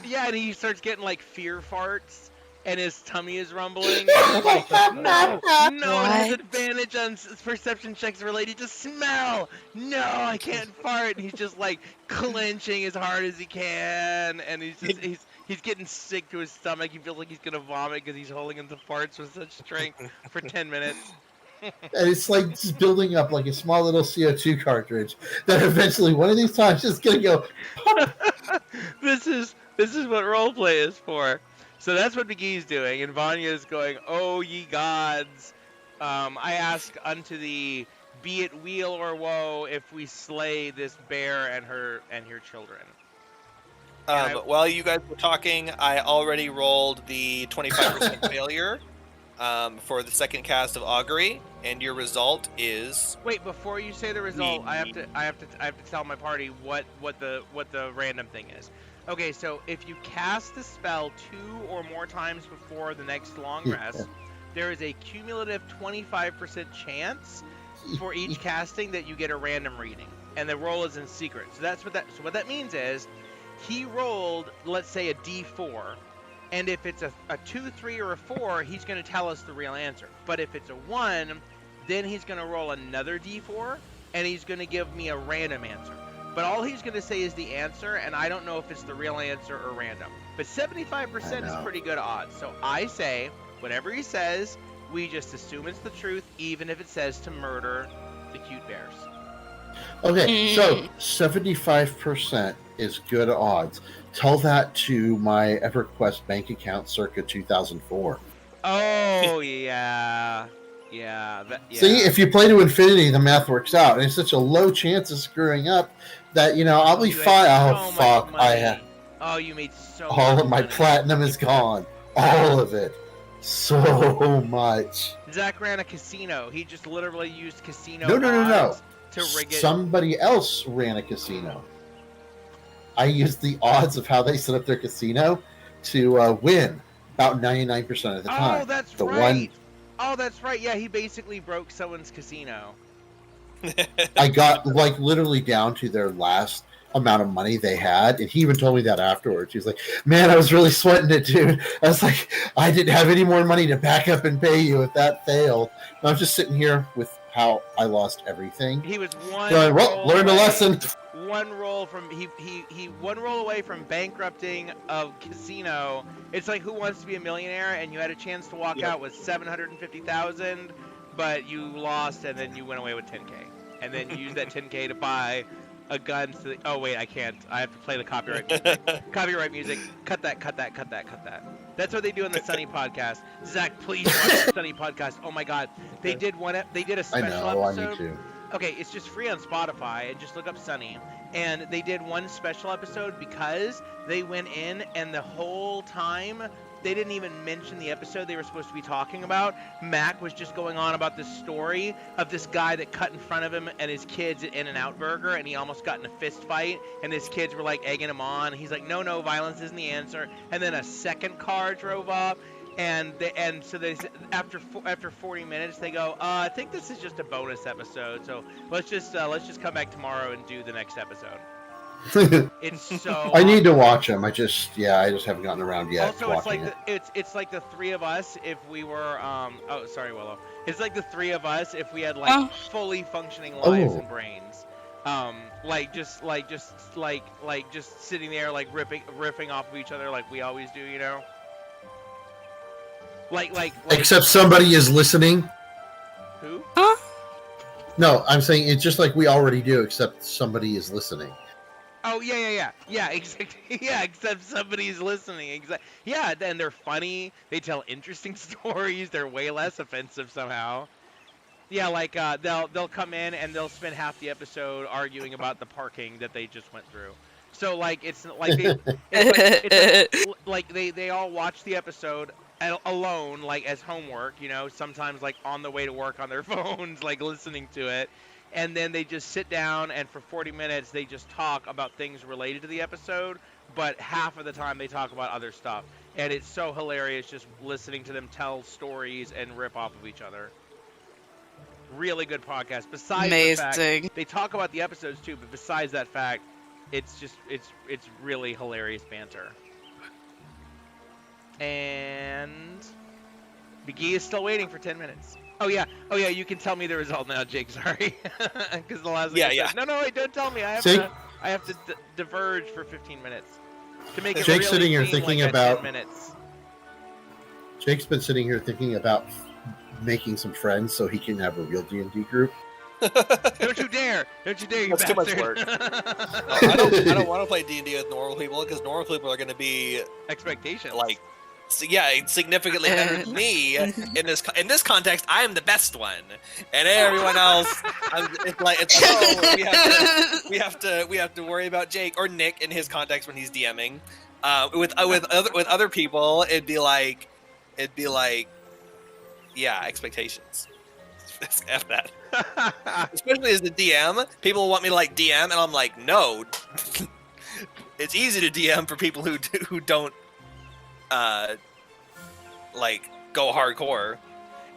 Yeah, and he starts getting like fear farts, and his tummy is rumbling. Like, no, and his What? advantage on perception checks related to smell. No, I can't fart. And he's just like clenching as hard as he can, and he's getting sick to his stomach. He feels like he's gonna vomit because he's holding into farts with such strength for 10 minutes. And it's like just building up like a small little CO2 cartridge that eventually one of these times is gonna go. This is what roleplay is for. So that's what McGee's doing, and Vanya is going, "Oh ye gods, I ask unto thee, be it weal or woe, if we slay this bear and her children." While you guys were talking, I already rolled the 25% failure for the second cast of Augury, and your result is Wait, before you say the result, I have to tell my party what the random thing is. Okay, so if you cast the spell 2 or more times before the next long rest, there is a cumulative 25% chance for each casting that you get a random reading, and the roll is in secret. So what that means is he rolled, let's say, a D4, and if it's a 2, 3, or a 4, he's going to tell us the real answer. But if it's a 1, then he's going to roll another D4, and he's going to give me a random answer. But all he's going to say is the answer, and I don't know if it's the real answer or random. But 75% is pretty good odds. So I say, whatever he says, we just assume it's the truth, even if it says to murder the cute bears. Okay, so 75% is good odds. Tell that to my EverQuest bank account circa 2004. Oh, yeah. Yeah. See, if you play to infinity, the math works out. And it's such a low chance of screwing up that, I'll be fine. Oh, fuck. You made so all much of my money. platinum is gone. All of it. So much. Zach ran a casino. He just literally used casino No. odds to rig it. Somebody else ran a casino. I used the odds of how they set up their casino to win about 99% of the time. Oh, that's right. Oh, that's right. Yeah, he basically broke someone's casino. I got literally down to their last amount of money they had, and he even told me that afterwards. He was like, "Man, I was really sweating it, dude." I was like, "I didn't have any more money to back up and pay you if that failed." And I'm just sitting here with how I lost everything. He was learned a lesson. One roll from he one roll away from bankrupting a casino. It's like Who Wants to Be a Millionaire, and you had a chance to walk out with $750,000, but you lost, and then you went away with $10K, and then you used that $10K to buy a gun. Oh wait, I can't. I have to play the copyright music. Copyright music. Cut that. That's what they do on the Sunny podcast. Zach, please watch the Sunny podcast. Oh my God, they did a special episode. I need to. Okay, it's just free on Spotify, and just look up Sunny. And they did one special episode because they went in, and the whole time they didn't even mention the episode they were supposed to be talking about. Mac was just going on about this story of this guy that cut in front of him and his kids at In-N-Out Burger, and he almost got in a fist fight, and his kids were like egging him on. He's like, no, violence isn't the answer. And then a second car drove up. And so they after 40 minutes they go, I think this is just a bonus episode, so let's just come back tomorrow and do the next episode. It's so I need to watch them. I just haven't gotten around yet. Also, to it's like watching it's like the three of us if we were oh sorry Willow. It's like the three of us if we had fully functioning lives and brains. Just sitting there riffing off of each other like we always do, Except somebody is listening. Who? Huh? No, I'm saying it's just like we already do, except somebody is listening. Oh yeah, exactly. Yeah, except somebody's listening. Exactly. Yeah, and they're funny. They tell interesting stories. They're way less offensive somehow. Yeah, they'll come in and they'll spend half the episode arguing about the parking that they just went through. So they all watch the episode alone, as homework, sometimes on the way to work on their phones, listening to it, and then they just sit down and for 40 minutes they just talk about things related to the episode, but half of the time they talk about other stuff, and it's so hilarious just listening to them tell stories and rip off of each other. Really good podcast. Besides the fact, they talk about the episodes too, but besides that fact, it's really hilarious banter. And McGee is still waiting for 10 minutes. Oh yeah, you can tell me the result now, Jake. Sorry, because the last thing I said, no, wait, don't tell me. I have to diverge for 15 minutes to make it Jake's really sitting here seem thinking like about 10 minutes. Jake's been sitting here thinking about making some friends so he can have a real D&D group. Don't you dare! You That's bastard. too much work. I don't want to play D&D with normal people because normal people are going to be expectations. Significantly better than me. In this context, I am the best one, and everyone else, we have to worry about Jake or Nick in his context when he's DMing. With other people, it'd be like, expectations. F that. Especially as the DM, people want me to DM, and I'm like, no. It's easy to DM for people who don't go hardcore.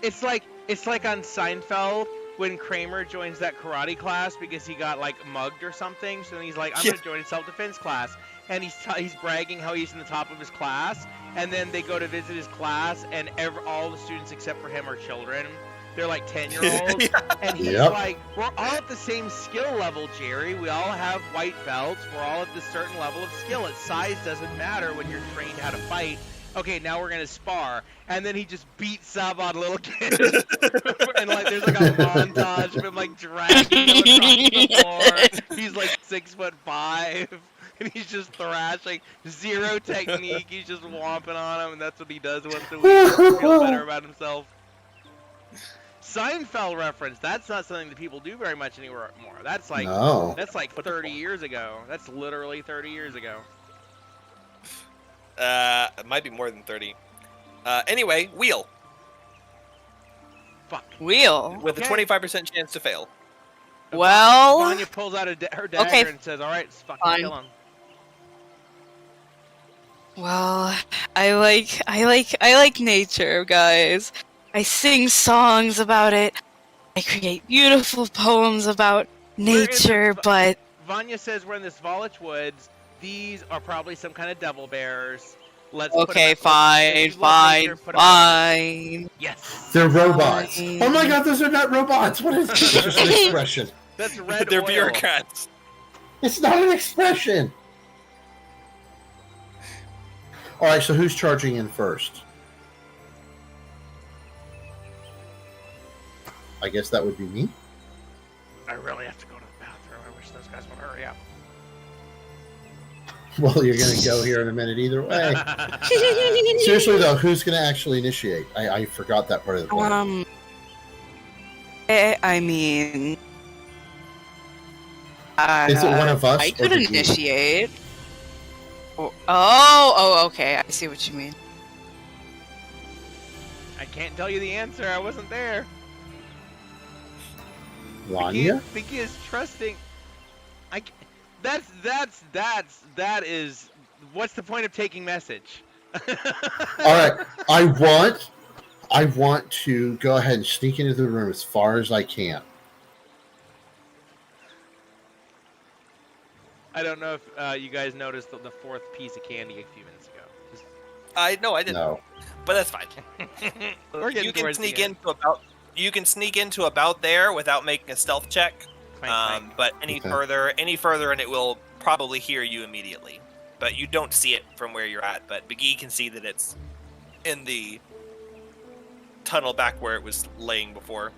It's like on Seinfeld when Kramer joins that karate class because he got mugged or something. So then he's like, I'm gonna join a self-defense class, and he's bragging how he's in the top of his class, and then they go to visit his class, and all the students except for him are children. They're like 10-year-olds, and he's like, we're all at the same skill level, Jerry. We all have white belts. We're all at this certain level of skill. Its size doesn't matter when you're trained how to fight. Okay, now we're gonna spar, and then he just beats up on little kids, and like there's like a montage of him like dragging them across the floor. He's like 6'5", and he's just thrashing, zero technique. He's just whomping on him, and that's what he does once a week to feel better about himself. Seinfeld reference. That's not something that people do very much anymore. That's like that's like 30 years ago. That's literally 30 years ago. It might be more than 30. Anyway, wheel. Fuck. Wheel. With a 25% chance to fail. Well. Vanya pulls out her dagger and says, "All right, let's fucking kill him." Well, I like nature, guys. I sing songs about it. I create beautiful poems about nature, but Vanya says we're in the Svalich Woods. These are probably some kind of devil bears. Let's fine. Yes. They're robots. Oh my god, those are not robots. What is this? It's just an expression. That's red They're oil. bureaucrats. It's not an expression. All right, so who's charging in first? I guess that would be me. I really have to go to the bathroom. I wish those guys would hurry up. Well, you're going to go here in a minute either way. Seriously, though, who's going to actually initiate? I forgot that part of the plan. I mean... Is it one of us? I could initiate. Oh, okay. I see what you mean. I can't tell you the answer. I wasn't there. Vanya? Vicky is trusting. That is. What's the point of taking message? All right. I want to go ahead and sneak into the room as far as I can. I don't know if you guys noticed the fourth piece of candy a few minutes ago. I didn't. No. But that's fine. You can sneak into about there without making a stealth check. But any further, and it will probably hear you immediately. But you don't see it from where you're at. But Big E can see that it's in the tunnel back where it was laying before.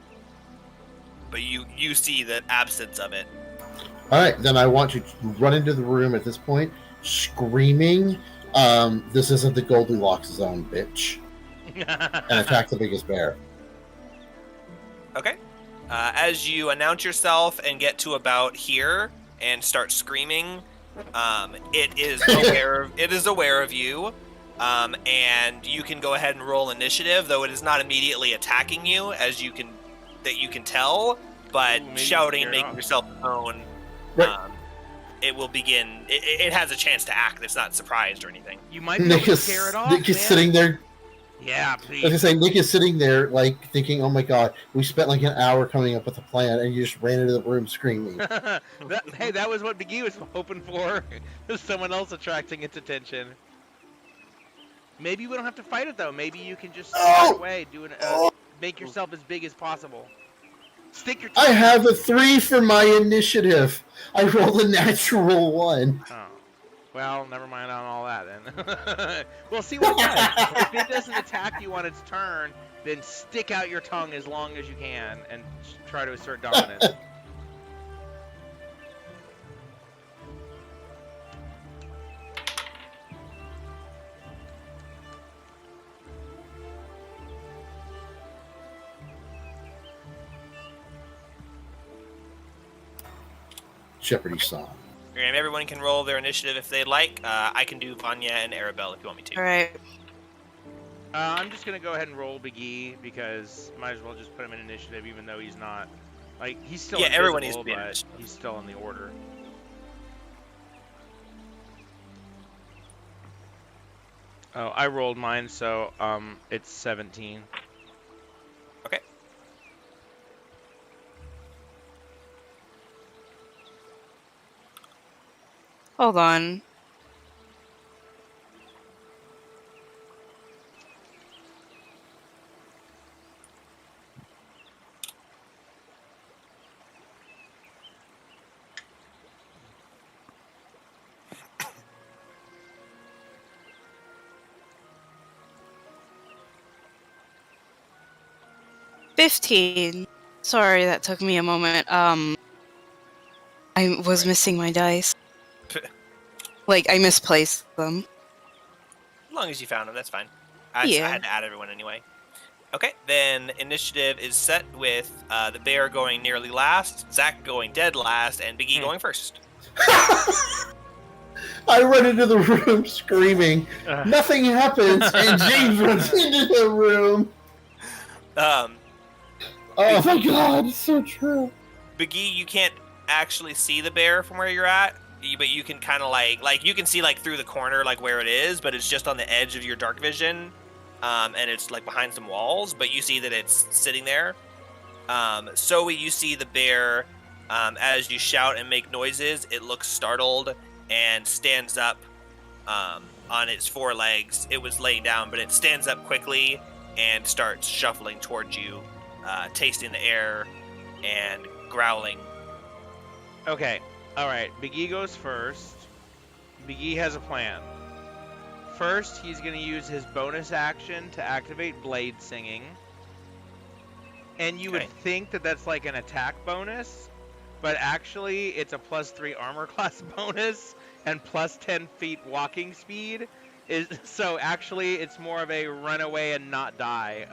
But you see the absence of it. All right, then I want to run into the room at this point, screaming, "This isn't the Goldilocks zone, bitch!" and attack the biggest bear. Okay. As you announce yourself and get to about here and start screaming, it is aware of you, and you can go ahead and roll initiative, though it is not immediately attacking you, as you can tell. But shouting, making yourself known, it will begin. It has a chance to act. It's not surprised or anything. You might be able to scare it off. Nick is sitting there. Yeah, please. Like I say, Nick is sitting there, like thinking, "Oh my god, we spent like an hour coming up with a plan, and you just ran into the room screaming." That was what McGee was hoping for. Someone else attracting its attention. Maybe we don't have to fight it though. Maybe you can just stay away, make yourself as big as possible. Stick your. I have a 3 for my initiative. I rolled a natural 1. Oh. Well, never mind on all that then. We'll see what it does. If it doesn't attack you on its turn, then stick out your tongue as long as you can and try to assert dominance. Jeopardy song. Everyone can roll their initiative if they'd like. I can do Vanya and Arabelle if you want me to. All right. I'm just gonna go ahead and roll Big E because might as well just put him in initiative, even though he's not. Like he's still everyone needs invisible, to be but initiative. he's still in the order. Oh, I rolled mine, so it's 17. Okay. Hold on. 15. Sorry, that took me a moment. I was missing my dice. Like, I misplaced them. As long as you found them, that's fine. I Yeah. had to add everyone anyway. Okay, then initiative is set with the bear going nearly last, Zach going dead last, and Big E going first. I run into the room screaming, nothing happens, and James runs into the room. Um, Oh my god, it's so true. Big E, you can't actually see the bear from where you're at, but you can kind of like you can see like through the corner like where it is, but it's just on the edge of your dark vision, and it's like behind some walls, but you see that it's sitting there. So you see the bear as you shout and make noises. It looks startled and stands up on its four legs. It was laying down, but it stands up quickly and starts shuffling towards you, tasting the air and growling. Okay, alright. Big E goes first. Big E has a plan. First, he's going to use his bonus action to activate Blade Singing. And you would think that that's like an attack bonus, but actually it's a +3 armor class bonus and +10 feet walking speed. So actually it's more of a run away and not die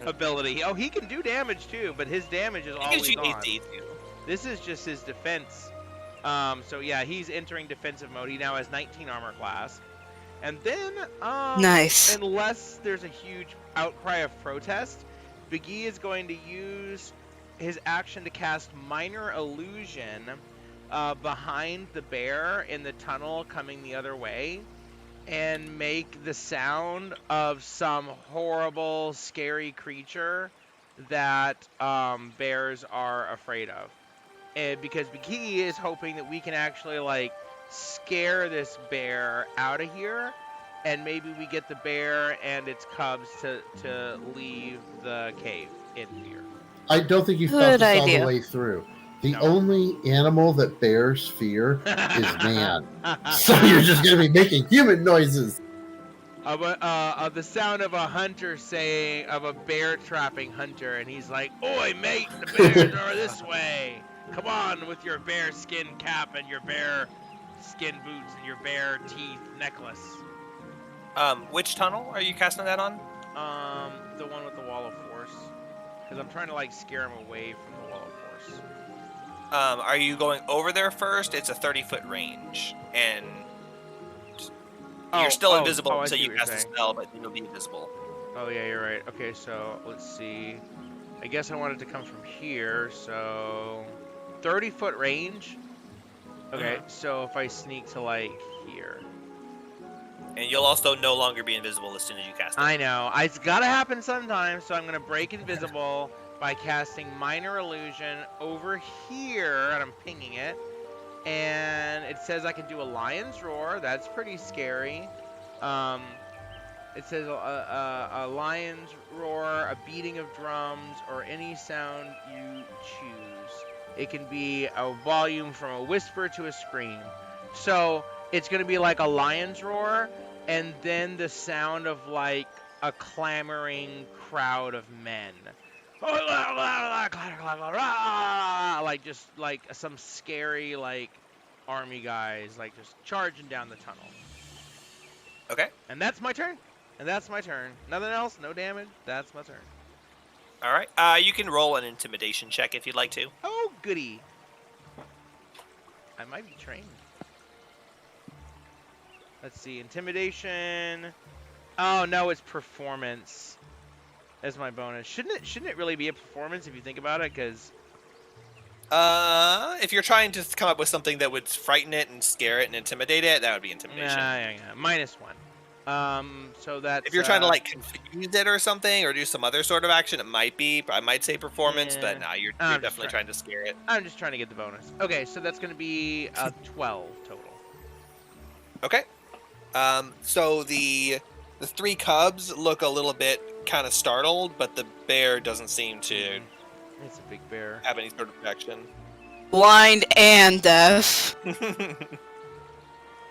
ability. Oh, he can do damage too, but his damage is always on. AD too. This is just his defense. So yeah, he's entering defensive mode. He now has 19 armor class. And then, Nice. unless there's a huge outcry of protest, Big E is going to use his action to cast Minor Illusion behind the bear in the tunnel coming the other way, and make the sound of some horrible, scary creature that bears are afraid of. And because Big E is hoping that we can actually like scare this bear out of here, and maybe we get the bear and its cubs to leave the cave in fear. I don't think you thought Good this all idea. the way through. The No. only animal that bears fear is man. So you're just going to be making human noises. The sound of a hunter saying, of a bear trapping hunter, and he's like, "Oi, mate, the bears are this way. Come on with your bear skin cap and your bear skin boots and your bear teeth necklace." Which tunnel are you casting that on? The one with the wall of force. Because I'm trying to like scare him away from the wall of force. Are you going over there first? It's a 30-foot range, and you're still invisible I until see you what cast you're the saying. spell, but you'll be invisible. Oh yeah, you're right. Okay, so let's see. I guess I wanted to come from here, so 30-foot range. Okay, so if I sneak to like here. And you'll also no longer be invisible as soon as you cast it. I know. It's gotta happen sometime, so I'm gonna break invisible by casting Minor Illusion over here, and I'm pinging it. And it says I can do a lion's roar. That's pretty scary. It says a lion's roar, a beating of drums, or any sound you choose. It can be a volume from a whisper to a scream. So it's going to be like a lion's roar, and then the sound of like a clamoring crowd of men. Like just like some scary like army guys like just charging down the tunnel. Okay. And that's my turn. Nothing else, no damage. That's my turn. All right. You can roll an intimidation check if you'd like to. Oh, goody. I might be trained. Let's see, intimidation. Oh no, it's performance. As my bonus. Shouldn't it really be a performance if you think about it? Because if you're trying to come up with something that would frighten it and scare it and intimidate it, that would be intimidation. yeah. -1. So that's If you're trying to like confuse it or something, or do some other sort of action, it might be. I might say performance, but no, you're definitely trying to scare it. I'm just trying to get the bonus. Okay, so that's going to be 12 total. Okay. So the three cubs look a little bit kind of startled, but the bear doesn't seem to It's a big bear. have any sort of reaction. Blind and deaf.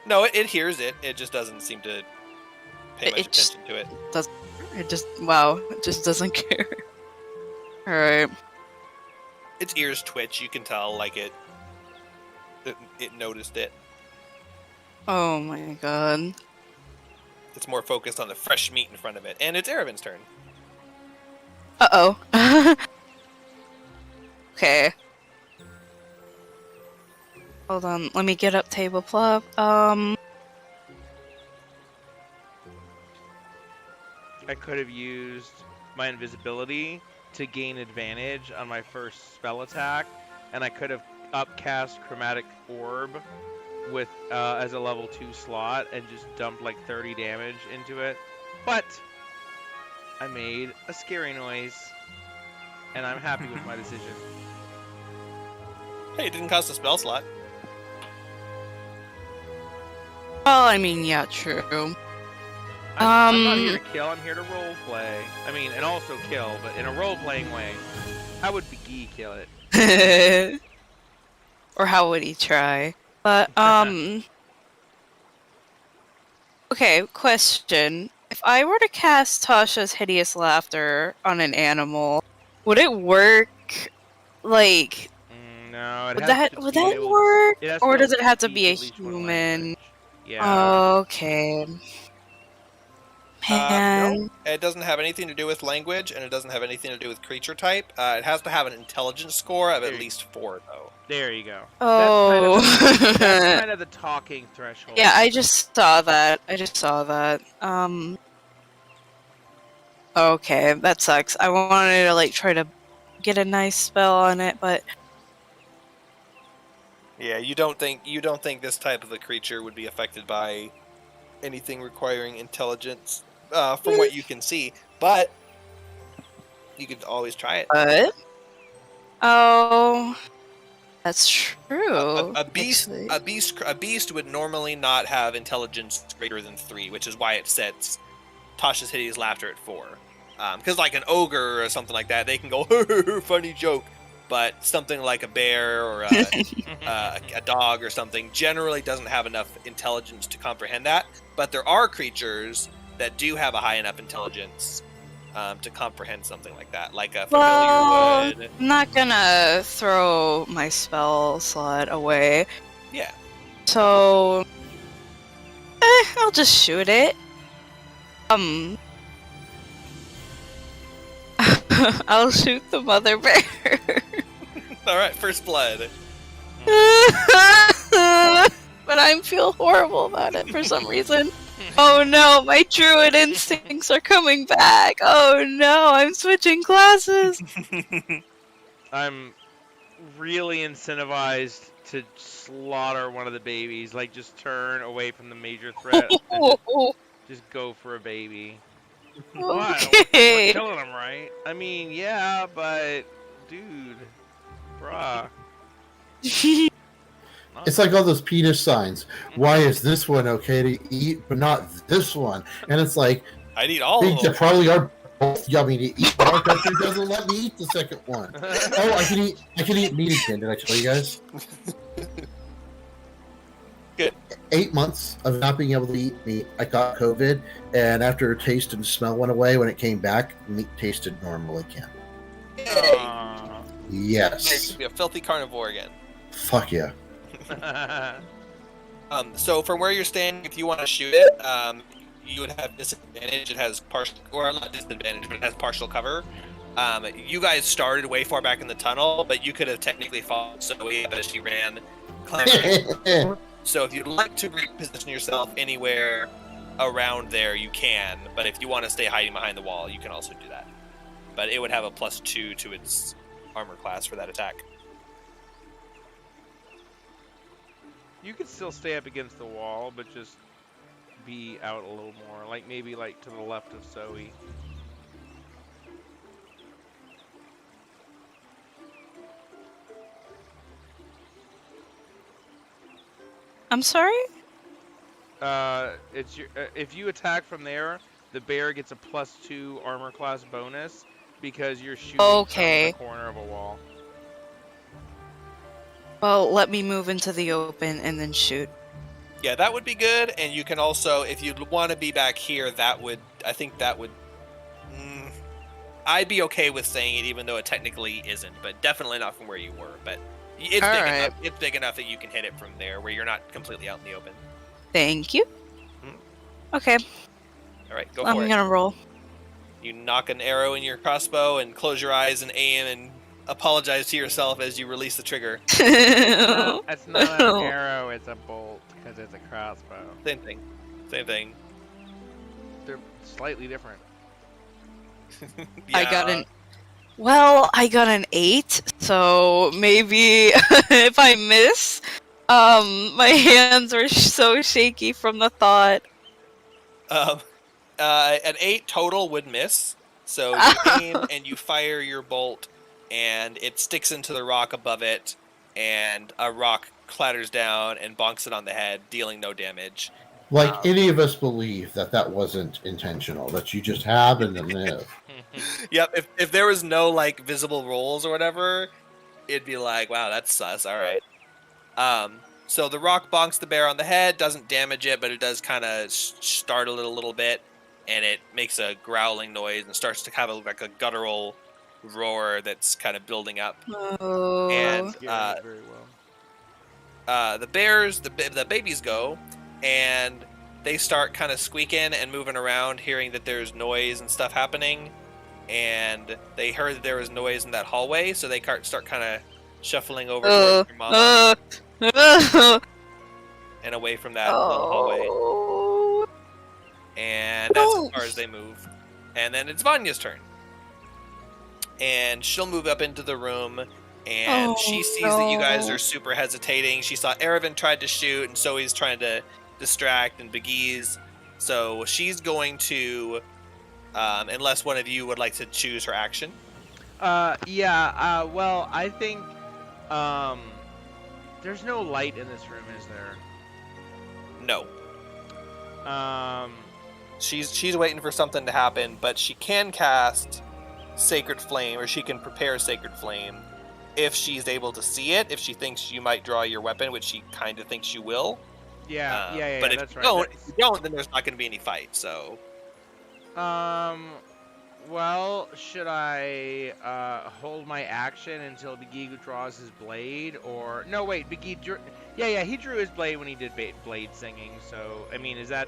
No, it hears it. It just doesn't seem to pay much It just- attention to it. It just doesn't care. Alright. Its ears twitch. You can tell, like it noticed it. Oh my god. It's more focused on the fresh meat in front of it, and it's Aravin's turn. Uh-oh. Okay. Hold on, let me get up tablecloth. I could have used my invisibility to gain advantage on my first spell attack, and I could have upcast Chromatic Orb with as a level 2 slot and just dumped like 30 damage into it. But I made a scary noise, and I'm happy with my decision. Hey, it didn't cost a spell slot. Well, I mean, yeah, true. I'm not here to kill, I'm here to role play. I mean, and also kill, but in a role-playing way. How would Begee kill it? Or how would he try? But, okay, question. If I were to cast Tasha's Hideous Laughter on an animal, would it work? Like, No, it would has that to would be that able work? it has to Or be does able it have to speak be a at least one human? language. Yeah. Okay. No, Man. it doesn't have anything to do with language, and it doesn't have anything to do with creature type. It has to have an intelligence score of at least 4, though. There you go. Oh. That's kind of the talking threshold. Yeah, I just saw that. Okay, that sucks. I wanted to like try to get a nice spell on it, but Yeah, you don't think this type of a creature would be affected by anything requiring intelligence, from what you can see. But you could always try it. what? Oh, that's true. A beast actually. would normally not have intelligence greater than 3, which is why it sets Tasha's Hideous Laughter at 4. Because like an ogre or something like that, they can go funny joke. But something like a bear or a dog or something generally doesn't have enough intelligence to comprehend that. But there are creatures that do have a high enough intelligence to comprehend something like that, like a familiar would. I'm not gonna throw my spell slot away. Yeah. So, I'll just shoot it. I'll shoot the mother bear. All right, first blood. But I feel horrible about it for some reason. Oh no, my druid instincts are coming back. Oh no, I'm switching classes. I'm really incentivized to slaughter one of the babies. Like, just turn away from the major threat. And just go for a baby. What? Okay. We're killing him, right? I mean, yeah, but dude, bruh. It's like all those penis signs. Why is this one okay to eat, but not this one? And it's like, I'd eat all they of them. probably are both yummy to eat, but our country doesn't let me eat the second one. Oh, I can eat meat again. Did I tell you guys? Good. 8 months of not being able to eat meat. I got COVID, and after taste and smell went away, when it came back, meat tasted normal again. Yay! Yes. Be a filthy carnivore again. Fuck yeah. So from where you're standing, if you want to shoot it, you would have disadvantage. It has partial, or not disadvantage, but it has partial cover. You guys started way far back in the tunnel, but you could have technically followed Zoe as she ran. Clambering. So if you'd like to reposition yourself anywhere around there, you can. But if you want to stay hiding behind the wall, you can also do that. But it would have a +2 to its armor class for that attack. You could still stay up against the wall, but just be out a little more. Like, maybe, like, to the left of Zoe. I'm sorry? It's your, if you attack from there, the bear gets a +2 armor class bonus because you're shooting from the corner of a wall. Well, let me move into the open and then shoot. Yeah, that would be good. And you can also, if you want to be back here, I think that would. I'd be okay with saying it, even though it technically isn't, but definitely not from where you were. But it's All big right. enough. It's big enough that you can hit it from there, where you're not completely out in the open. Thank you. Mm. Okay, All right, go I'm for it. gonna roll. You knock an arrow in your crossbow and close your eyes and aim and apologize to yourself as you release the trigger. It's not an arrow, it's a bolt, because it's a crossbow. Same thing. Same thing. They're slightly different. Yeah. I got an 8, so maybe if I miss, my hands are so shaky from the thought. An 8 total would miss. So you aim and you fire your bolt, and it sticks into the rock above it, and a rock clatters down and bonks it on the head, dealing no damage. Like any of us believe that wasn't intentional, that you just happened to miss. Yep. If there was no like visible rolls or whatever, it'd be like, wow, that's sus. All right. So the rock bonks the bear on the head, doesn't damage it, but it does kind of startle it a little bit, and it makes a growling noise and starts to have like a guttural roar that's kind of building up. Oh. And Very well. the bears, the babies go, and they start kind of squeaking and moving around, hearing that there's noise and stuff happening. And they heard that there was noise in that hallway, so they start kind of shuffling over towards your mama and away from that little hallway. Oh. And that's as far as they move. And then it's Vanya's turn. And she'll move up into the room, and she sees that you guys are super hesitating. She saw Erevan tried to shoot, and so he's trying to distract and begeese. So she's going to, unless one of you would like to choose her action. Well, I think, there's no light in this room, is there? No. Um, She's waiting for something to happen, but she can cast Sacred Flame, or she can prepare Sacred Flame if she's able to see it, if she thinks you might draw your weapon, which she kind of thinks you will. yeah, But if that's you right. if you don't, then there's not going to be any fight, so... Well, should I hold my action until Begee draws his blade, or no? Wait, Begee drew. Yeah, he drew his blade when he did blade singing. So I mean, is that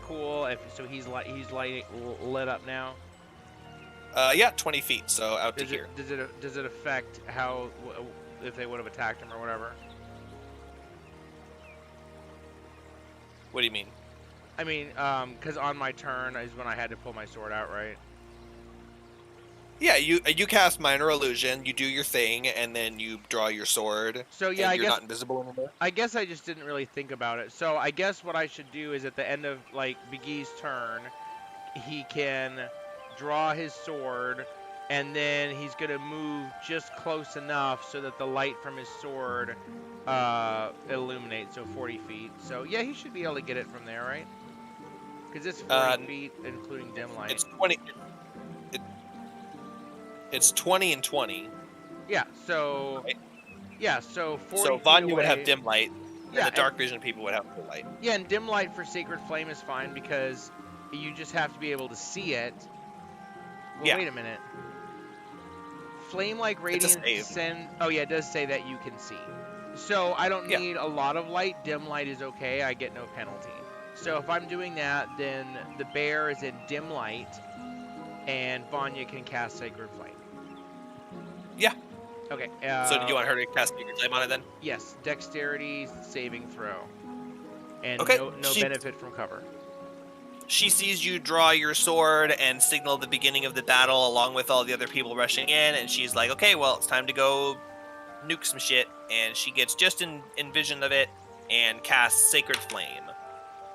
cool? He's lit up now. Yeah, 20 feet, so out to here. Does it affect how if they would have attacked him or whatever? What do you mean? I mean, because on my turn is when I had to pull my sword out, right? Yeah, you cast Minor Illusion, you do your thing, and then you draw your sword. So yeah, and you're not invisible anymore. I guess I just didn't really think about it. So I guess what I should do is at the end of like Begee's turn, he can draw his sword, and then he's gonna move just close enough so that the light from his sword illuminates, so 40 feet. So yeah, he should be able to get it from there, right? Because it's 40 feet, including dim light. It's 20. It's 20 and 20. Yeah, so... Right. Yeah, so 40 So feet Vanya would away. have dim light, Yeah, and the dark vision people would have full light. Yeah, and dim light for Sacred Flame is fine because you just have to be able to see it. Well, Yeah. wait a minute. Flame like radiant send... Oh yeah, it does say that you can see. So I don't need a lot of light. Dim light is okay. I get no penalty. So if I'm doing that, then the bear is in dim light, and Vanya can cast Sacred Flame. Yeah. Okay. So do you want her to cast Sacred Flame on it then? Yes, dexterity saving throw. And Okay, no benefit from cover. She sees you draw your sword and signal the beginning of the battle along with all the other people rushing in, and she's like, okay, well, it's time to go nuke some shit. And she gets just in vision of it and casts Sacred Flame.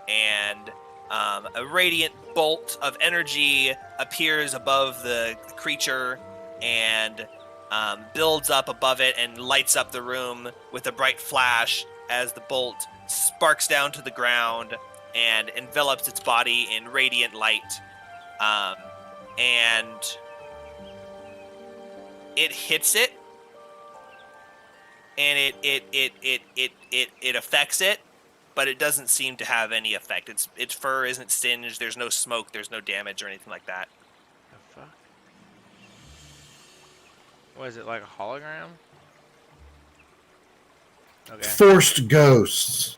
And a radiant bolt of energy appears above the creature and builds up above it and lights up the room with a bright flash as the bolt sparks down to the ground and envelops its body in radiant light. And it hits it, and it affects it, but it doesn't seem to have any effect. Its fur isn't singed. There's no smoke. There's no damage or anything like that. The fuck? What is it, like a hologram? Okay. Forced ghosts.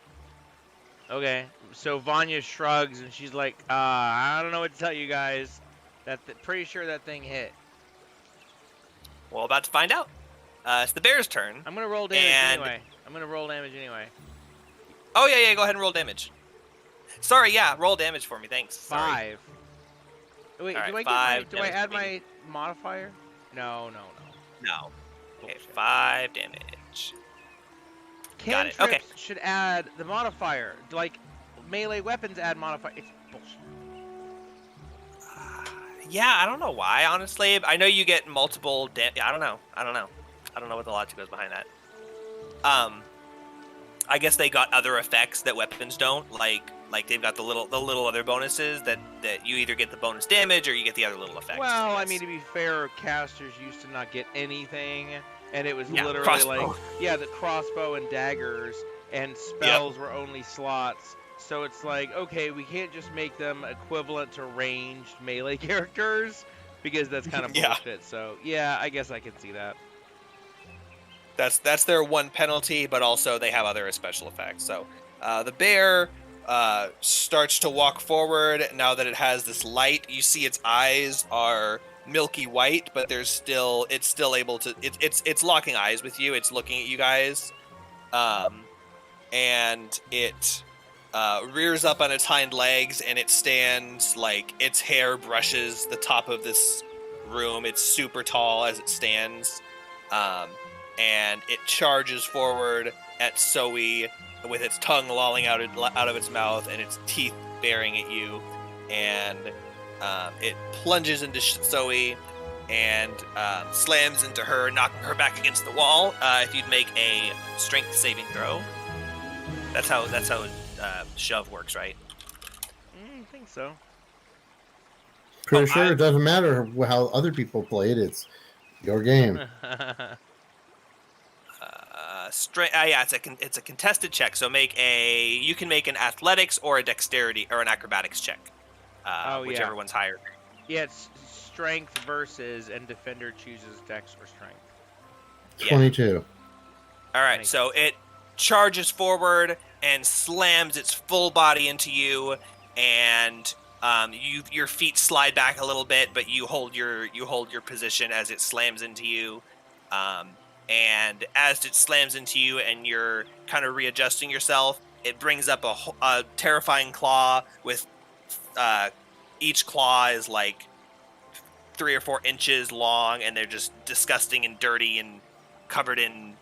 Okay. So Vanya shrugs and she's like, I don't know what to tell you guys. Pretty sure that thing hit. Well, about to find out. It's the bear's turn. I'm gonna roll damage anyway. Oh yeah, go ahead and roll damage. Sorry, yeah, roll damage for me. Thanks. Sorry. 5. Wait, All do right, I 5 do I add damage my modifier? No. No. Okay, Bullshit. 5 damage. Got it, Cantrips okay. should add the modifier. Like melee weapons add modifier. It's bullshit. Yeah, I don't know why, honestly. I know you get multiple I don't know. I don't know what the logic was behind that. I guess they got other effects that weapons don't, like they've got the little other bonuses that you either get the bonus damage or you get the other little effects. Well, I mean, to be fair, casters used to not get anything, and it was literally crossbow. like, the crossbow and daggers, and spells were only slots. So it's like, okay, we can't just make them equivalent to ranged melee characters, because that's kind of bullshit. So, yeah, I guess I can see that. That's their one penalty, but also they have other special effects. So the bear starts to walk forward. Now that it has this light, you see its eyes are milky white, but it's still able to. It's locking eyes with you. It's looking at you guys, and it rears up on its hind legs, and it stands like its hair brushes the top of this room. It's super tall as it stands. And it charges forward at Zoe with its tongue lolling out of its mouth and its teeth baring at you. And it plunges into Zoe and slams into her, knocking her back against the wall. If you'd make a strength saving throw. That's how shove works, right? I think so. Pretty sure it doesn't matter how other people play it. It's your game. It's a contested check. So you can make an athletics or a dexterity or an acrobatics check. Whichever one's higher. Yeah, it's strength versus, and defender chooses dex or strength. 22. All right, so it charges forward and slams its full body into you, and your feet slide back a little bit, but you hold your position as it slams into you. And as it slams into you and you're kind of readjusting yourself, it brings up a terrifying claw with each claw is like 3 or 4 inches long, and they're just disgusting and dirty and covered in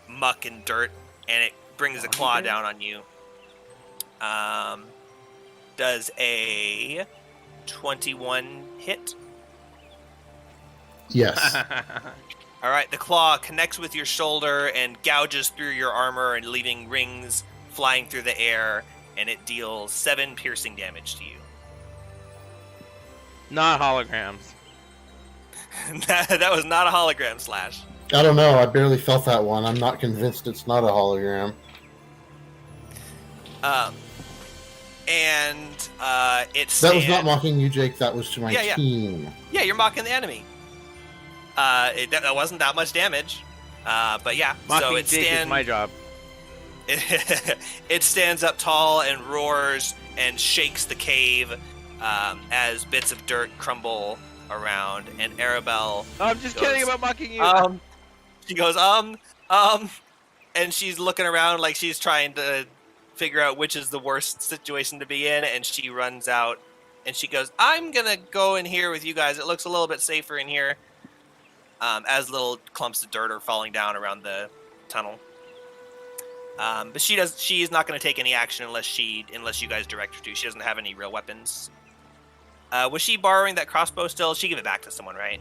muck and dirt, and it brings a claw down on you. Does a 21 hit? Yes. All right, the claw connects with your shoulder and gouges through your armor and leaving rings flying through the air, and it deals 7 piercing damage to you. Not holograms. That was not a hologram slash. I don't know. I barely felt that one. I'm not convinced it's not a hologram. That was not mocking you, Jake. That was to my team. Yeah, you're mocking the enemy. That wasn't that much damage, but yeah. Mocking so it Jake is my job. It stands up tall and roars and shakes the cave as bits of dirt crumble around. And Arabelle, I'm just kidding about mocking you. She goes, and she's looking around like she's trying to figure out which is the worst situation to be in. And she runs out and she goes, "I'm gonna go in here with you guys. It looks a little bit safer in here." As little clumps of dirt are falling down around the tunnel. But she's not going to take any action unless you guys direct her to. She doesn't have any real weapons. Was she borrowing that crossbow still? She gave it back to someone, right?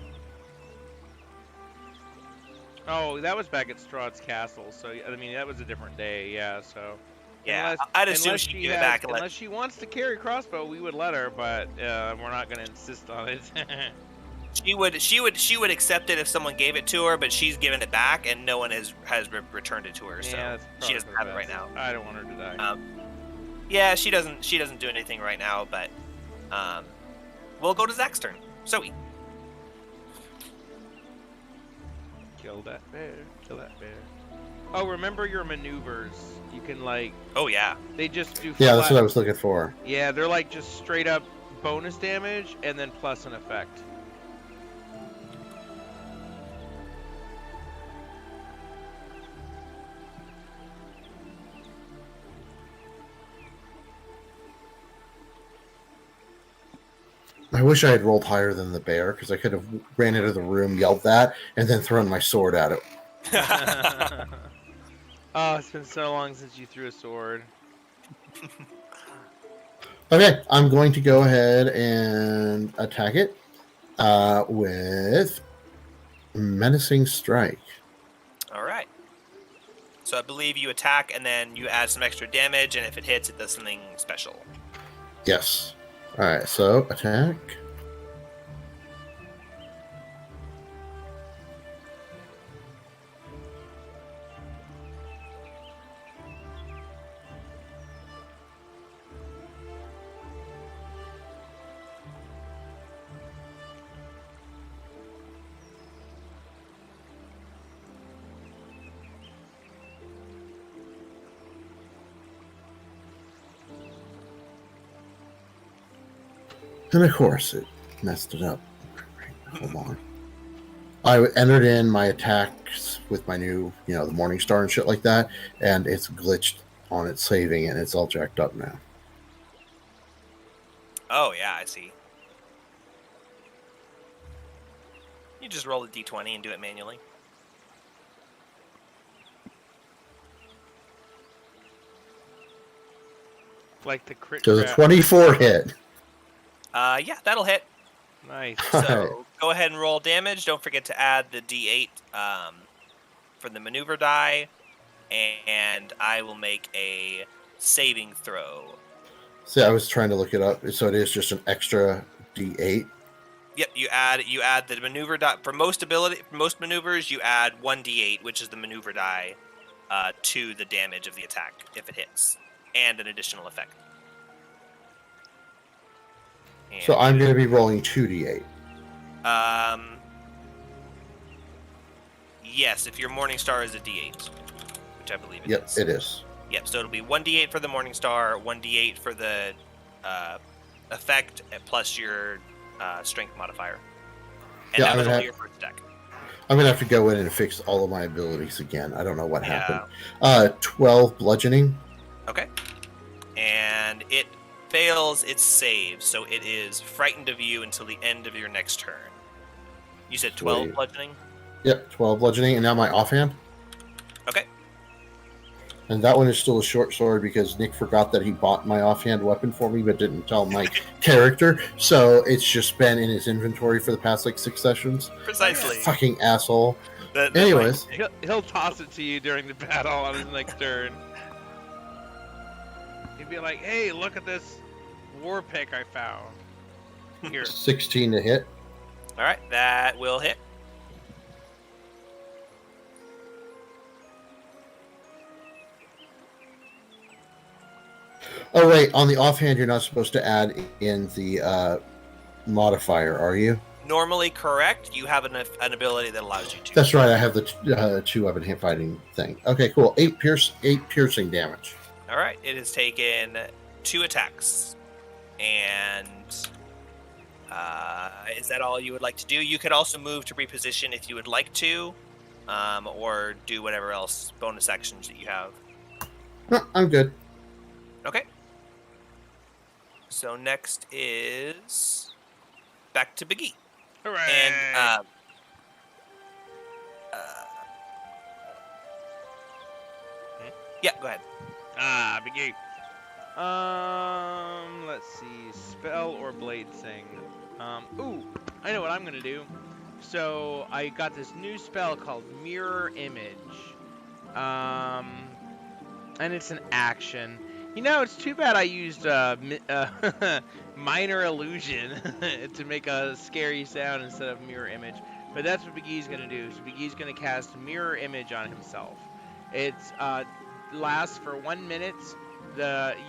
Oh, that was back at Strahd's castle. So I mean, that was a different day. Yeah. So. Yeah, I'd assume she'd give it back. Unless she wants to carry crossbow, we would let her, but we're not going to insist on it. She would accept it if someone gave it to her, but she's given it back, and no one has returned it to her, so she doesn't have it right now. I don't want her to die. Yeah, she doesn't do anything right now, but we'll go to Zach's turn. Zoe. Kill that bear. Kill that bear. Oh, remember your maneuvers. You can like. Oh yeah. They just do. Yeah, that's flat- what I was looking for. Yeah, they're like just straight up bonus damage and then plus an effect. I wish I had rolled higher than the bear because I could have ran into the room, yelled that, and then thrown my sword at it. Oh, it's been so long since you threw a sword. Okay, I'm going to go ahead and attack it with Menacing Strike. All right. So I believe you attack and then you add some extra damage, and if it hits, it does something special. Yes. All right, so attack. And of course, it messed it up. Hold on. I entered in my attacks with my new, the Morning Star and shit like that, and it's glitched on its saving, and it's all jacked up now. Oh yeah, I see. You just roll a d20 and do it manually. Like the crit. So the trap. 24 hit. Yeah, that'll hit. Nice. So go ahead and roll damage. Don't forget to add the d8 for the maneuver die, and I will make a saving throw. See, I was trying to look it up. So it is just an extra D8. Yep, you add the maneuver die for most maneuvers. You add 1d8, which is the maneuver die, to the damage of the attack if it hits, and an additional effect. And So I'm going to be rolling 2D8. Yes, if your Morning Star is a d8, which I believe it Yep, is. it is. Yep, so it'll be 1d8 for the Morning Star, 1d8 for the effect, plus your strength modifier. And Yeah, that was I'm only gonna your first attack. I'm going to have to go in and fix all of my abilities again. I don't know what Yeah. happened. 12 bludgeoning. Okay. And it fails its save, so it is frightened of you until the end of your next turn. You said 12 Sweet. bludgeoning? Yep, 12 bludgeoning. And now my offhand. Okay. And that one is still a short sword because Nick forgot that he bought my offhand weapon for me but didn't tell my character. So it's just been in his inventory for the past 6 sessions. Precisely. Fucking asshole. That Anyways. He'll toss it to you during the battle on his next turn. He'd be like, "Hey, look at this war pick I found." Here. 16 to hit. All right, that will hit. Oh, wait. On the offhand, you're not supposed to add in the modifier, are you? Normally correct. You have an ability that allows you to. That's right. I have the 2 weapon fighting thing. Okay, cool. 8 piercing damage. All right, it has taken 2 attacks. And is that all you would like to do? You could also move to reposition if you would like to, or do whatever else bonus actions that you have. No, I'm good. Okay. So next is back to Biggie. Hooray! And yeah, go ahead. Big let's see, spell or blade thing. Ooh, I know what I'm gonna do. So I got this new spell called Mirror Image. And it's an action. You know, it's too bad I used Minor Illusion to make a scary sound instead of Mirror Image. But that's what Biggie's gonna do. So Biggie's gonna cast Mirror Image on himself. It's lasts for 1 minute.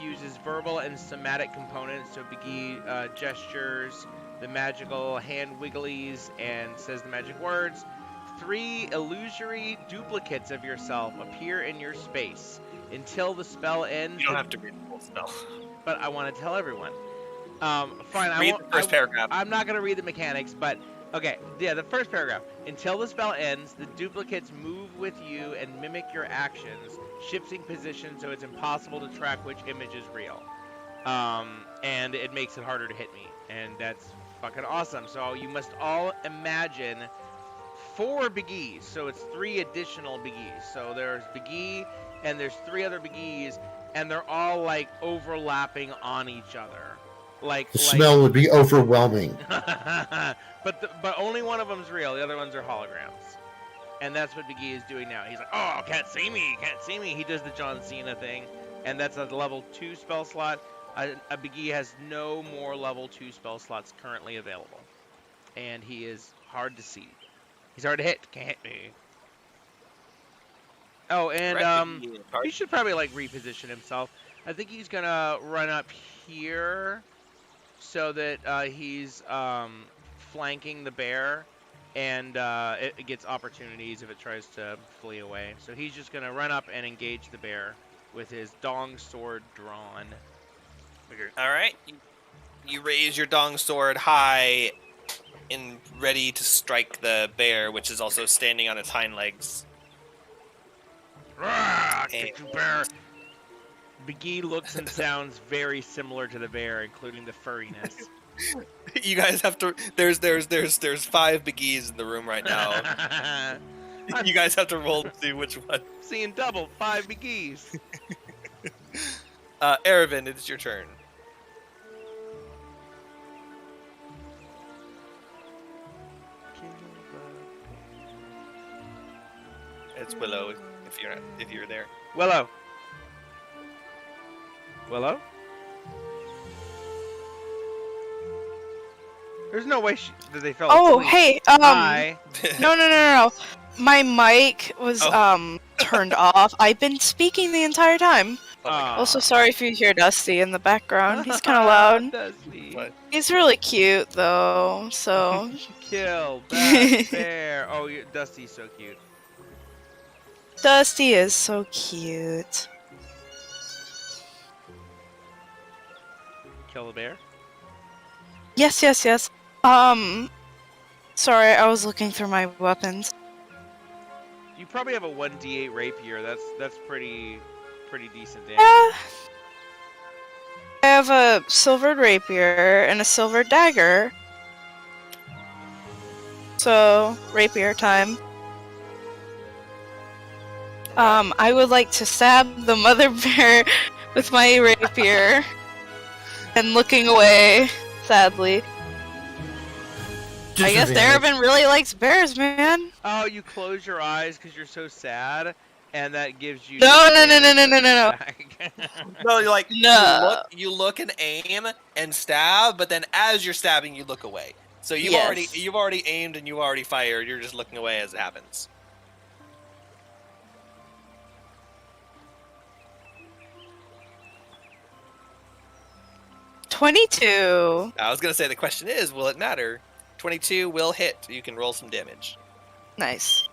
Uses verbal and somatic components. So Biggie gestures the magical hand wigglies and says the magic words. 3 illusory duplicates of yourself appear in your space until the spell ends. You don't have to read the whole spell. But I want to tell everyone. Fine. Read the first paragraph. I'm not gonna read the mechanics, but okay. Yeah, the first paragraph. Until the spell ends, the duplicates move with you and mimic your actions, shifting position so it's impossible to track which image is real. And it makes it harder to hit me, and that's fucking awesome. So you must all imagine 4 Biggies, so it's 3 additional Biggies. So there's Biggie, and there's 3 other Biggies, and they're all like overlapping on each other. The smell would be overwhelming. but only one of them's real. The other ones are holograms, and that's what Biggie is doing now. He's like, oh, can't see me, can't see me. He does the John Cena thing, and that's a level 2 spell slot. A Biggie has no more level 2 spell slots currently available, and he is hard to see. He's hard to hit. Can't hit me. Oh, and he should probably like reposition himself. I think he's gonna run up here so that he's flanking the bear, and it gets opportunities if it tries to flee away. So he's just gonna run up and engage the bear with his dong sword drawn. All right. You raise your dong sword high and ready to strike the bear, which is also standing on its hind legs. Get you, bear. Biggie looks and sounds very similar to the bear, including the furriness. You guys have to. There's 5 Biggies in the room right now. You guys have to roll to see which one. Seeing double, 5 Biggies. Erevan, it's your turn. It's Willow if you're there. Willow. There's no way that they fell Oh, asleep. hey, Hi. no. My mic was turned off. I've been speaking the entire time. Also, sorry if you hear Dusty in the background. He's kind of loud. Dusty. What? He's really cute though. So Kill that bear. Oh, Dusty's so cute. Dusty is so cute. Kill the bear. Yes. Sorry, I was looking through my weapons. You probably have a 1d8 rapier. That's pretty decent damage. Yeah. I have a silvered rapier and a silver dagger. So, rapier time. I would like to stab the mother bear with my rapier and looking away, sadly. I guess Darabin really likes bears, man. Oh, you close your eyes because you're so sad, and that gives you... No. No, you're like, No. you look and aim and stab, but then as you're stabbing, you look away. So you've already aimed and you already fired. You're just looking away as it happens. $22. I was gonna say the question is, will it matter? 22 will hit. You can roll some damage. Nice.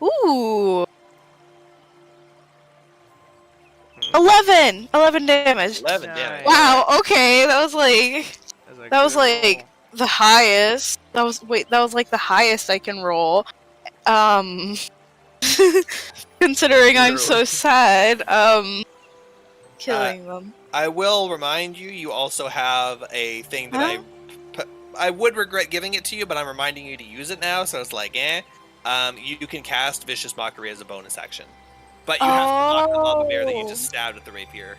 Ooh. 11 damage. 11 damage. Wow, okay, that was like the highest. That was like the highest I can roll. Considering I'm so sad, killing them. I will remind you, you also have a thing that I would regret giving it to you, but I'm reminding you to use it now, so it's like, you can cast Vicious Mockery as a bonus action. But you have to block the mama bear that you just stabbed with the rapier.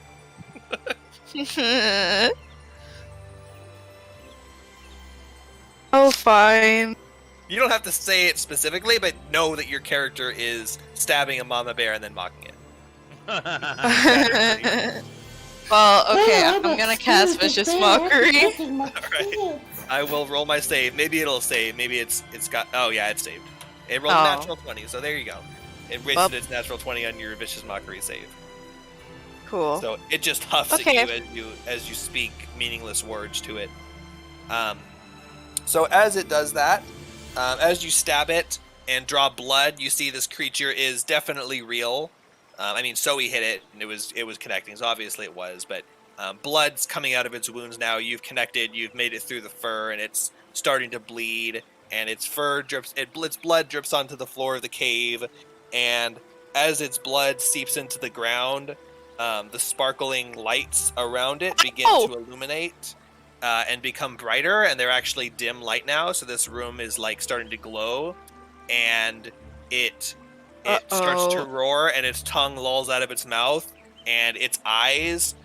Oh, fine. You don't have to say it specifically, but know that your character is stabbing a mama bear and then mocking it. Well, okay, I'm gonna cast Vicious Mockery. Alright. I will roll my save. Maybe it'll save. Maybe it's got... Oh, yeah, it's saved. It rolled a natural 20, so there you go. It wasted its natural 20 on your Vicious Mockery save. Cool. So it just huffs Okay. at you as you speak meaningless words to it. So as it does that, as you stab it and draw blood, you see this creature is definitely real. I mean, Zoe hit it, and it was connecting, so obviously it was. But blood's coming out of its wounds now. You've connected. You've made it through the fur, and it's starting to bleed. And its fur drips. Its blood drips onto the floor of the cave, and as its blood seeps into the ground, the sparkling lights around it begin to illuminate. And become brighter, and they're actually dim light now. So this room is like starting to glow, and it starts to roar, and its tongue lolls out of its mouth, and its eyes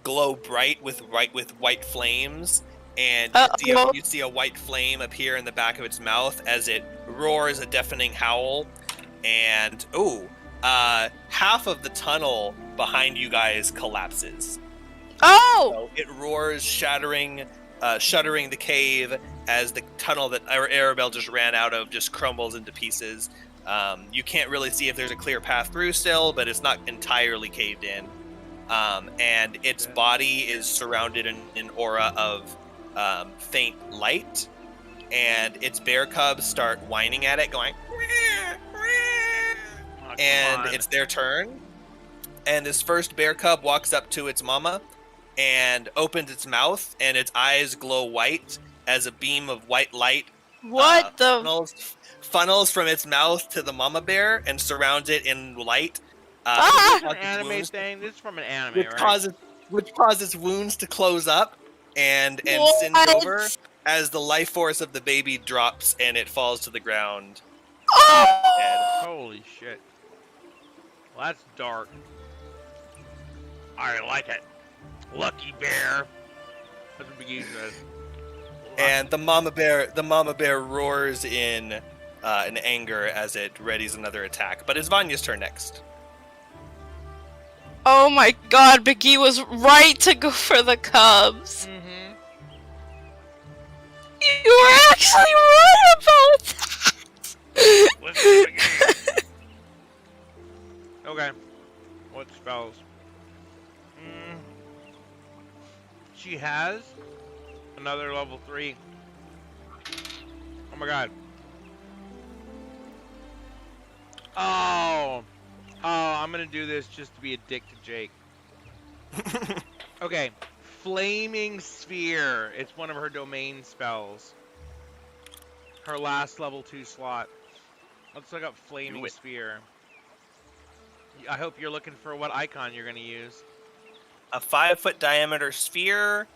glow bright with white flames. And you see a white flame appear in the back of its mouth as it roars a deafening howl. And half of the tunnel behind you guys collapses. So it roars, shuddering the cave as the tunnel that Arabelle just ran out of just crumbles into pieces. You can't really see if there's a clear path through still, but it's not entirely caved in. And its body is surrounded in an aura of faint light, and its bear cubs start whining at it, going, and it's their turn. And this first bear cub walks up to its mama and opens its mouth, and its eyes glow white as a beam of white light funnels from its mouth to the mama bear and surrounds it in light. This is an anime thing. This is from an anime, right? Which causes wounds to close up and sins over as the life force of the baby drops and it falls to the ground. Holy shit! Well, that's dark. I like it. Lucky bear. That's what Begee says. And the mama bear roars in anger as it readies another attack. But it's Vanya's turn next. Oh my god, Begee was right to go for the cubs. Mm-hmm. You were actually right about that. Okay. What spells? She has another level 3. Oh my god. Oh, I'm gonna do this just to be a dick to Jake. Okay. Flaming Sphere. It's one of her domain spells. Her last level 2 slot. Let's look up Flaming Sphere. I hope you're looking for what icon you're gonna use. A 5-foot diameter sphere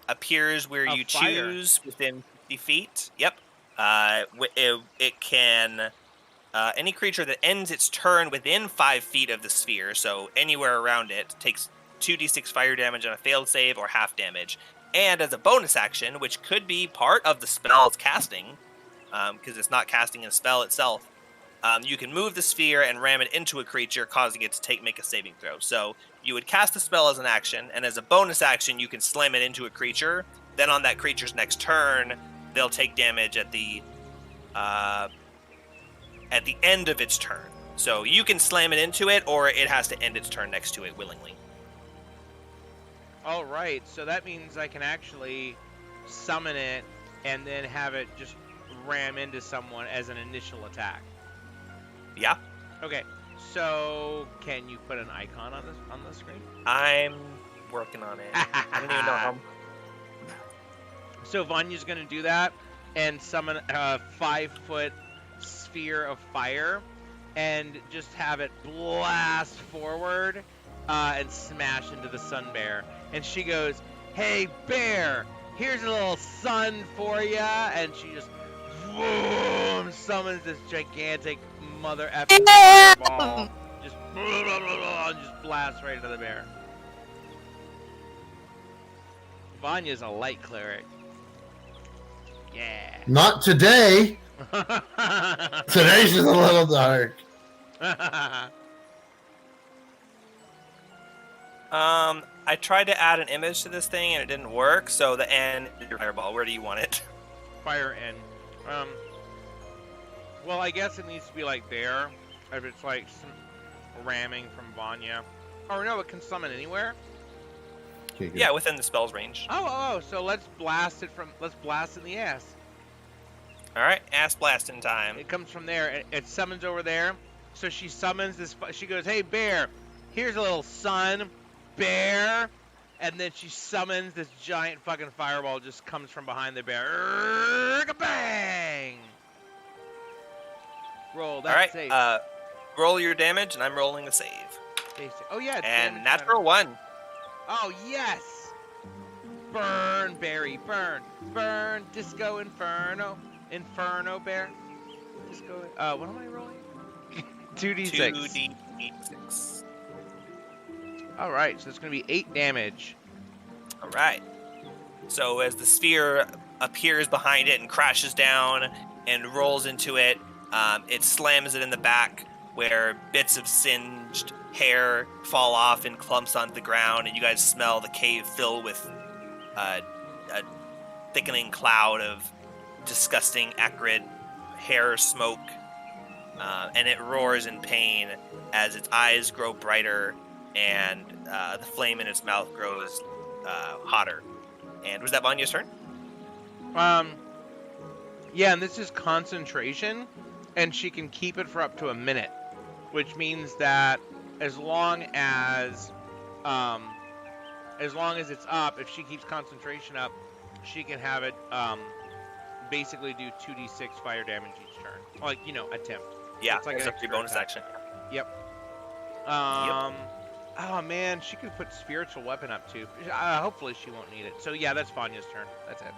appears where you choose within 50 feet. Yep. It can... any creature that ends its turn within 5 feet of the sphere, so anywhere around it, takes 2d6 fire damage on a failed save or half damage. And as a bonus action, which could be part of the spell's casting, because it's not casting a spell itself, you can move the sphere and ram it into a creature, causing it to make a saving throw. So you would cast a spell as an action, and as a bonus action, you can slam it into a creature. Then on that creature's next turn, they'll take damage at the end of its turn. So you can slam it into it, or it has to end its turn next to it willingly. All right, so that means I can actually summon it and then have it just ram into someone as an initial attack. Yeah. Okay, so can you put an icon on the screen? I'm working on it. I don't even know how. So Vanya's gonna do that and summon a 5-foot sphere of fire and just have it blast forward and smash into the sun bear. And she goes, "Hey bear, here's a little sun for ya," and she just boom, summons this gigantic mother effing fireball. Just blah, blah, blah, blah, just blast right into the bear. Vanya's a light cleric. Yeah. Not today. Today's just a little dark. I tried to add an image to this thing and it didn't work, so the N is your fireball. Where do you want it? Fire N. Well, I guess it needs to be like there. If it's like some ramming from Vanya. Or no, it can summon anywhere. Okay, good. Yeah, within the spell's range. So let's blast it in the ass. All right, ass blasting time. It comes from there. It summons over there. So she summons this. She goes, "Hey bear, here's a little sun, bear," and then she summons this giant fucking fireball. Just comes from behind the bear. Bang! Roll that All right, save. roll your damage, and I'm rolling the save. Basic. Oh yeah, it's And damage natural matter. 1. Oh yes! Burn, Barry, burn, burn, Disco Inferno, Inferno Bear. Disco. What am I rolling? 2d6. 2d6. All right, so it's gonna be 8 damage. All right. So as the sphere appears behind it and crashes down and rolls into it, it slams it in the back, where bits of singed hair fall off in clumps onto the ground, and you guys smell the cave fill with a thickening cloud of disgusting, acrid hair smoke, and it roars in pain as its eyes grow brighter and the flame in its mouth grows hotter. And was that Vanya's turn? Yeah, and this is concentration, and she can keep it for up to a minute, which means that as long as it's up, if she keeps concentration up, she can have it basically do 2d6 fire damage each turn. Like, attempt. Yeah, It's like it's an a free extra bonus attack. action. Oh man, she could put spiritual weapon up too. Hopefully she won't need it. So yeah, that's Vanya's turn. That's it.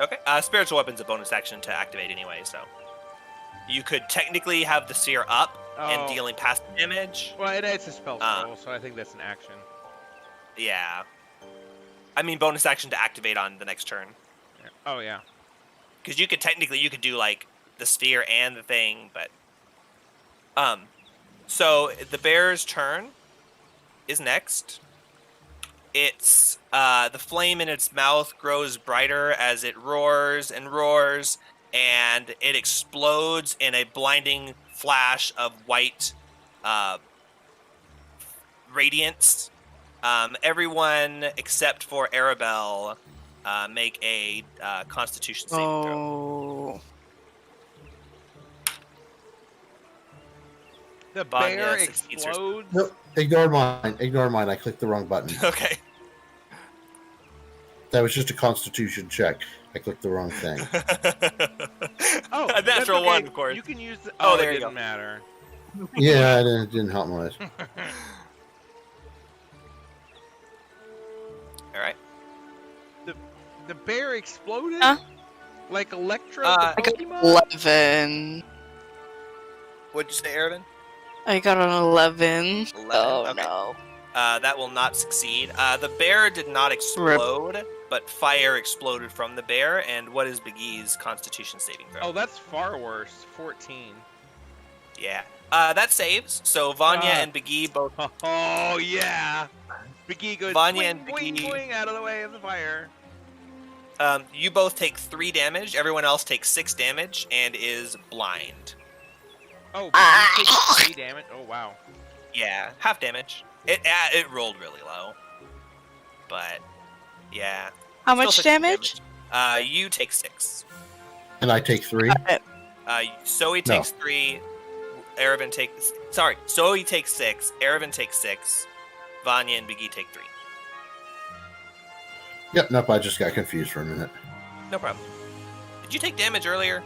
Okay. Spiritual weapon's a bonus action to activate anyway, so you could technically have the sphere up and dealing passive damage. Well, it's a spell scroll, so I think that's an action. Yeah. I mean, bonus action to activate on the next turn. Yeah. Oh yeah. Because you could do like the sphere and the thing, but so the bear's turn is next. It's the flame in its mouth grows brighter as it roars and roars, and it explodes in a blinding flash of white radiance. Everyone except for Arabelle make a Constitution saving throw. Oh. The Vanya bear succeeds her- explodes. Nope. Ignore mine. I clicked the wrong button. Okay. That was just a Constitution check. I clicked the wrong thing. Oh, A that's natural okay. one, of course. You can use the. Oh, Oh, there it you didn't go. matter. Yeah, it didn't help much. All right. The bear exploded. Huh? Like Electro. I the got Pokemon? 11. What'd you say, Arabin? I got an 11. 11. Oh Okay. no. That will not succeed. The bear did not explode, but fire exploded from the bear. And what is Big E's Constitution saving throw? Oh, that's far worse. 14. Yeah. That saves. So Vanya Ah. and Big E both. Oh yeah. Biggie goes Vanya boing, and boing, Biggie. boing out of the way of the fire. You both take 3 damage. Everyone else takes 6 damage and is blind. Oh, Biggie takes 3 damage. Oh wow. Yeah, half damage. It rolled really low, but yeah. How Still much 6 damage? You take 6. And I take 3. Zoe takes 3. Arabin takes. Sorry, Zoe takes 6. Arabin takes 6. Vanya and Big E take 3. Yep, nope, I just got confused for a minute. No problem. Did you take damage earlier?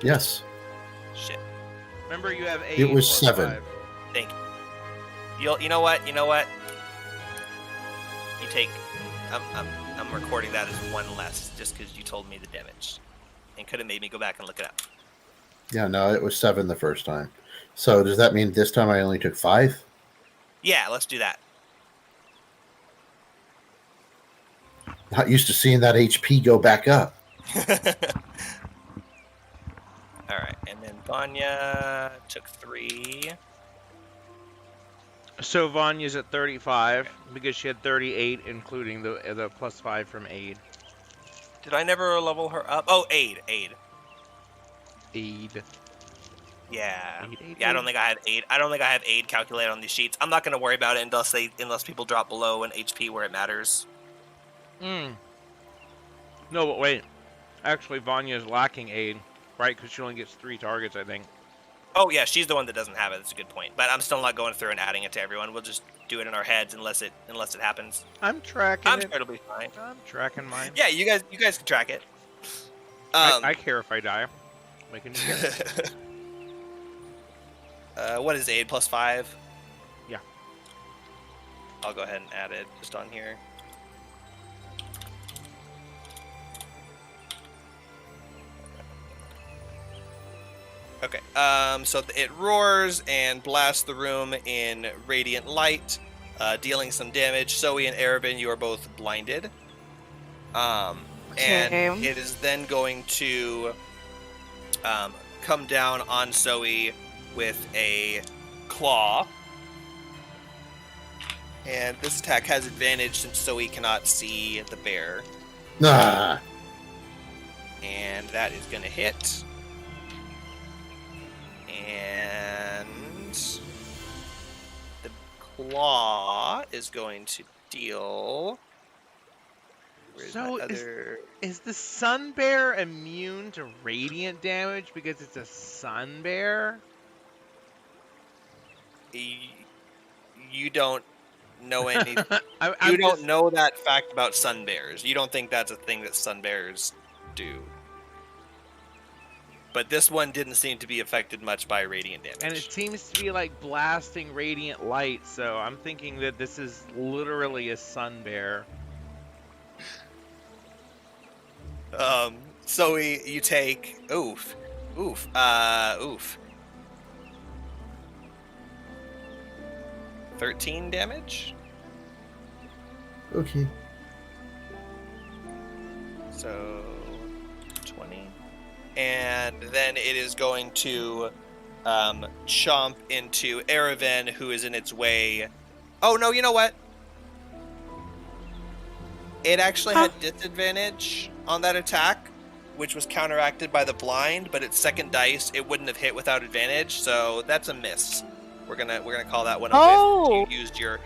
Yes. Shit. Remember, you have 8. It was plus 7. 5. Thank you. You know what? You take. I'm recording that as 1 less, just because you told me the damage, and could have made me go back and look it up. Yeah, no, it was 7 the first time. So does that mean this time I only took 5? Yeah, let's do that. Not used to seeing that HP go back up. All right, and then Vanya took 3. So Vanya's at 35 because she had 38, including the plus 5 from aid. Did I never level her up? Oh, aid. Aid. Yeah. Eight, Yeah, I don't think I have aid. I don't think I have aid calculated on these sheets. I'm not going to worry about it unless people drop below an HP where it matters. No, but wait. Actually, Vanya is lacking aid, right? Because she only gets 3 targets, I think. Oh yeah, she's the one that doesn't have it. That's a good point. But I'm still not going through and adding it to everyone. We'll just do it in our heads unless it happens. I'm tracking I'm it. sure it'll be fine. I'm tracking mine. Yeah, you guys can track it. I care if I die. Making you What is aid +5? Yeah. I'll go ahead and add it just on here. Okay. So it roars and blasts the room in radiant light, dealing some damage. Zoe and Erebin, you are both blinded. And it is then going to come down on Zoe with a claw. And this attack has advantage since Zoe cannot see the bear. Ah. And that is going to hit. And the claw is going to deal. Where's So my other? Is the sun bear immune to radiant damage because it's a sun bear? You don't know anything. I'm You don't just- know that fact about sun bears. You don't think that's a thing that sun bears do. But this one didn't seem to be affected much by radiant damage. And it seems to be like blasting radiant light, so I'm thinking that this is literally a sun bear. So you take oof. 13 damage. Okay. So 20. And then it is going to chomp into Erebin, who is in its way. Oh no, you know what? It actually had disadvantage on that attack, which was counteracted by the blind, but its second dice it wouldn't have hit without advantage, so that's a miss. We're gonna call that one a whiff. You used your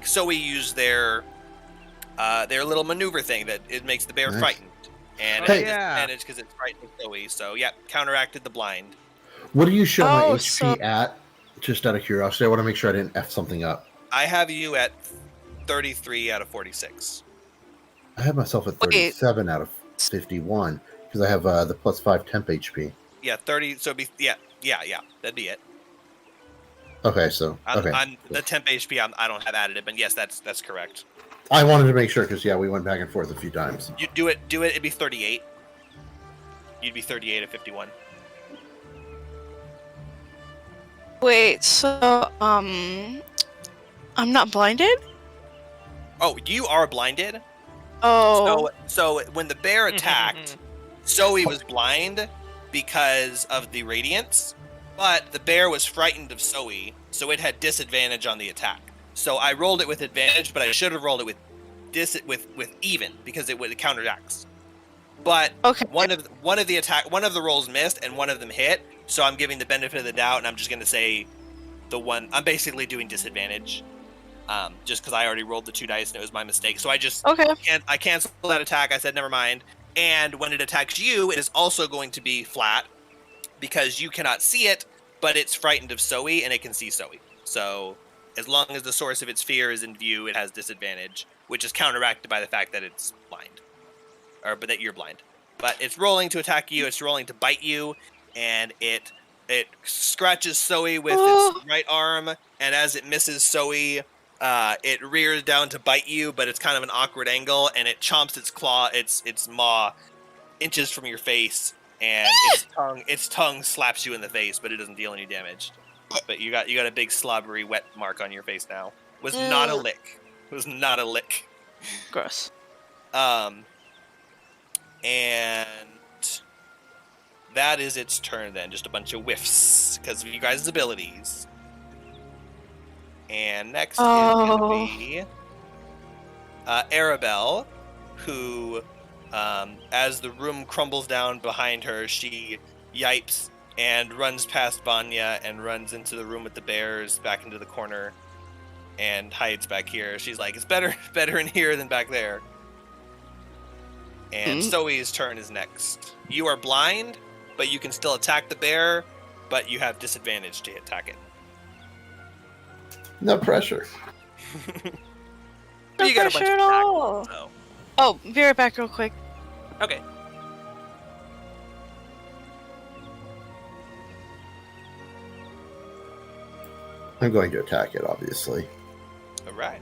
Zoe used their little maneuver thing that it makes the bear frightened. And Hey. it has disadvantage because it's frightened Zoe, so yeah, counteracted the blind. What do you show my Oh, HP at? Just out of curiosity, I want to make sure I didn't F something up. I have you at 33 out of 46. I have myself at 37 out of 51 because I have the +5 temp HP. Yeah, 30. So it'd be yeah, that'd be it. Okay, so okay. I'm the temp HP. I don't have added it, but yes, that's correct. I wanted to make sure because we went back and forth a few times. You do it. It'd be 38. You'd be 38 at 51. Wait, so I'm not blinded? Oh, you are blinded. Oh. So when the bear attacked, Zoe was blind because of the radiance, but the bear was frightened of Zoe, so it had disadvantage on the attack. So I rolled it with advantage, but I should have rolled it with even because it counteracts. But Okay. one of the rolls missed and one of them hit, so I'm giving the benefit of the doubt, and I'm just gonna say the one. I'm basically doing disadvantage, just because I already rolled the 2 dice and it was my mistake. So I just I canceled that attack. I said never mind. And when it attacks you, it is also going to be flat because you cannot see it, but it's frightened of Zoe and it can see Zoe. So as long as the source of its fear is in view, it has disadvantage, which is counteracted by the fact that it's blind, but that you're blind. But it's rolling to attack you. It's rolling to bite you, and it scratches Zoe with its right arm, and as it misses Zoe, it rears down to bite you, but it's kind of an awkward angle, and it chomps its maw inches from your face, and its tongue slaps you in the face, but it doesn't deal any damage. But you got a big slobbery wet mark on your face now. Was not a lick. It was not a lick. Gross. And that is its turn then. Just a bunch of whiffs because of you guys' abilities. And next is going to be Arabelle, who, as the room crumbles down behind her, she yipes and runs past Vanya and runs into the room with the bears, back into the corner, and hides back here. She's like, it's better in here than back there. And Zoe's turn is next. You are blind, but you can still attack the bear, but you have disadvantage to attack it. No pressure. No You got a bunch pressure of at attacks, all. so. Oh, be right back real quick. Okay. I'm going to attack it, obviously. All right.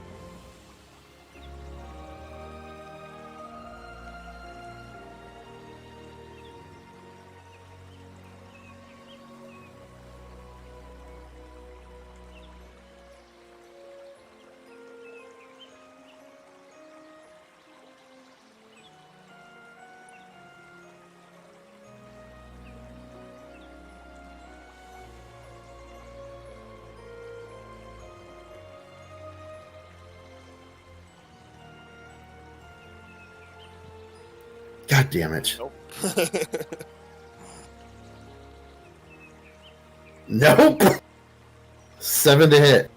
God damn it. Nope. Nope. 7 to hit.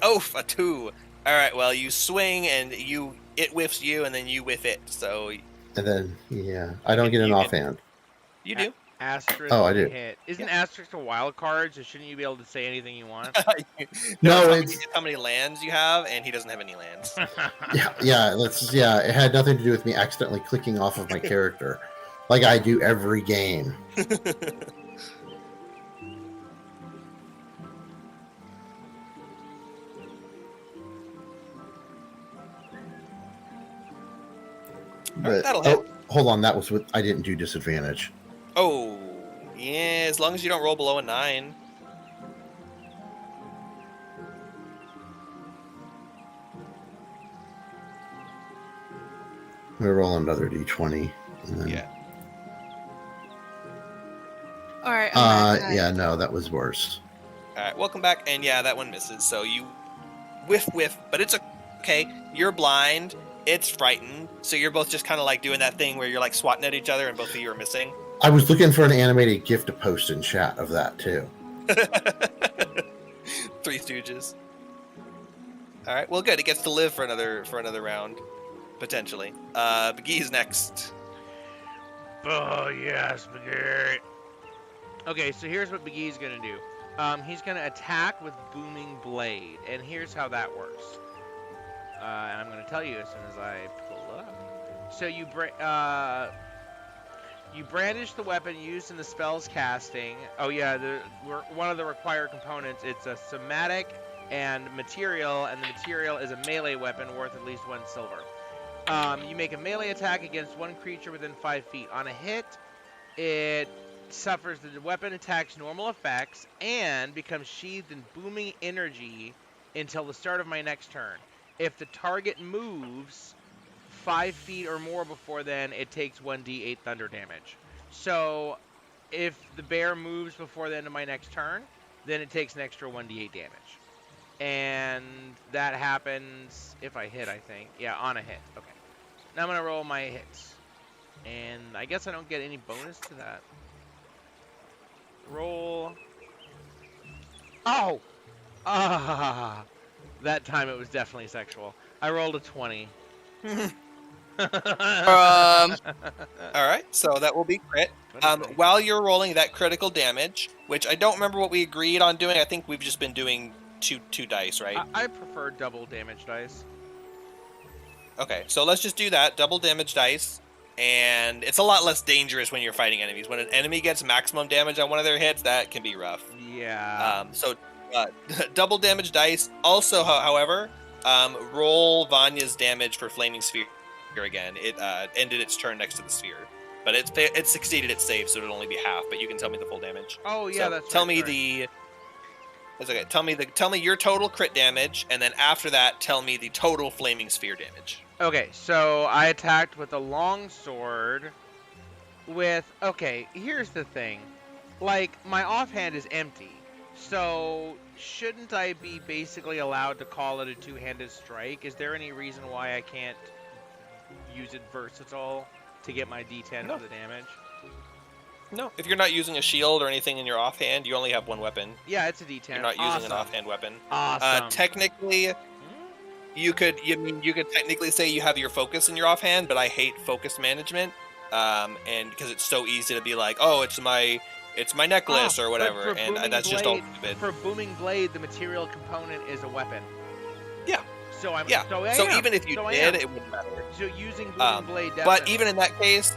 Oh, a 2. All right. Well, you swing and it whiffs you, and then you whiff it. So And then, yeah, I don't get an You can- offhand. you do. Asterisk Oh, I to do. hit. Isn't asterisk a wild card, so shouldn't you be able to say anything you want? No, it's how many lands you have, and he doesn't have any lands. It had nothing to do with me accidentally clicking off of my character, like I do every game. But that'll hit. hold on, that was with I didn't do disadvantage. Oh, yeah. As long as you don't roll below a 9. I'm gonna roll another d20. And then, Yeah. All right. yeah, no, that was worse. All right. Welcome back. And yeah, that one misses. So you whiff, but it's okay. You're blind. It's frightened. So you're both just kind of like doing that thing where you're like swatting at each other, and both of you are missing. I was looking for an animated GIF to post in chat of that too. Three Stooges. All right. Well, good. It gets to live for another round, potentially. McGee's next. Oh, yes, McGee. Okay, so here's what McGee's going to do. He's going to attack with Booming Blade, and here's how that works. And I'm going to tell you as soon as I pull up. So you brandish the weapon used in the spell's casting. Oh yeah, one of the required components, it's a somatic and material, and the material is a melee weapon worth at least 1 silver. You make a melee attack against one creature within 5 feet. On a hit, it suffers the weapon attack's normal effects and becomes sheathed in booming energy until the start of my next turn. If the target moves 5 feet or more before then, it takes 1d8 thunder damage. So if the bear moves before the end of my next turn, then it takes an extra 1d8 damage. And that happens if I hit, I think. Yeah, on a hit. Okay. Now I'm going to roll my hits. And I guess I don't get any bonus to that. Roll. Oh! Ah! That time it was definitely sexual. I rolled a 20. All right, so that will be crit. While you're rolling that critical damage, which I don't remember what we agreed on doing. I think we've just been doing two dice, right? I prefer double damage dice. Okay, so let's just do that. Double damage dice. And it's a lot less dangerous when you're fighting enemies. When an enemy gets maximum damage on one of their hits, that can be rough. Yeah. So double damage dice. Also, however, roll Vanya's damage for Flaming Sphere again. It ended its turn next to the sphere. But it succeeded its save, so it'll only be half. But you can tell me the full damage. Oh yeah, so that's tell right, me sorry. That's okay. Tell me your total crit damage, and then after that, tell me the total Flaming Sphere damage. Okay, so I attacked with a longsword with... Okay, here's the thing. Like, my offhand is empty. So, shouldn't I be basically allowed to call it a two-handed strike? Is there any reason why I can't use it versatile to get my D10 No. for the damage? No, if you're not using a shield or anything in your offhand, you only have one weapon. Yeah, it's a D10. You're not using an offhand weapon. Awesome. Technically, you could technically say you have your focus in your offhand, but I hate focus management, and because it's so easy to be like, oh, it's my necklace or whatever, and that's just all stupid. For Booming Blade, the material component is a weapon. Yeah. So I'm Yeah. So even if you did, it wouldn't matter. So using Booming Blade, definitely. But even in that case,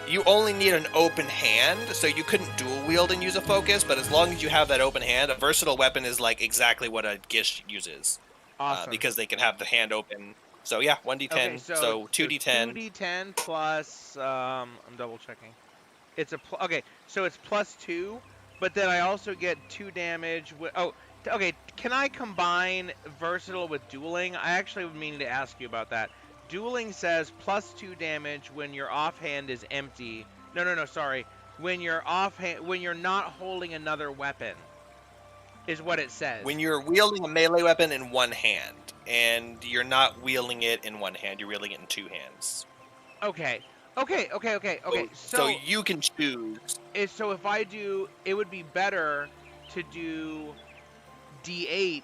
you only need an open hand, so you couldn't dual wield and use a focus. But as long as you have that open hand, a versatile weapon is like exactly what a Gish uses. Awesome. Because they can have the hand open. So yeah, 1d10. Okay, so 2d10. 2d10 plus. I'm double checking. It's okay. So it's +2, but then I also get 2 damage. Okay. Can I combine versatile with dueling? I actually would mean to ask you about that. Dueling says +2 damage when your offhand is empty. No, sorry. When you're not holding another weapon, is what it says. When you're wielding a melee weapon in one hand, and you're not wielding it in one hand, you're wielding it in 2 hands. Okay. So you can choose. So if I do, it would be better to do D8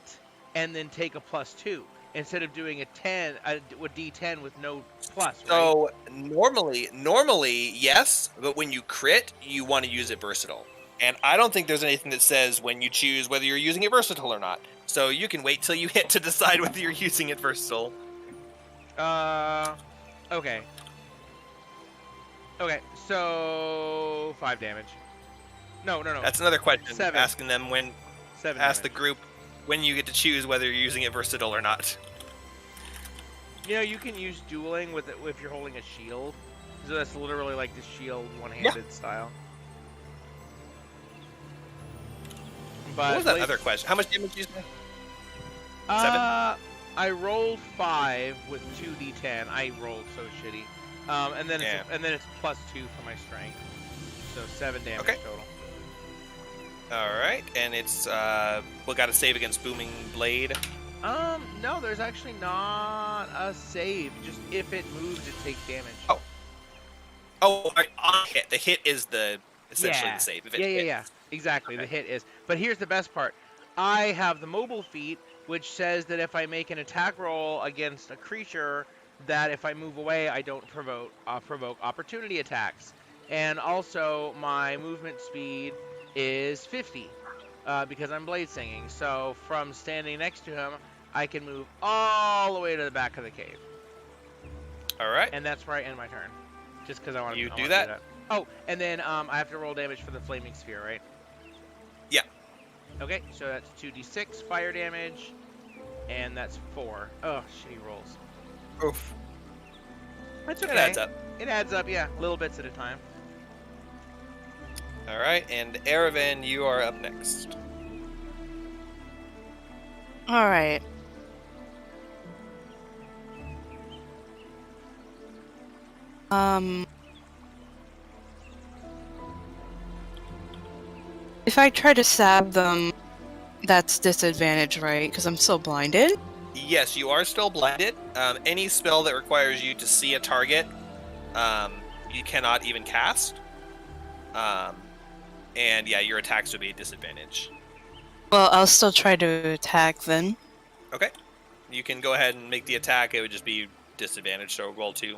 and then take a +2 instead of doing a D10 with no plus. Right? So normally yes, but when you crit, you want to use it versatile. And I don't think there's anything that says when you choose whether you're using it versatile or not. So you can wait till you hit to decide whether you're using it versatile. Okay. Okay, so 5 damage. No. That's another question. 7. Asking them when. 7. Ask damage. the group when you get to choose whether you're using it versatile or not. You know, you can use dueling with it if you're holding a shield. So that's literally like the shield one-handed style. But What was that other question? How much damage did you say? 7? I rolled 5 with 2d10. I rolled so shitty. And then it's +2 for my strength. So 7 damage total. Alright, and it's we got to save against Booming Blade. No, there's actually not a save. Just if it moves, it takes damage. Oh, on hit. The hit is essentially the save. If it hits. Yeah. Exactly, the hit is. But here's the best part. I have the mobile feat, which says that if I make an attack roll against a creature, that if I move away, I don't provoke opportunity attacks. And also, my movement speed is 50 because I'm blade singing. So from standing next to him, I can move all the way to the back of the cave. All right. And that's where I end my turn. Just because I want to do that. Oh, and then I have to roll damage for the flaming sphere, right? Yeah. Okay, so that's 2d6 fire damage, and that's 4. Oh, shitty rolls. Oof. That's okay. It adds up. It adds up, yeah. Little bits at a time. All right, and Erevan, you are up next. All right. If I try to stab them, that's disadvantage, right? Because I'm still blinded? Yes, you are still blinded. Any spell that requires you to see a target, you cannot even cast. And yeah, your attacks would be a disadvantage. Well, I'll still try to attack then. Okay. You can go ahead and make the attack. It would just be disadvantage, so roll 2.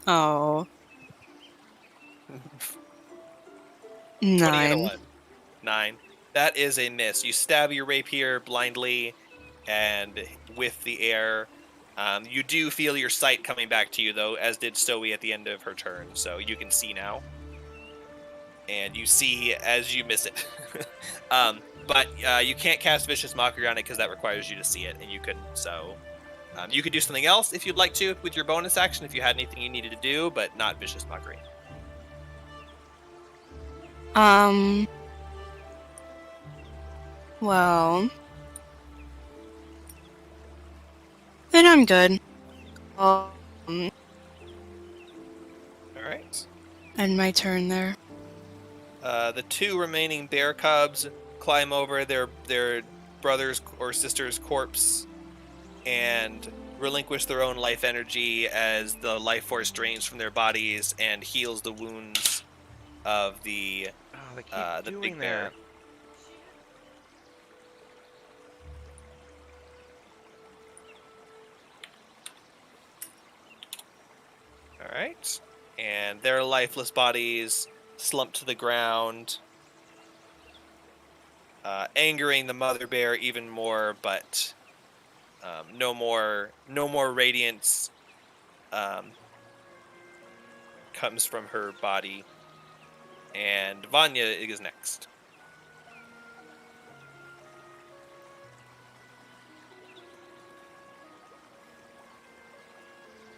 Oh. 20 and a 9. 1. 9. That is a miss. You stab your rapier blindly and with the air. You do feel your sight coming back to you, though, as did Zoe at the end of her turn. So you can see now. And you see as you miss it. But you can't cast Vicious Mockery on it because that requires you to see it, and you couldn't. So you could do something else if you'd like to with your bonus action if you had anything you needed to do, but not Vicious Mockery. Well... Then I'm good. All right. End my turn there. The 2 remaining bear cubs climb over their brother's or sister's corpse and relinquish their own life energy as the life force drains from their bodies and heals the wounds of the Oh, they keep the doing big bear. that. All right, and their lifeless bodies slump to the ground, angering the mother bear even more. But no more radiance comes from her body, and Vanya is next.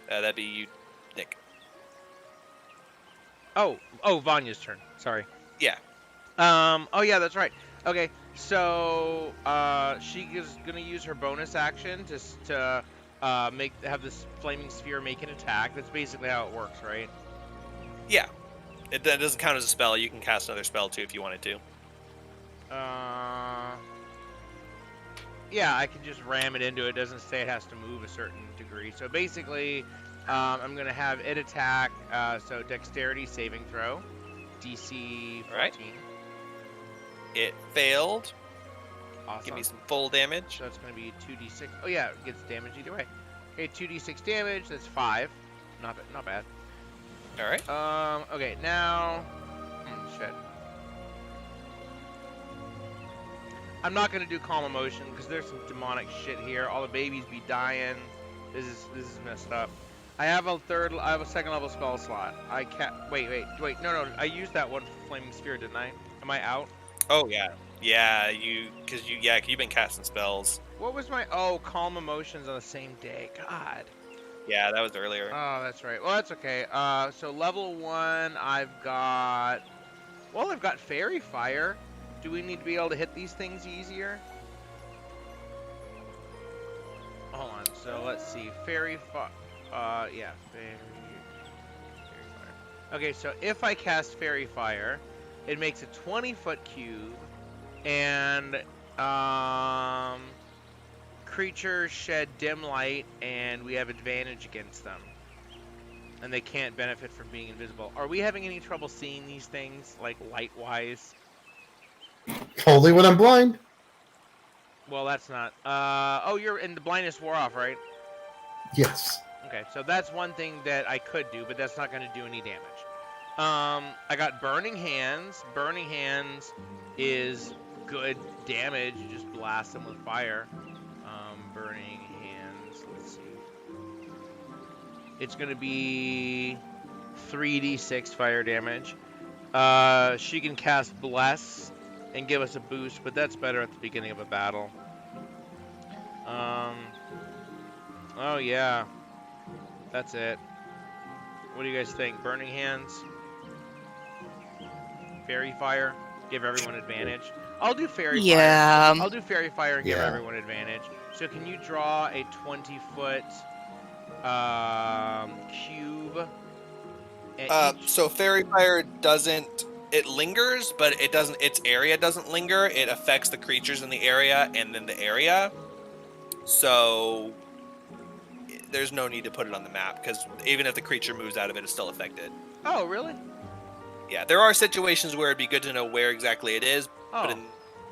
That'd be you, Nick. Oh, Vanya's turn. Sorry. Yeah. Oh yeah, that's right. Okay, so she is gonna use her bonus action to have this flaming sphere make an attack. That's basically how it works, right? Yeah. That doesn't count as a spell. You can cast another spell too if you wanted to. Yeah, I can just ram it into it. It doesn't say it has to move a certain degree. So basically, I'm going to have it attack, so dexterity saving throw, DC 14. Alright. It failed. Awesome. Give me some full damage. So it's going to be 2d6. Oh yeah, it gets damage either way. Okay, 2d6 damage, that's 5. Not bad. Alright. Okay, now... shit. I'm not gonna do calm emotion because there's some demonic shit here. All the babies be dying. This is messed up. I have a second level spell slot. I can't. Wait. No. I used that one for flaming sphere, didn't I? Am I out? Oh yeah. Yeah, you've been casting spells. What was my calm emotions on the same day? God. Yeah, that was earlier. Oh, that's right. Well, that's okay. So level 1, I've got fairy fire. Do we need to be able to hit these things easier? Hold on. So let's see. Fairy fire. Fairy fire. Okay, so if I cast fairy fire, it makes a 20-foot cube, and creatures shed dim light, and we have advantage against them. And they can't benefit from being invisible. Are we having any trouble seeing these things, like light-wise? Only when I'm blind. Well, that's not. The blindness wore off, right? Yes. Okay, so that's one thing that I could do, but that's not going to do any damage. I got Burning Hands. Burning Hands is good damage. You just blast them with fire. Burning Hands. Let's see. It's going to be 3d6 fire damage. She can cast Bless and give us a boost, but that's better at the beginning of a battle. Oh yeah, that's it. What do you guys think? Burning Hands? Fairy Fire? Give everyone advantage? I'll do Fairy Yeah. Fire. I'll do Fairy Fire and give Yeah. everyone advantage. So can you draw a 20-foot cube? So fairy fire doesn't. It lingers, but it doesn't. Its area doesn't linger. It affects the creatures in the area and then the area. So there's no need to put it on the map because even if the creature moves out of it, it's still affected. Oh, really? Yeah, there are situations where it'd be good to know where exactly it is, Oh. but in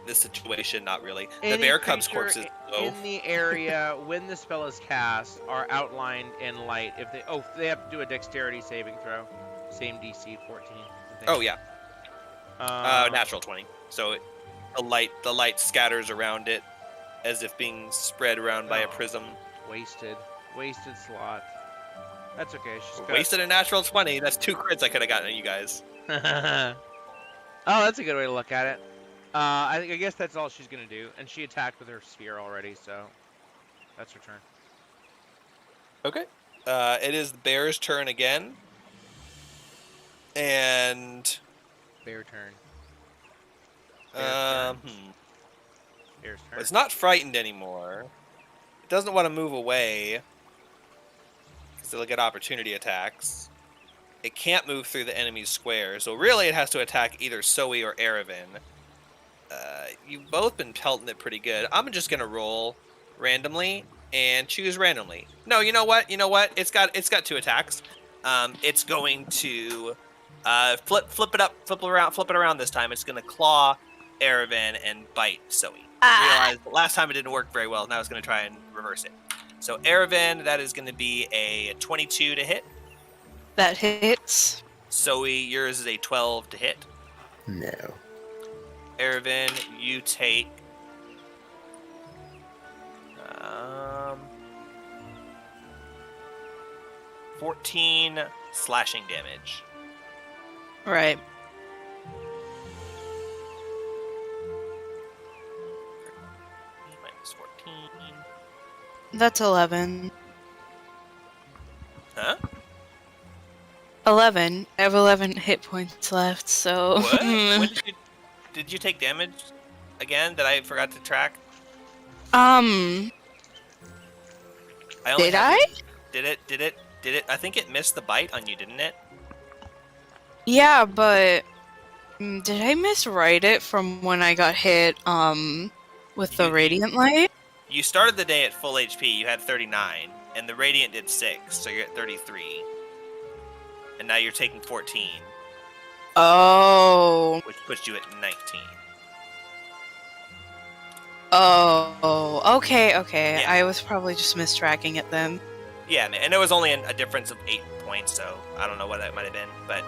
this situation, not really. The Any bear cub's creature corpse is low. in the area when the spell is cast are outlined in light. If they have to do a dexterity saving throw. Same DC 14. I think. Oh yeah, Um, natural 20. So the light scatters around it as if being spread around by a Oh. prism. Wasted slot. That's okay. She's got... Wasted a natural 20. That's 2 crits I could have gotten at you guys. Oh, that's a good way to look at it. I guess that's all she's gonna do, and she attacked with her sphere already, so that's her turn. Okay. It is the bear's turn again. And Bear turn. Bear's turn. it's not frightened anymore. It doesn't want to move away because it'll get opportunity attacks. It can't move through the enemy's square, so really it has to attack either Zoe or Erevan. You've both been pelting it pretty good. I'm just gonna roll randomly and choose randomly. No, you know what? You know what? It's got 2 attacks. It's going to flip it around this time. It's going to claw Erevan and bite Zoe. Realize last time it didn't work very well. Now it's going to try and reverse it. So Erevan, that is going to be a 22 to hit. That hits. Zoe, yours is a 12 to hit. No. Erevan, you take 14 slashing damage. Right. Minus 14. That's 11. Huh? 11. I have 11 hit points left, so... What? When did you take damage again that I forgot to track? Did I? Did it? I think it missed the bite on you, didn't it? Yeah, but... did I miswrite it from when I got hit, with the Radiant Light? You started the day at full HP, you had 39, and the Radiant did 6, so you're at 33. And now you're taking 14. Oh. Which puts you at 19. Oh, okay. Yeah. I was probably just mistracking it then. Yeah, and it was only a difference of 8 points, so I don't know what that might have been. But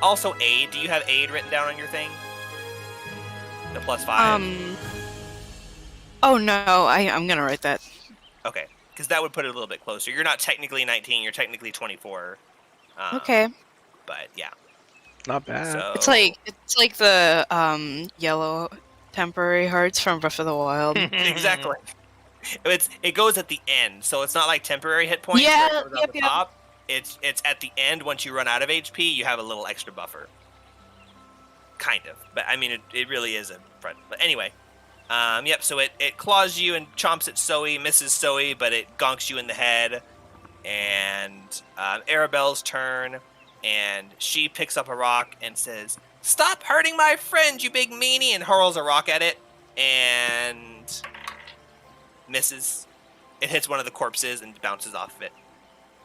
also aid. Do you have aid written down on your thing? The +5. Oh no, I'm gonna write that. Okay, because that would put it a little bit closer. You're not technically 19. You're technically 24. Okay. But yeah. Not bad. So It's like the yellow temporary hearts from Breath of the Wild. exactly. It goes at the end, so it's not like temporary hit points. Yeah, where it goes yep. at the top. It's at the end. Once you run out of HP, you have a little extra buffer. Kind of, but I mean, it really is a front. But anyway, yep. So it claws you and chomps at Zoe, misses Zoe, but it gonks you in the head. And Arabelle's turn, and she picks up a rock and says, "Stop hurting my friend, you big meanie!" and hurls a rock at it, and misses. It hits one of the corpses and bounces off of it.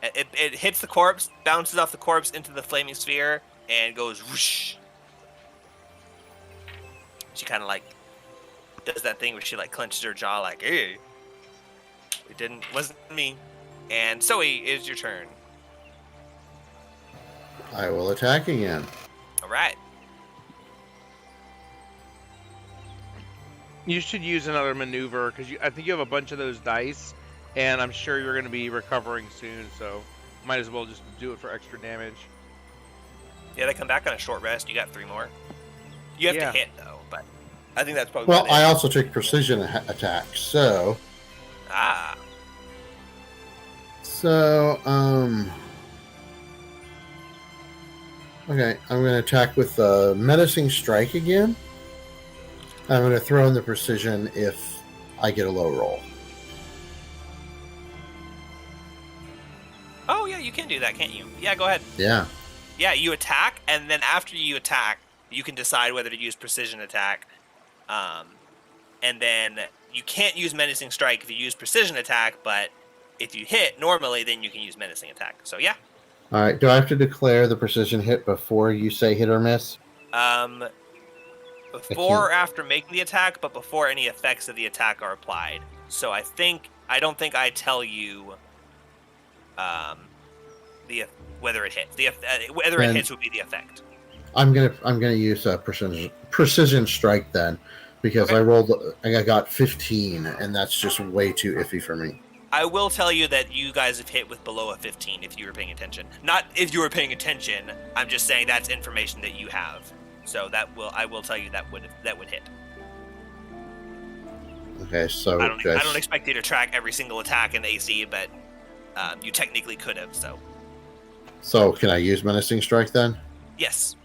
It hits the corpse, bounces off the corpse into the flaming sphere, and goes whoosh. She kind of like does that thing where she like clenches her jaw, like, "Hey, wasn't me." And Zoe, is your turn. I will attack again. All right. You should use another maneuver because I think you have a bunch of those dice, and I'm sure you're going to be recovering soon. So might as well just do it for extra damage. Yeah, they come back on a short rest. You got 3 more. You have to hit though, but I think that's probably. Well, I also took precision attacks, so. So, okay, I'm going to attack with Menacing Strike again. I'm going to throw in the precision if I get a low roll. Oh, yeah, you can do that, can't you? Yeah, go ahead. Yeah. Yeah, you attack, and then after you attack, you can decide whether to use precision attack. And then you can't use Menacing Strike if you use precision attack, but if you hit normally, then you can use Menacing attack. So, yeah. All right, do I have to declare the precision hit before you say hit or miss? Before or after making the attack, but before any effects of the attack are applied. So I don't think I tell you whether it hits. Whether it hits would be the effect. I'm gonna use a precision strike then, because I got 15, and that's just way too iffy for me. I will tell you that you guys have hit with below a 15 if you were paying attention. Not if you were paying attention. I'm just saying that's information that you have. So I will tell you that would hit. Okay, so I don't expect you to track every single attack in AC, but you technically could have. So can I use Menacing Strike then? Yes.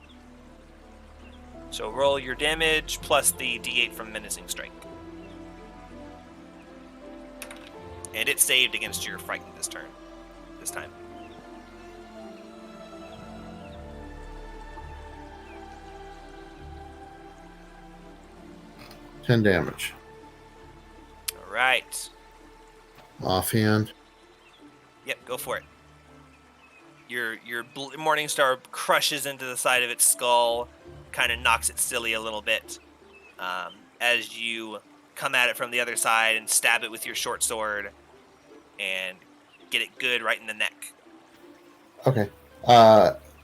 So roll your damage plus the D8 from Menacing Strike. And it saved against your frightened this time. $10 damage. All right. Offhand. Yep, go for it. Your Morningstar crushes into the side of its skull, kind of knocks it silly a little bit. As you come at it from the other side and stab it with your short sword and get it good right in the neck. Okay.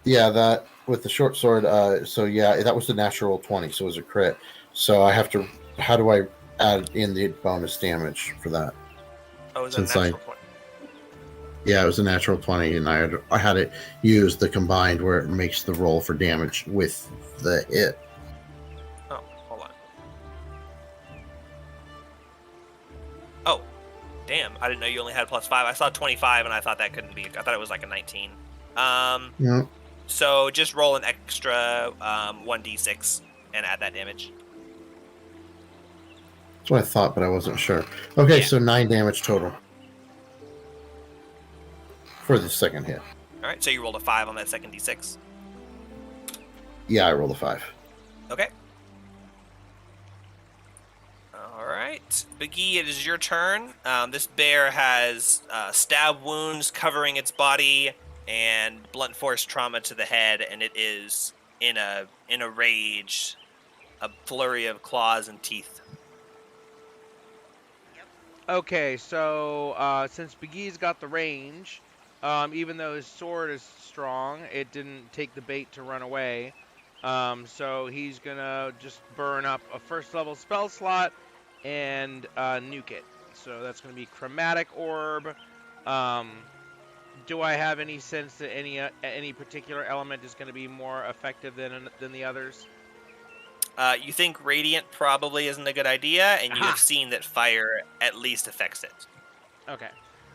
Yeah, that with the short sword. So yeah, that was the natural 20, so it was a crit. So I have to. How do I add in the bonus damage for that? Oh, is that a Since I natural 20? Yeah, it was a natural 20, and I had it used the combined where it makes the roll for damage with the hit. Oh, hold on. Oh, damn. I didn't know you only had +5. I saw 25, and I thought that couldn't be. I thought it was like a 19. Yeah, So just roll an extra 1d6 and add that damage. that's what I thought, but I wasn't sure. Okay, Yeah. so 9 damage total for the second hit. All right, so you rolled a 5 on that second d6. Yeah, I rolled a 5. Okay. All right, Biggie, it is your turn. This bear has stab wounds covering its body and blunt force trauma to the head, and it is in a rage, a flurry of claws and teeth. Okay, so since Begee's got the range, even though his sword is strong, it didn't take the bait to run away. So he's gonna just burn up a first level spell slot and nuke it. So that's gonna be Chromatic Orb. Do I have any sense that any particular element is gonna be more effective than the others? You think radiant probably isn't a good idea, and you Aha! have seen that fire at least affects it. Okay.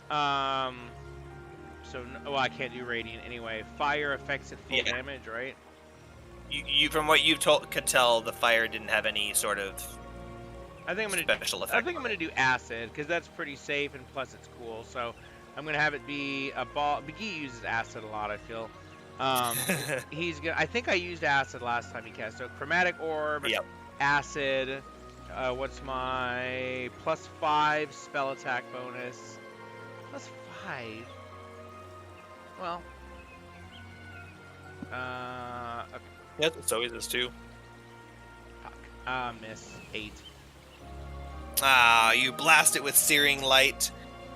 So well, I can't do radiant anyway. Fire affects it full Yeah. damage, right? You from what you've could tell, the fire didn't have any sort of I think I'm gonna. special effect. I think I'm gonna do acid because that's pretty safe and plus it's cool. So I'm gonna have it be a ball. Begee uses acid a lot. I feel. He's gonna. I think I used acid last time he cast. So chromatic orb, Yep. acid. What's my +5 spell attack bonus? +5. Well. Okay. Yeah, it's always this too. Fuck. Miss 8. You blast it with searing light,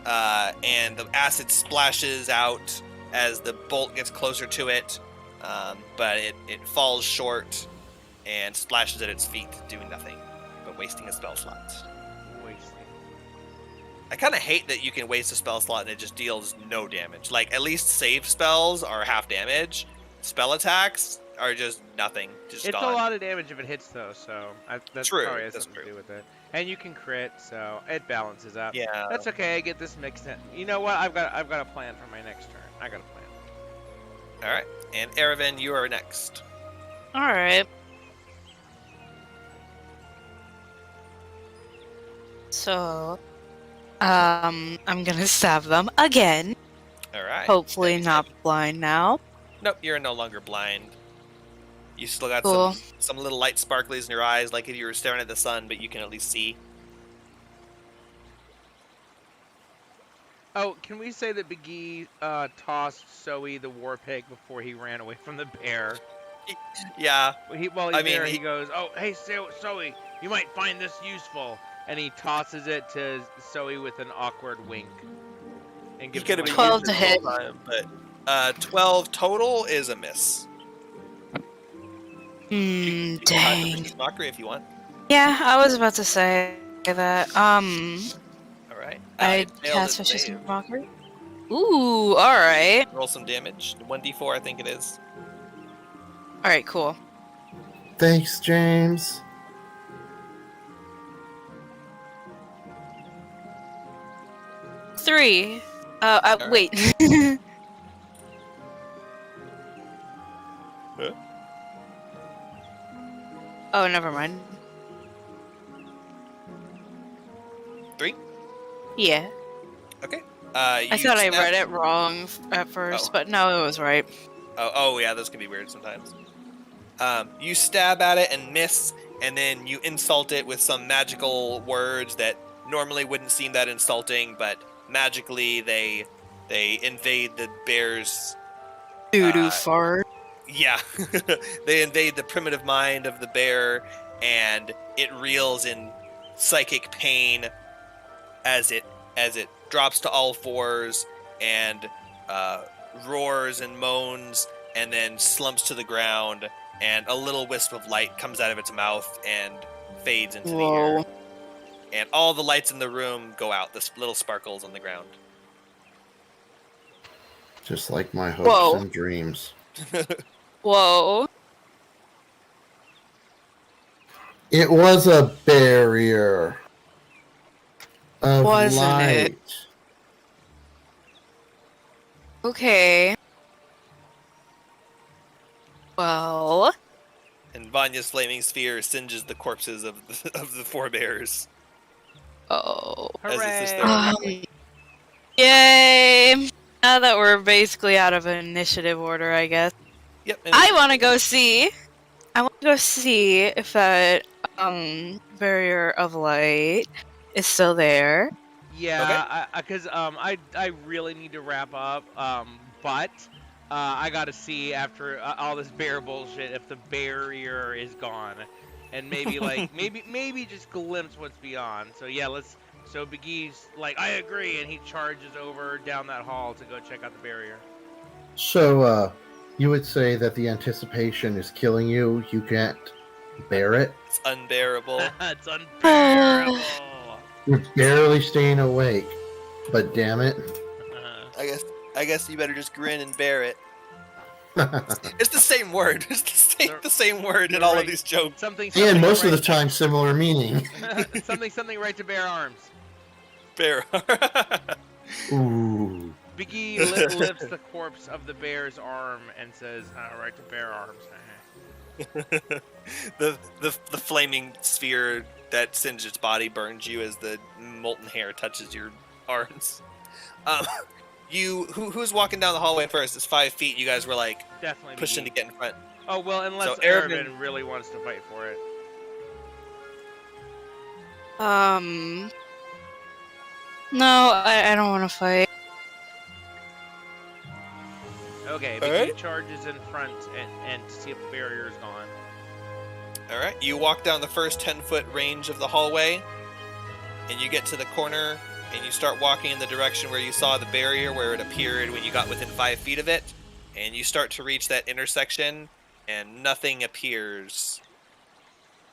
and the acid splashes out as the bolt gets closer to it, but it falls short and splashes at its feet, doing nothing, but wasting a spell slot. Wasting. I kind of hate that you can waste a spell slot and it just deals no damage. Like, at least save spells are half damage. Spell attacks are just nothing. Just It's gone. a lot of damage if it hits, though, so that's True, probably has that's something true. to do with it. And you can crit, so it balances out. Yeah. That's okay. I get this mixed in. You know what? I've got a plan for my next turn. I got a plan. All right. And Erevan, you are next. All right. So, I'm gonna stab them again. All right. Hopefully That'd be not good. blind now. Nope, you're no longer blind. You still got Cool. some little light sparklies in your eyes, like if you were staring at the sun, but you can at least see. Oh, can we say that Begee tossed Zoe the war pig before he ran away from the bear? Yeah. While he's I mean, there, he- he goes, "Oh, hey, Zoe, you might find this useful." And he tosses it to Zoe with an awkward wink. And He gives could have him been a- 12 used to it hit. the whole time, but 12 total is a miss. You can try the Dang. vicious mockery if you want. Yeah, I was about to say that. All right. I It failed cast its Vicious save. Mockery. Ooh, alright. Roll some damage. 1d4, I think it is. Alright, cool. Thanks, James. Three. Alright. Wait. Huh? Oh, never mind. 3? Yeah. Okay. I thought I read it wrong at first, Oh. but no, it was right. Oh, yeah, those can be weird sometimes. You stab at it and miss, and then you insult it with some magical words that normally wouldn't seem that insulting, but magically they invade the bear's. Doo-doo fart. Yeah, they invade the primitive mind of the bear, and it reels in psychic pain as it drops to all fours and roars and moans, and then slumps to the ground, and a little wisp of light comes out of its mouth and fades into the air. Whoa. And all the lights in the room go out, the little sparkles on the ground. Just like my hopes Whoa. and dreams. Whoa. It was a barrier of Wasn't light. it? Okay. Well, And Vanya's flaming sphere singes the corpses of the four bears. oh. As it's just Hooray! there. Yay! Now that we're basically out of initiative order, I guess. Yep. I want to go see. I want to go see if that barrier of light is still there. Yeah, because I really need to wrap up. But I gotta see after all this bear bullshit if the barrier is gone, and maybe like maybe just glimpse what's beyond. So yeah, let's. So Big E's like, I agree, and he charges over down that hall to go check out the barrier. So, you would say that the anticipation is killing you. You can't bear it. It's unbearable. It's unbearable. You're barely staying awake. But damn it. I guess you better just grin and bear it. It's the same word. It's the same word in all of these jokes. Something And most of the right, time, similar meaning. something right to bear arms. Bear. Ooh. Big E lifts the corpse of the bear's arm and says, right to bear arms. the flaming sphere that singed its body burns you as the molten hair touches your arms. Who's walking down the hallway first? It's 5 feet. You guys were like Definitely pushing to Big E. get in front. Oh, well, unless So Arabin really wants to fight for it. No, I don't want to fight. Okay, Big Alright. E charges in front and to see if the barrier is gone. All right, you walk down the first 10-foot range of the hallway, and you get to the corner, and you start walking in the direction where you saw the barrier, where it appeared when you got within 5 feet of it, and you start to reach that intersection, and nothing appears.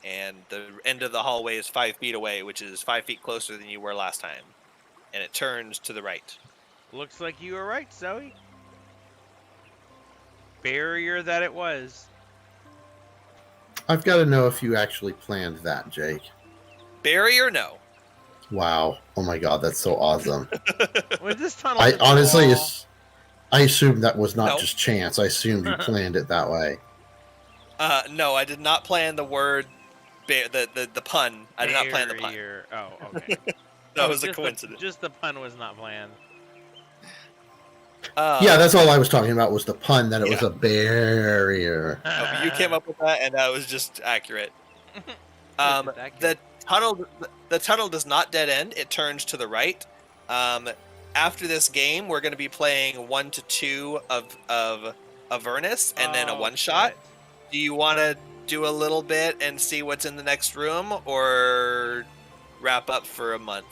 And the end of the hallway is 5 feet away, which is 5 feet closer than you were last time. And it turns to the right. Looks like you were right, Zoe. Barrier that it was. I've got to know if you actually planned that, Jake. Barrier? No. Wow. Oh my god, that's so awesome. Was this tunnel? I just a honestly, wall? I assumed that was not No. just chance. I assumed you planned it that way. No, I did not plan the word, the pun. I did not plan the pun. Barrier. Oh, okay. That was a just coincidence. Just the pun was not planned. Yeah, that's all I was talking about was the pun that it was Yeah. a barrier. You came up with that, and that was just accurate. It's accurate. The tunnel does not dead end. It turns to the right. After this game, we're going to be playing 1 to 2 of Avernus, and then a Oh, one shot. shit. Do you want to do a little bit and see what's in the next room, or wrap up for a month?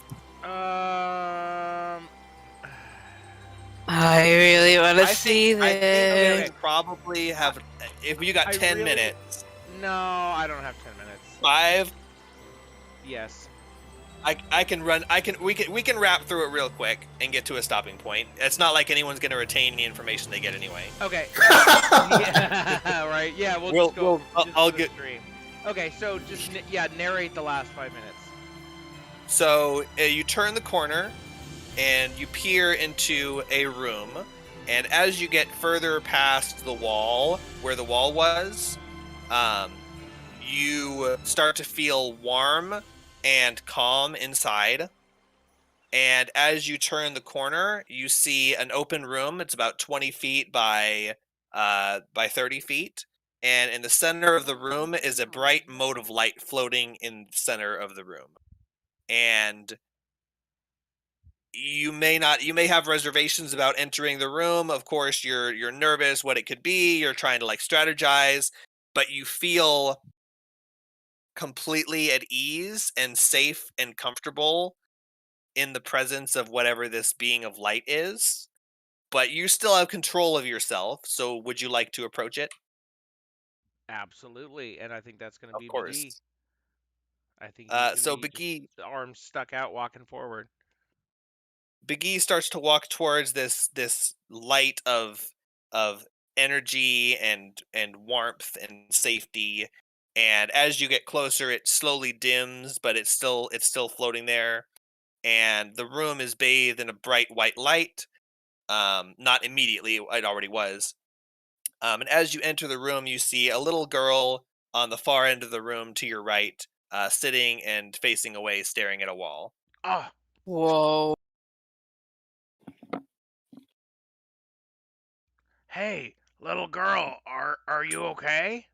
I really want to I see think this. we probably have. If you got I 10 really- minutes, No, I don't have 10 minutes. 5. Yes. I can run. We can wrap through it real quick and get to a stopping point. It's not like anyone's going to retain the information they get anyway. Okay. Yeah, right. Yeah, we'll just go. I'll just get. stream. Okay, so just narrate the last 5 minutes. So you turn the corner, and you peer into a room. And as you get further past the wall, where the wall was, you start to feel warm and calm inside. And as you turn the corner, you see an open room. It's about 20 feet by 30 feet. And in the center of the room is a bright mote of light floating in the center of the room. And you may have reservations about entering the room. Of course, you're nervous what it could be. You're trying to like strategize, but you feel completely at ease and safe and comfortable in the presence of whatever this being of light is. But you still have control of yourself. So would you like to approach it? Absolutely, and I think that's going to Of be Big E. course. I think he's going to So be just the arms stuck out, walking forward. Big E starts to walk towards this light of energy and warmth and safety. And as you get closer, it slowly dims, but it's still floating there. And the room is bathed in a bright white light. Not immediately, it already was. And as you enter the room, you see a little girl on the far end of the room to your right, sitting and facing away, staring at a wall. Oh, Whoa. hey, little girl, are you okay?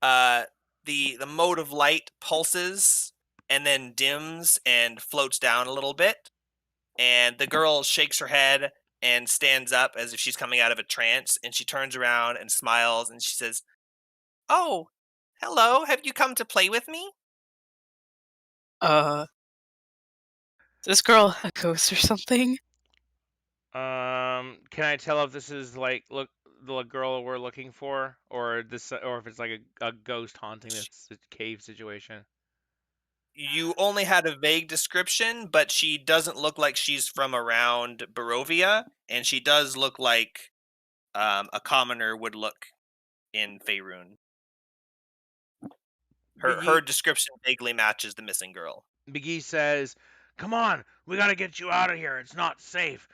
Uh, the mode of light pulses and then dims and floats down a little bit, and the girl shakes her head and stands up as if she's coming out of a trance, and she turns around and smiles and she says, "Oh, hello. Have you come to play with me?" Uh, this girl a ghost or something? Can I tell if this is like look the girl we're looking for, or this, or if it's like a ghost haunting this cave situation? You only had a vague description, but she doesn't look like she's from around Barovia, and she does look like a commoner would look in Faerun. Her Biggie, description vaguely matches the missing girl. Biggie says, "Come on, we gotta get you out of here. It's not safe.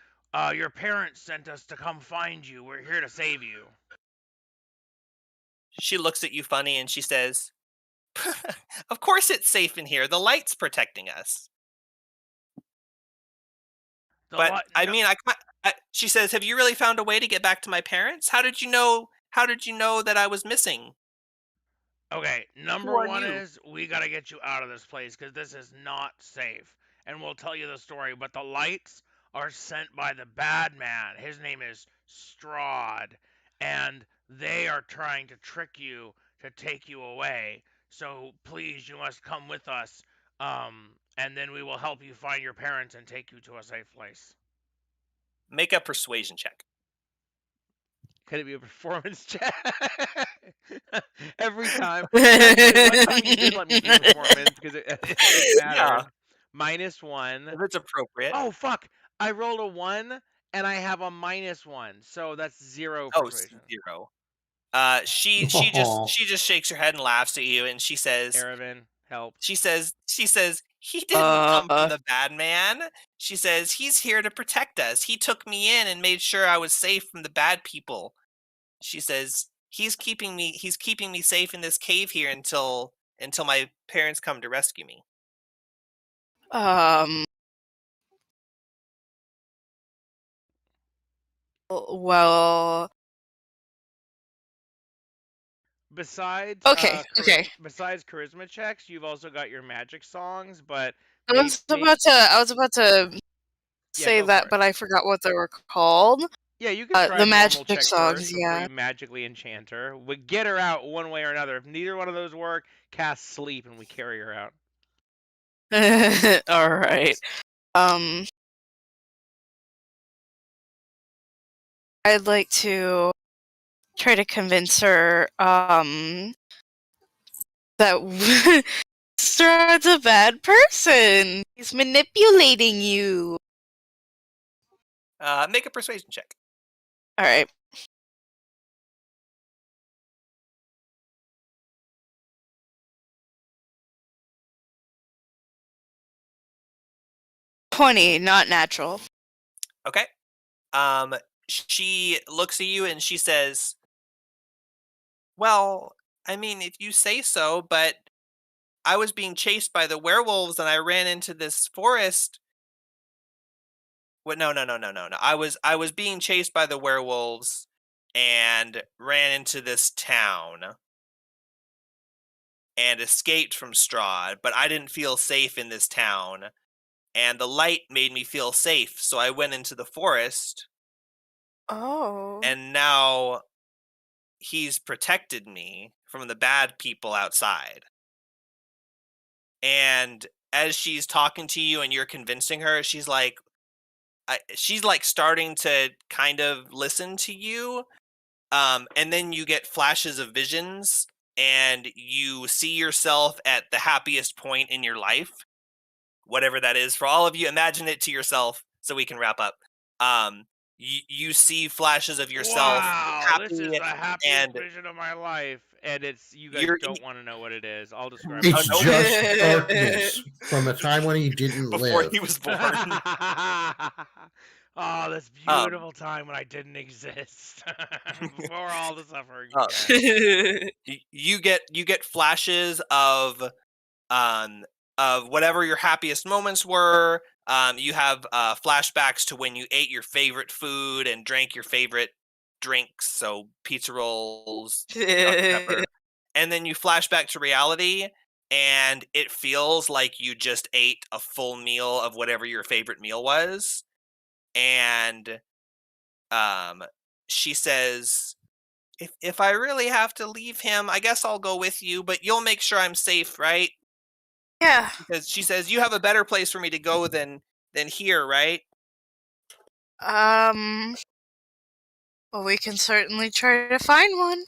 Your parents sent us to come find you. We're here to save you." She looks at you funny and she says, "Of course it's safe in here. The light's protecting us." The But light, I no, mean, she says, "Have you really found a way to get back to my parents? How did you know? How did you know that I was missing? okay, Who number are one you?" is we gotta get you out of this place because this is not safe. And we'll tell you the story, but the lights are sent by the bad man. His name is Strahd, and they are trying to trick you to take you away. So please, you must come with us, and then we will help you find your parents and take you to a safe place. Make a persuasion check. Could it be a performance check? Every time. Actually, one time you did let me do performance because it Yeah, mattered. -1. if it's appropriate. Oh, fuck. I rolled a 1 and I have a -1. So that's 0 Oh, persuasion. 0. She just shakes her head and laughs at you, and Aravan, help. she says he didn't come from uh, the bad man. She says he's here to protect us. He took me in and made sure I was safe from the bad people. She says he's keeping me safe in this cave here until my parents come to rescue me. um, well, Besides okay, okay. besides charisma checks, you've also got your magic songs, but I was about to yeah, say go for that, it. but I forgot what they were called. Yeah, you can try The normal magic check songs, first before yeah. you magically enchant her. We get her out one way or another. If neither one of those work, cast sleep and we carry her out. All right. Um, I'd like to try to convince her that Strahd's a bad person. He's manipulating you. Make a persuasion check. All right. $20, not natural. Okay. She looks at you and she says, "Well, I mean, if you say so, but I was being chased by the werewolves and I ran into this forest." What? No, no, no, no, no, no. I was being chased by the werewolves and ran into this town and escaped from Strahd, but I didn't feel safe in this town. and the light made me feel safe, so I went into the forest, Oh. and now he's protected me from the bad people outside. And as she's talking to you and you're convincing her, she's like starting to kind of listen to you. And then you get flashes of visions, and you see yourself at the happiest point in your life, whatever that is. For all of you, imagine it to yourself so we can wrap up. You see flashes of yourself Wow, this is happy, the happiest and vision of my life, and it's you guys you're don't want to know what it is. I'll describe It's no. just darkness from a time when he didn't before live. he was born. Oh, this Um, beautiful time when I didn't exist. Before all the suffering uh, began. you get flashes um of whatever your happiest moments were. You have flashbacks to when you ate your favorite food and drank your favorite drinks, so pizza rolls, Dr. Pepper. And then you flash back to reality, and it feels like you just ate a full meal of whatever your favorite meal was. And um, she says, if I really have to leave him, I guess I'll go with you, but you'll make sure I'm safe, right? Yeah. Because she says, you have a better place for me to go than here, right? Well, we can certainly try to find one.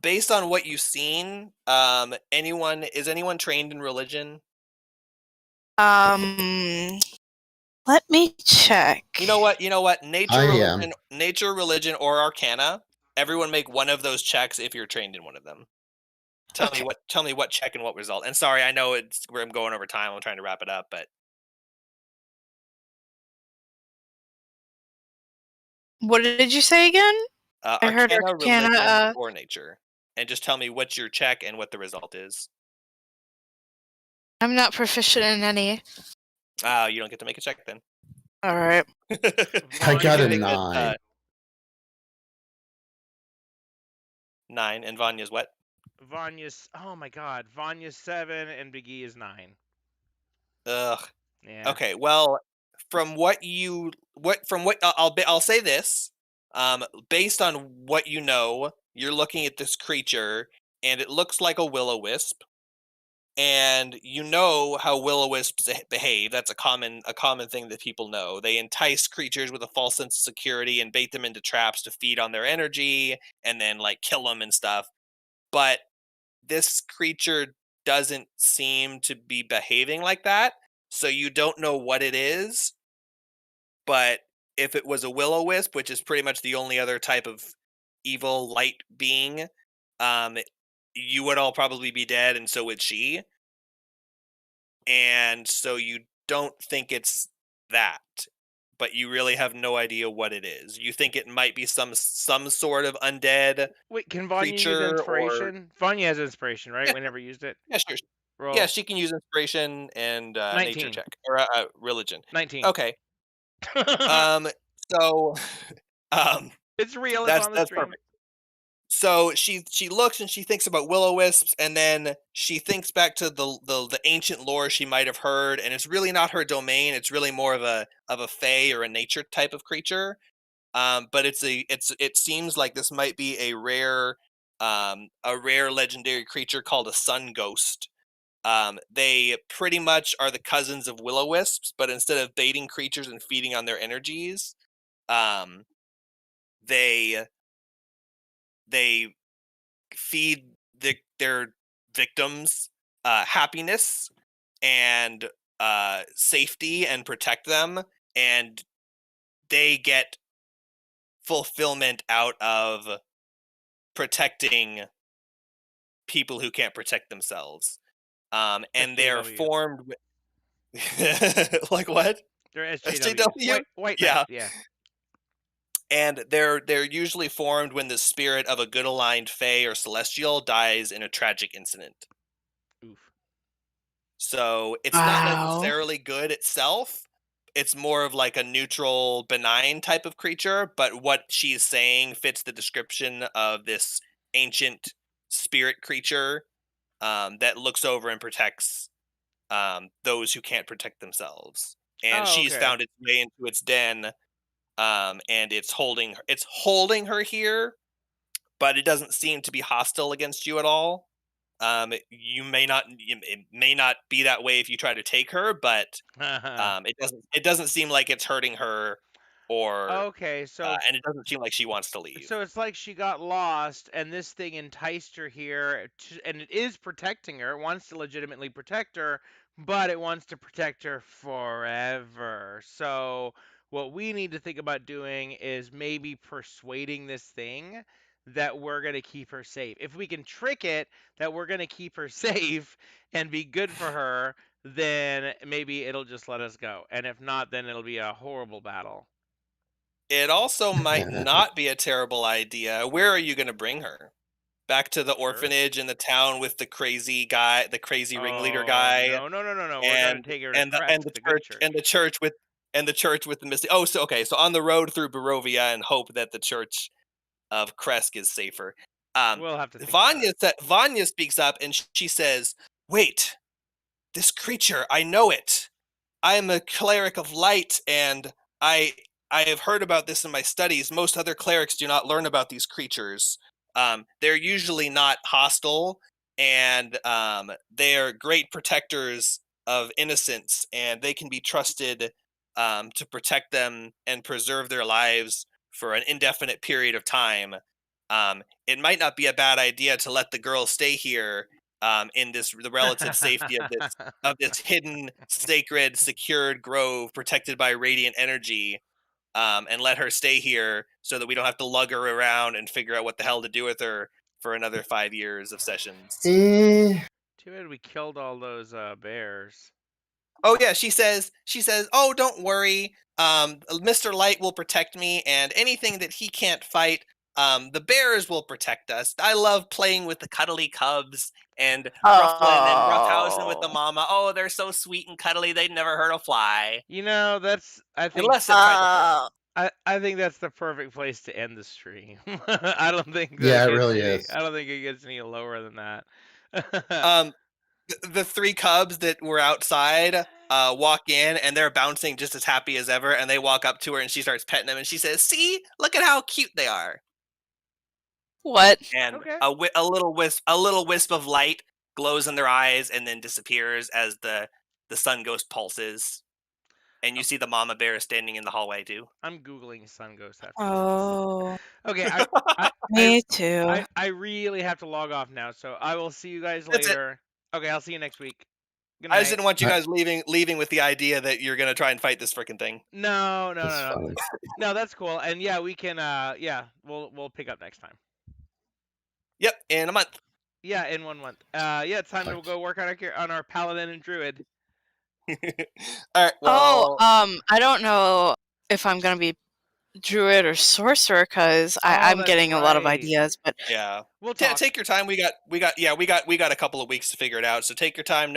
Based on what you've seen, is anyone trained in religion? Let me check. You know what? I am. Nature, religion, or arcana. Everyone make one of those checks if you're trained in one of them. Tell Okay. me what check and what result. And sorry, I know it's where I'm going over time. I'm trying to wrap it up, but What did you say again? I heard arcana, religion, Arcana. or nature. And just tell me what's your check and what the result is. I'm not proficient in any. You don't get to make a check then. All right. I got a Make that, 9. 9, and Vanya's what? Vanya's, oh my god, Vanya's 7 and Big E is 9. Ugh. Yeah. Okay, well, from what I'll say this, based on what you know, you're looking at this creature, and it looks like a will-o-wisp, and you know how will-o-wisps behave. That's a common thing that people know. They entice creatures with a false sense of security and bait them into traps to feed on their energy, and then like kill them and stuff. But this creature doesn't seem to be behaving like that. So you don't know what it is, but if it was a will-o-wisp, which is pretty much the only other type of evil light being, you would all probably be dead, and so would she. And so you don't think it's that, but you really have no idea what it is. You think it might be some sort of undead Wait, can Vanya use creature, or inspiration? Vanya has inspiration, right? yeah, We never used it. yeah, sure. Roll. Yeah, she can use inspiration and nature 19. check or religion. 19. Okay. So, It's real. It's on the that's stream. perfect. So she looks and she thinks about will-o-wisps, and then she thinks back to the ancient lore she might have heard, and it's really not her domain. It's really more of a fae or a nature type of creature. But it seems like this might be a rare legendary creature called a sun ghost. They pretty much are the cousins of will-o-wisps, but instead of baiting creatures and feeding on their energies, um, they feed their victims happiness and safety and protect them, and they get fulfillment out of protecting people who can't protect themselves. And they're SJWs. formed like what? They're SJWs. SJW? White Yeah. knights, yeah. And they're usually formed when the spirit of a good aligned fae or celestial dies in a tragic incident. Oof. So it's not necessarily good itself. It's more of like a neutral, benign type of creature, but what she's saying fits the description of this ancient spirit creature that looks over and protects those who can't protect themselves. And Oh, she's okay. found its way into its den, and it's holding her here, but it doesn't seem to be hostile against you at all. It may not be that way if you try to take her, but it doesn't seem like it's hurting her, or Okay, and it doesn't seem like she wants to leave. so it's like she got lost, and this thing enticed her here, and it is protecting her. It wants to legitimately protect her, but it wants to protect her forever. So what we need to think about doing is maybe persuading this thing that we're going to keep her safe. If we can trick it that we're going to keep her safe and be good for her, then maybe it'll just let us go. And if not, then it'll be a horrible battle. It also might not be a terrible idea. Where are you going to bring her? Back to the Church? orphanage in the town with the crazy guy, the crazy ringleader Oh, guy, no. We're gonna and take her to Kresk, the good church. the church with the mystic. Oh, so okay, so on the road through Barovia, and hope that the church of Kresk is safer. We'll have to think about it. Vanya speaks up and she says, "Wait, this creature, I know it. I am a cleric of light, and I I have heard about this in my studies. Most other clerics do not learn about these creatures. They're usually not hostile, and they are great protectors of innocence, and they can be trusted to protect them and preserve their lives for an indefinite period of time. It might not be a bad idea to let the girl stay here in the relative safety of this hidden, sacred, secured grove protected by radiant energy, and let her stay here so that we don't have to lug her around and figure out what the hell to do with her for another 5 years of sessions." Eh, Too bad we killed all those bears. Oh yeah, she says, "Oh, don't worry. Mr. Light will protect me, and anything that he can't fight, the bears will protect us. I love playing with the cuddly cubs and ruffling and roughhousing with the Oh. mama. Oh, they're so sweet and cuddly. They'd never hurt a fly. You know, I think Unless it tried to hurt 'em." I think that's the perfect place to end the stream. I don't think that yeah, it really is. I don't think it gets any lower than that. Um, the three cubs that were outside walk in, and they're bouncing just as happy as ever. And they walk up to her, and she starts petting them, and she says, "See, look at how cute they are." What? And Okay. a little wisp of light glows in their eyes, and then disappears as the sun ghost pulses. And you see the mama bear standing in the hallway too. I'm googling sun ghost after Oh, this. Okay, I me too. I really have to log off now, so I will see you guys That's it. later. Okay, I'll see you next week. Good I night. just didn't want you guys leaving with the idea that you're gonna try and fight this freaking thing. No. That's funny. No, that's cool. And yeah, we can we'll pick up next time. Yep, in a month. Yeah, in 1 month. Yeah, it's time to go work on our paladin and druid. All right. Well, I don't know if I'm gonna be druid or sorcerer because I'm that's getting a lot of right. ideas, but yeah. We'll talk. Take your time. We got a couple of weeks to figure it out. So take your time. No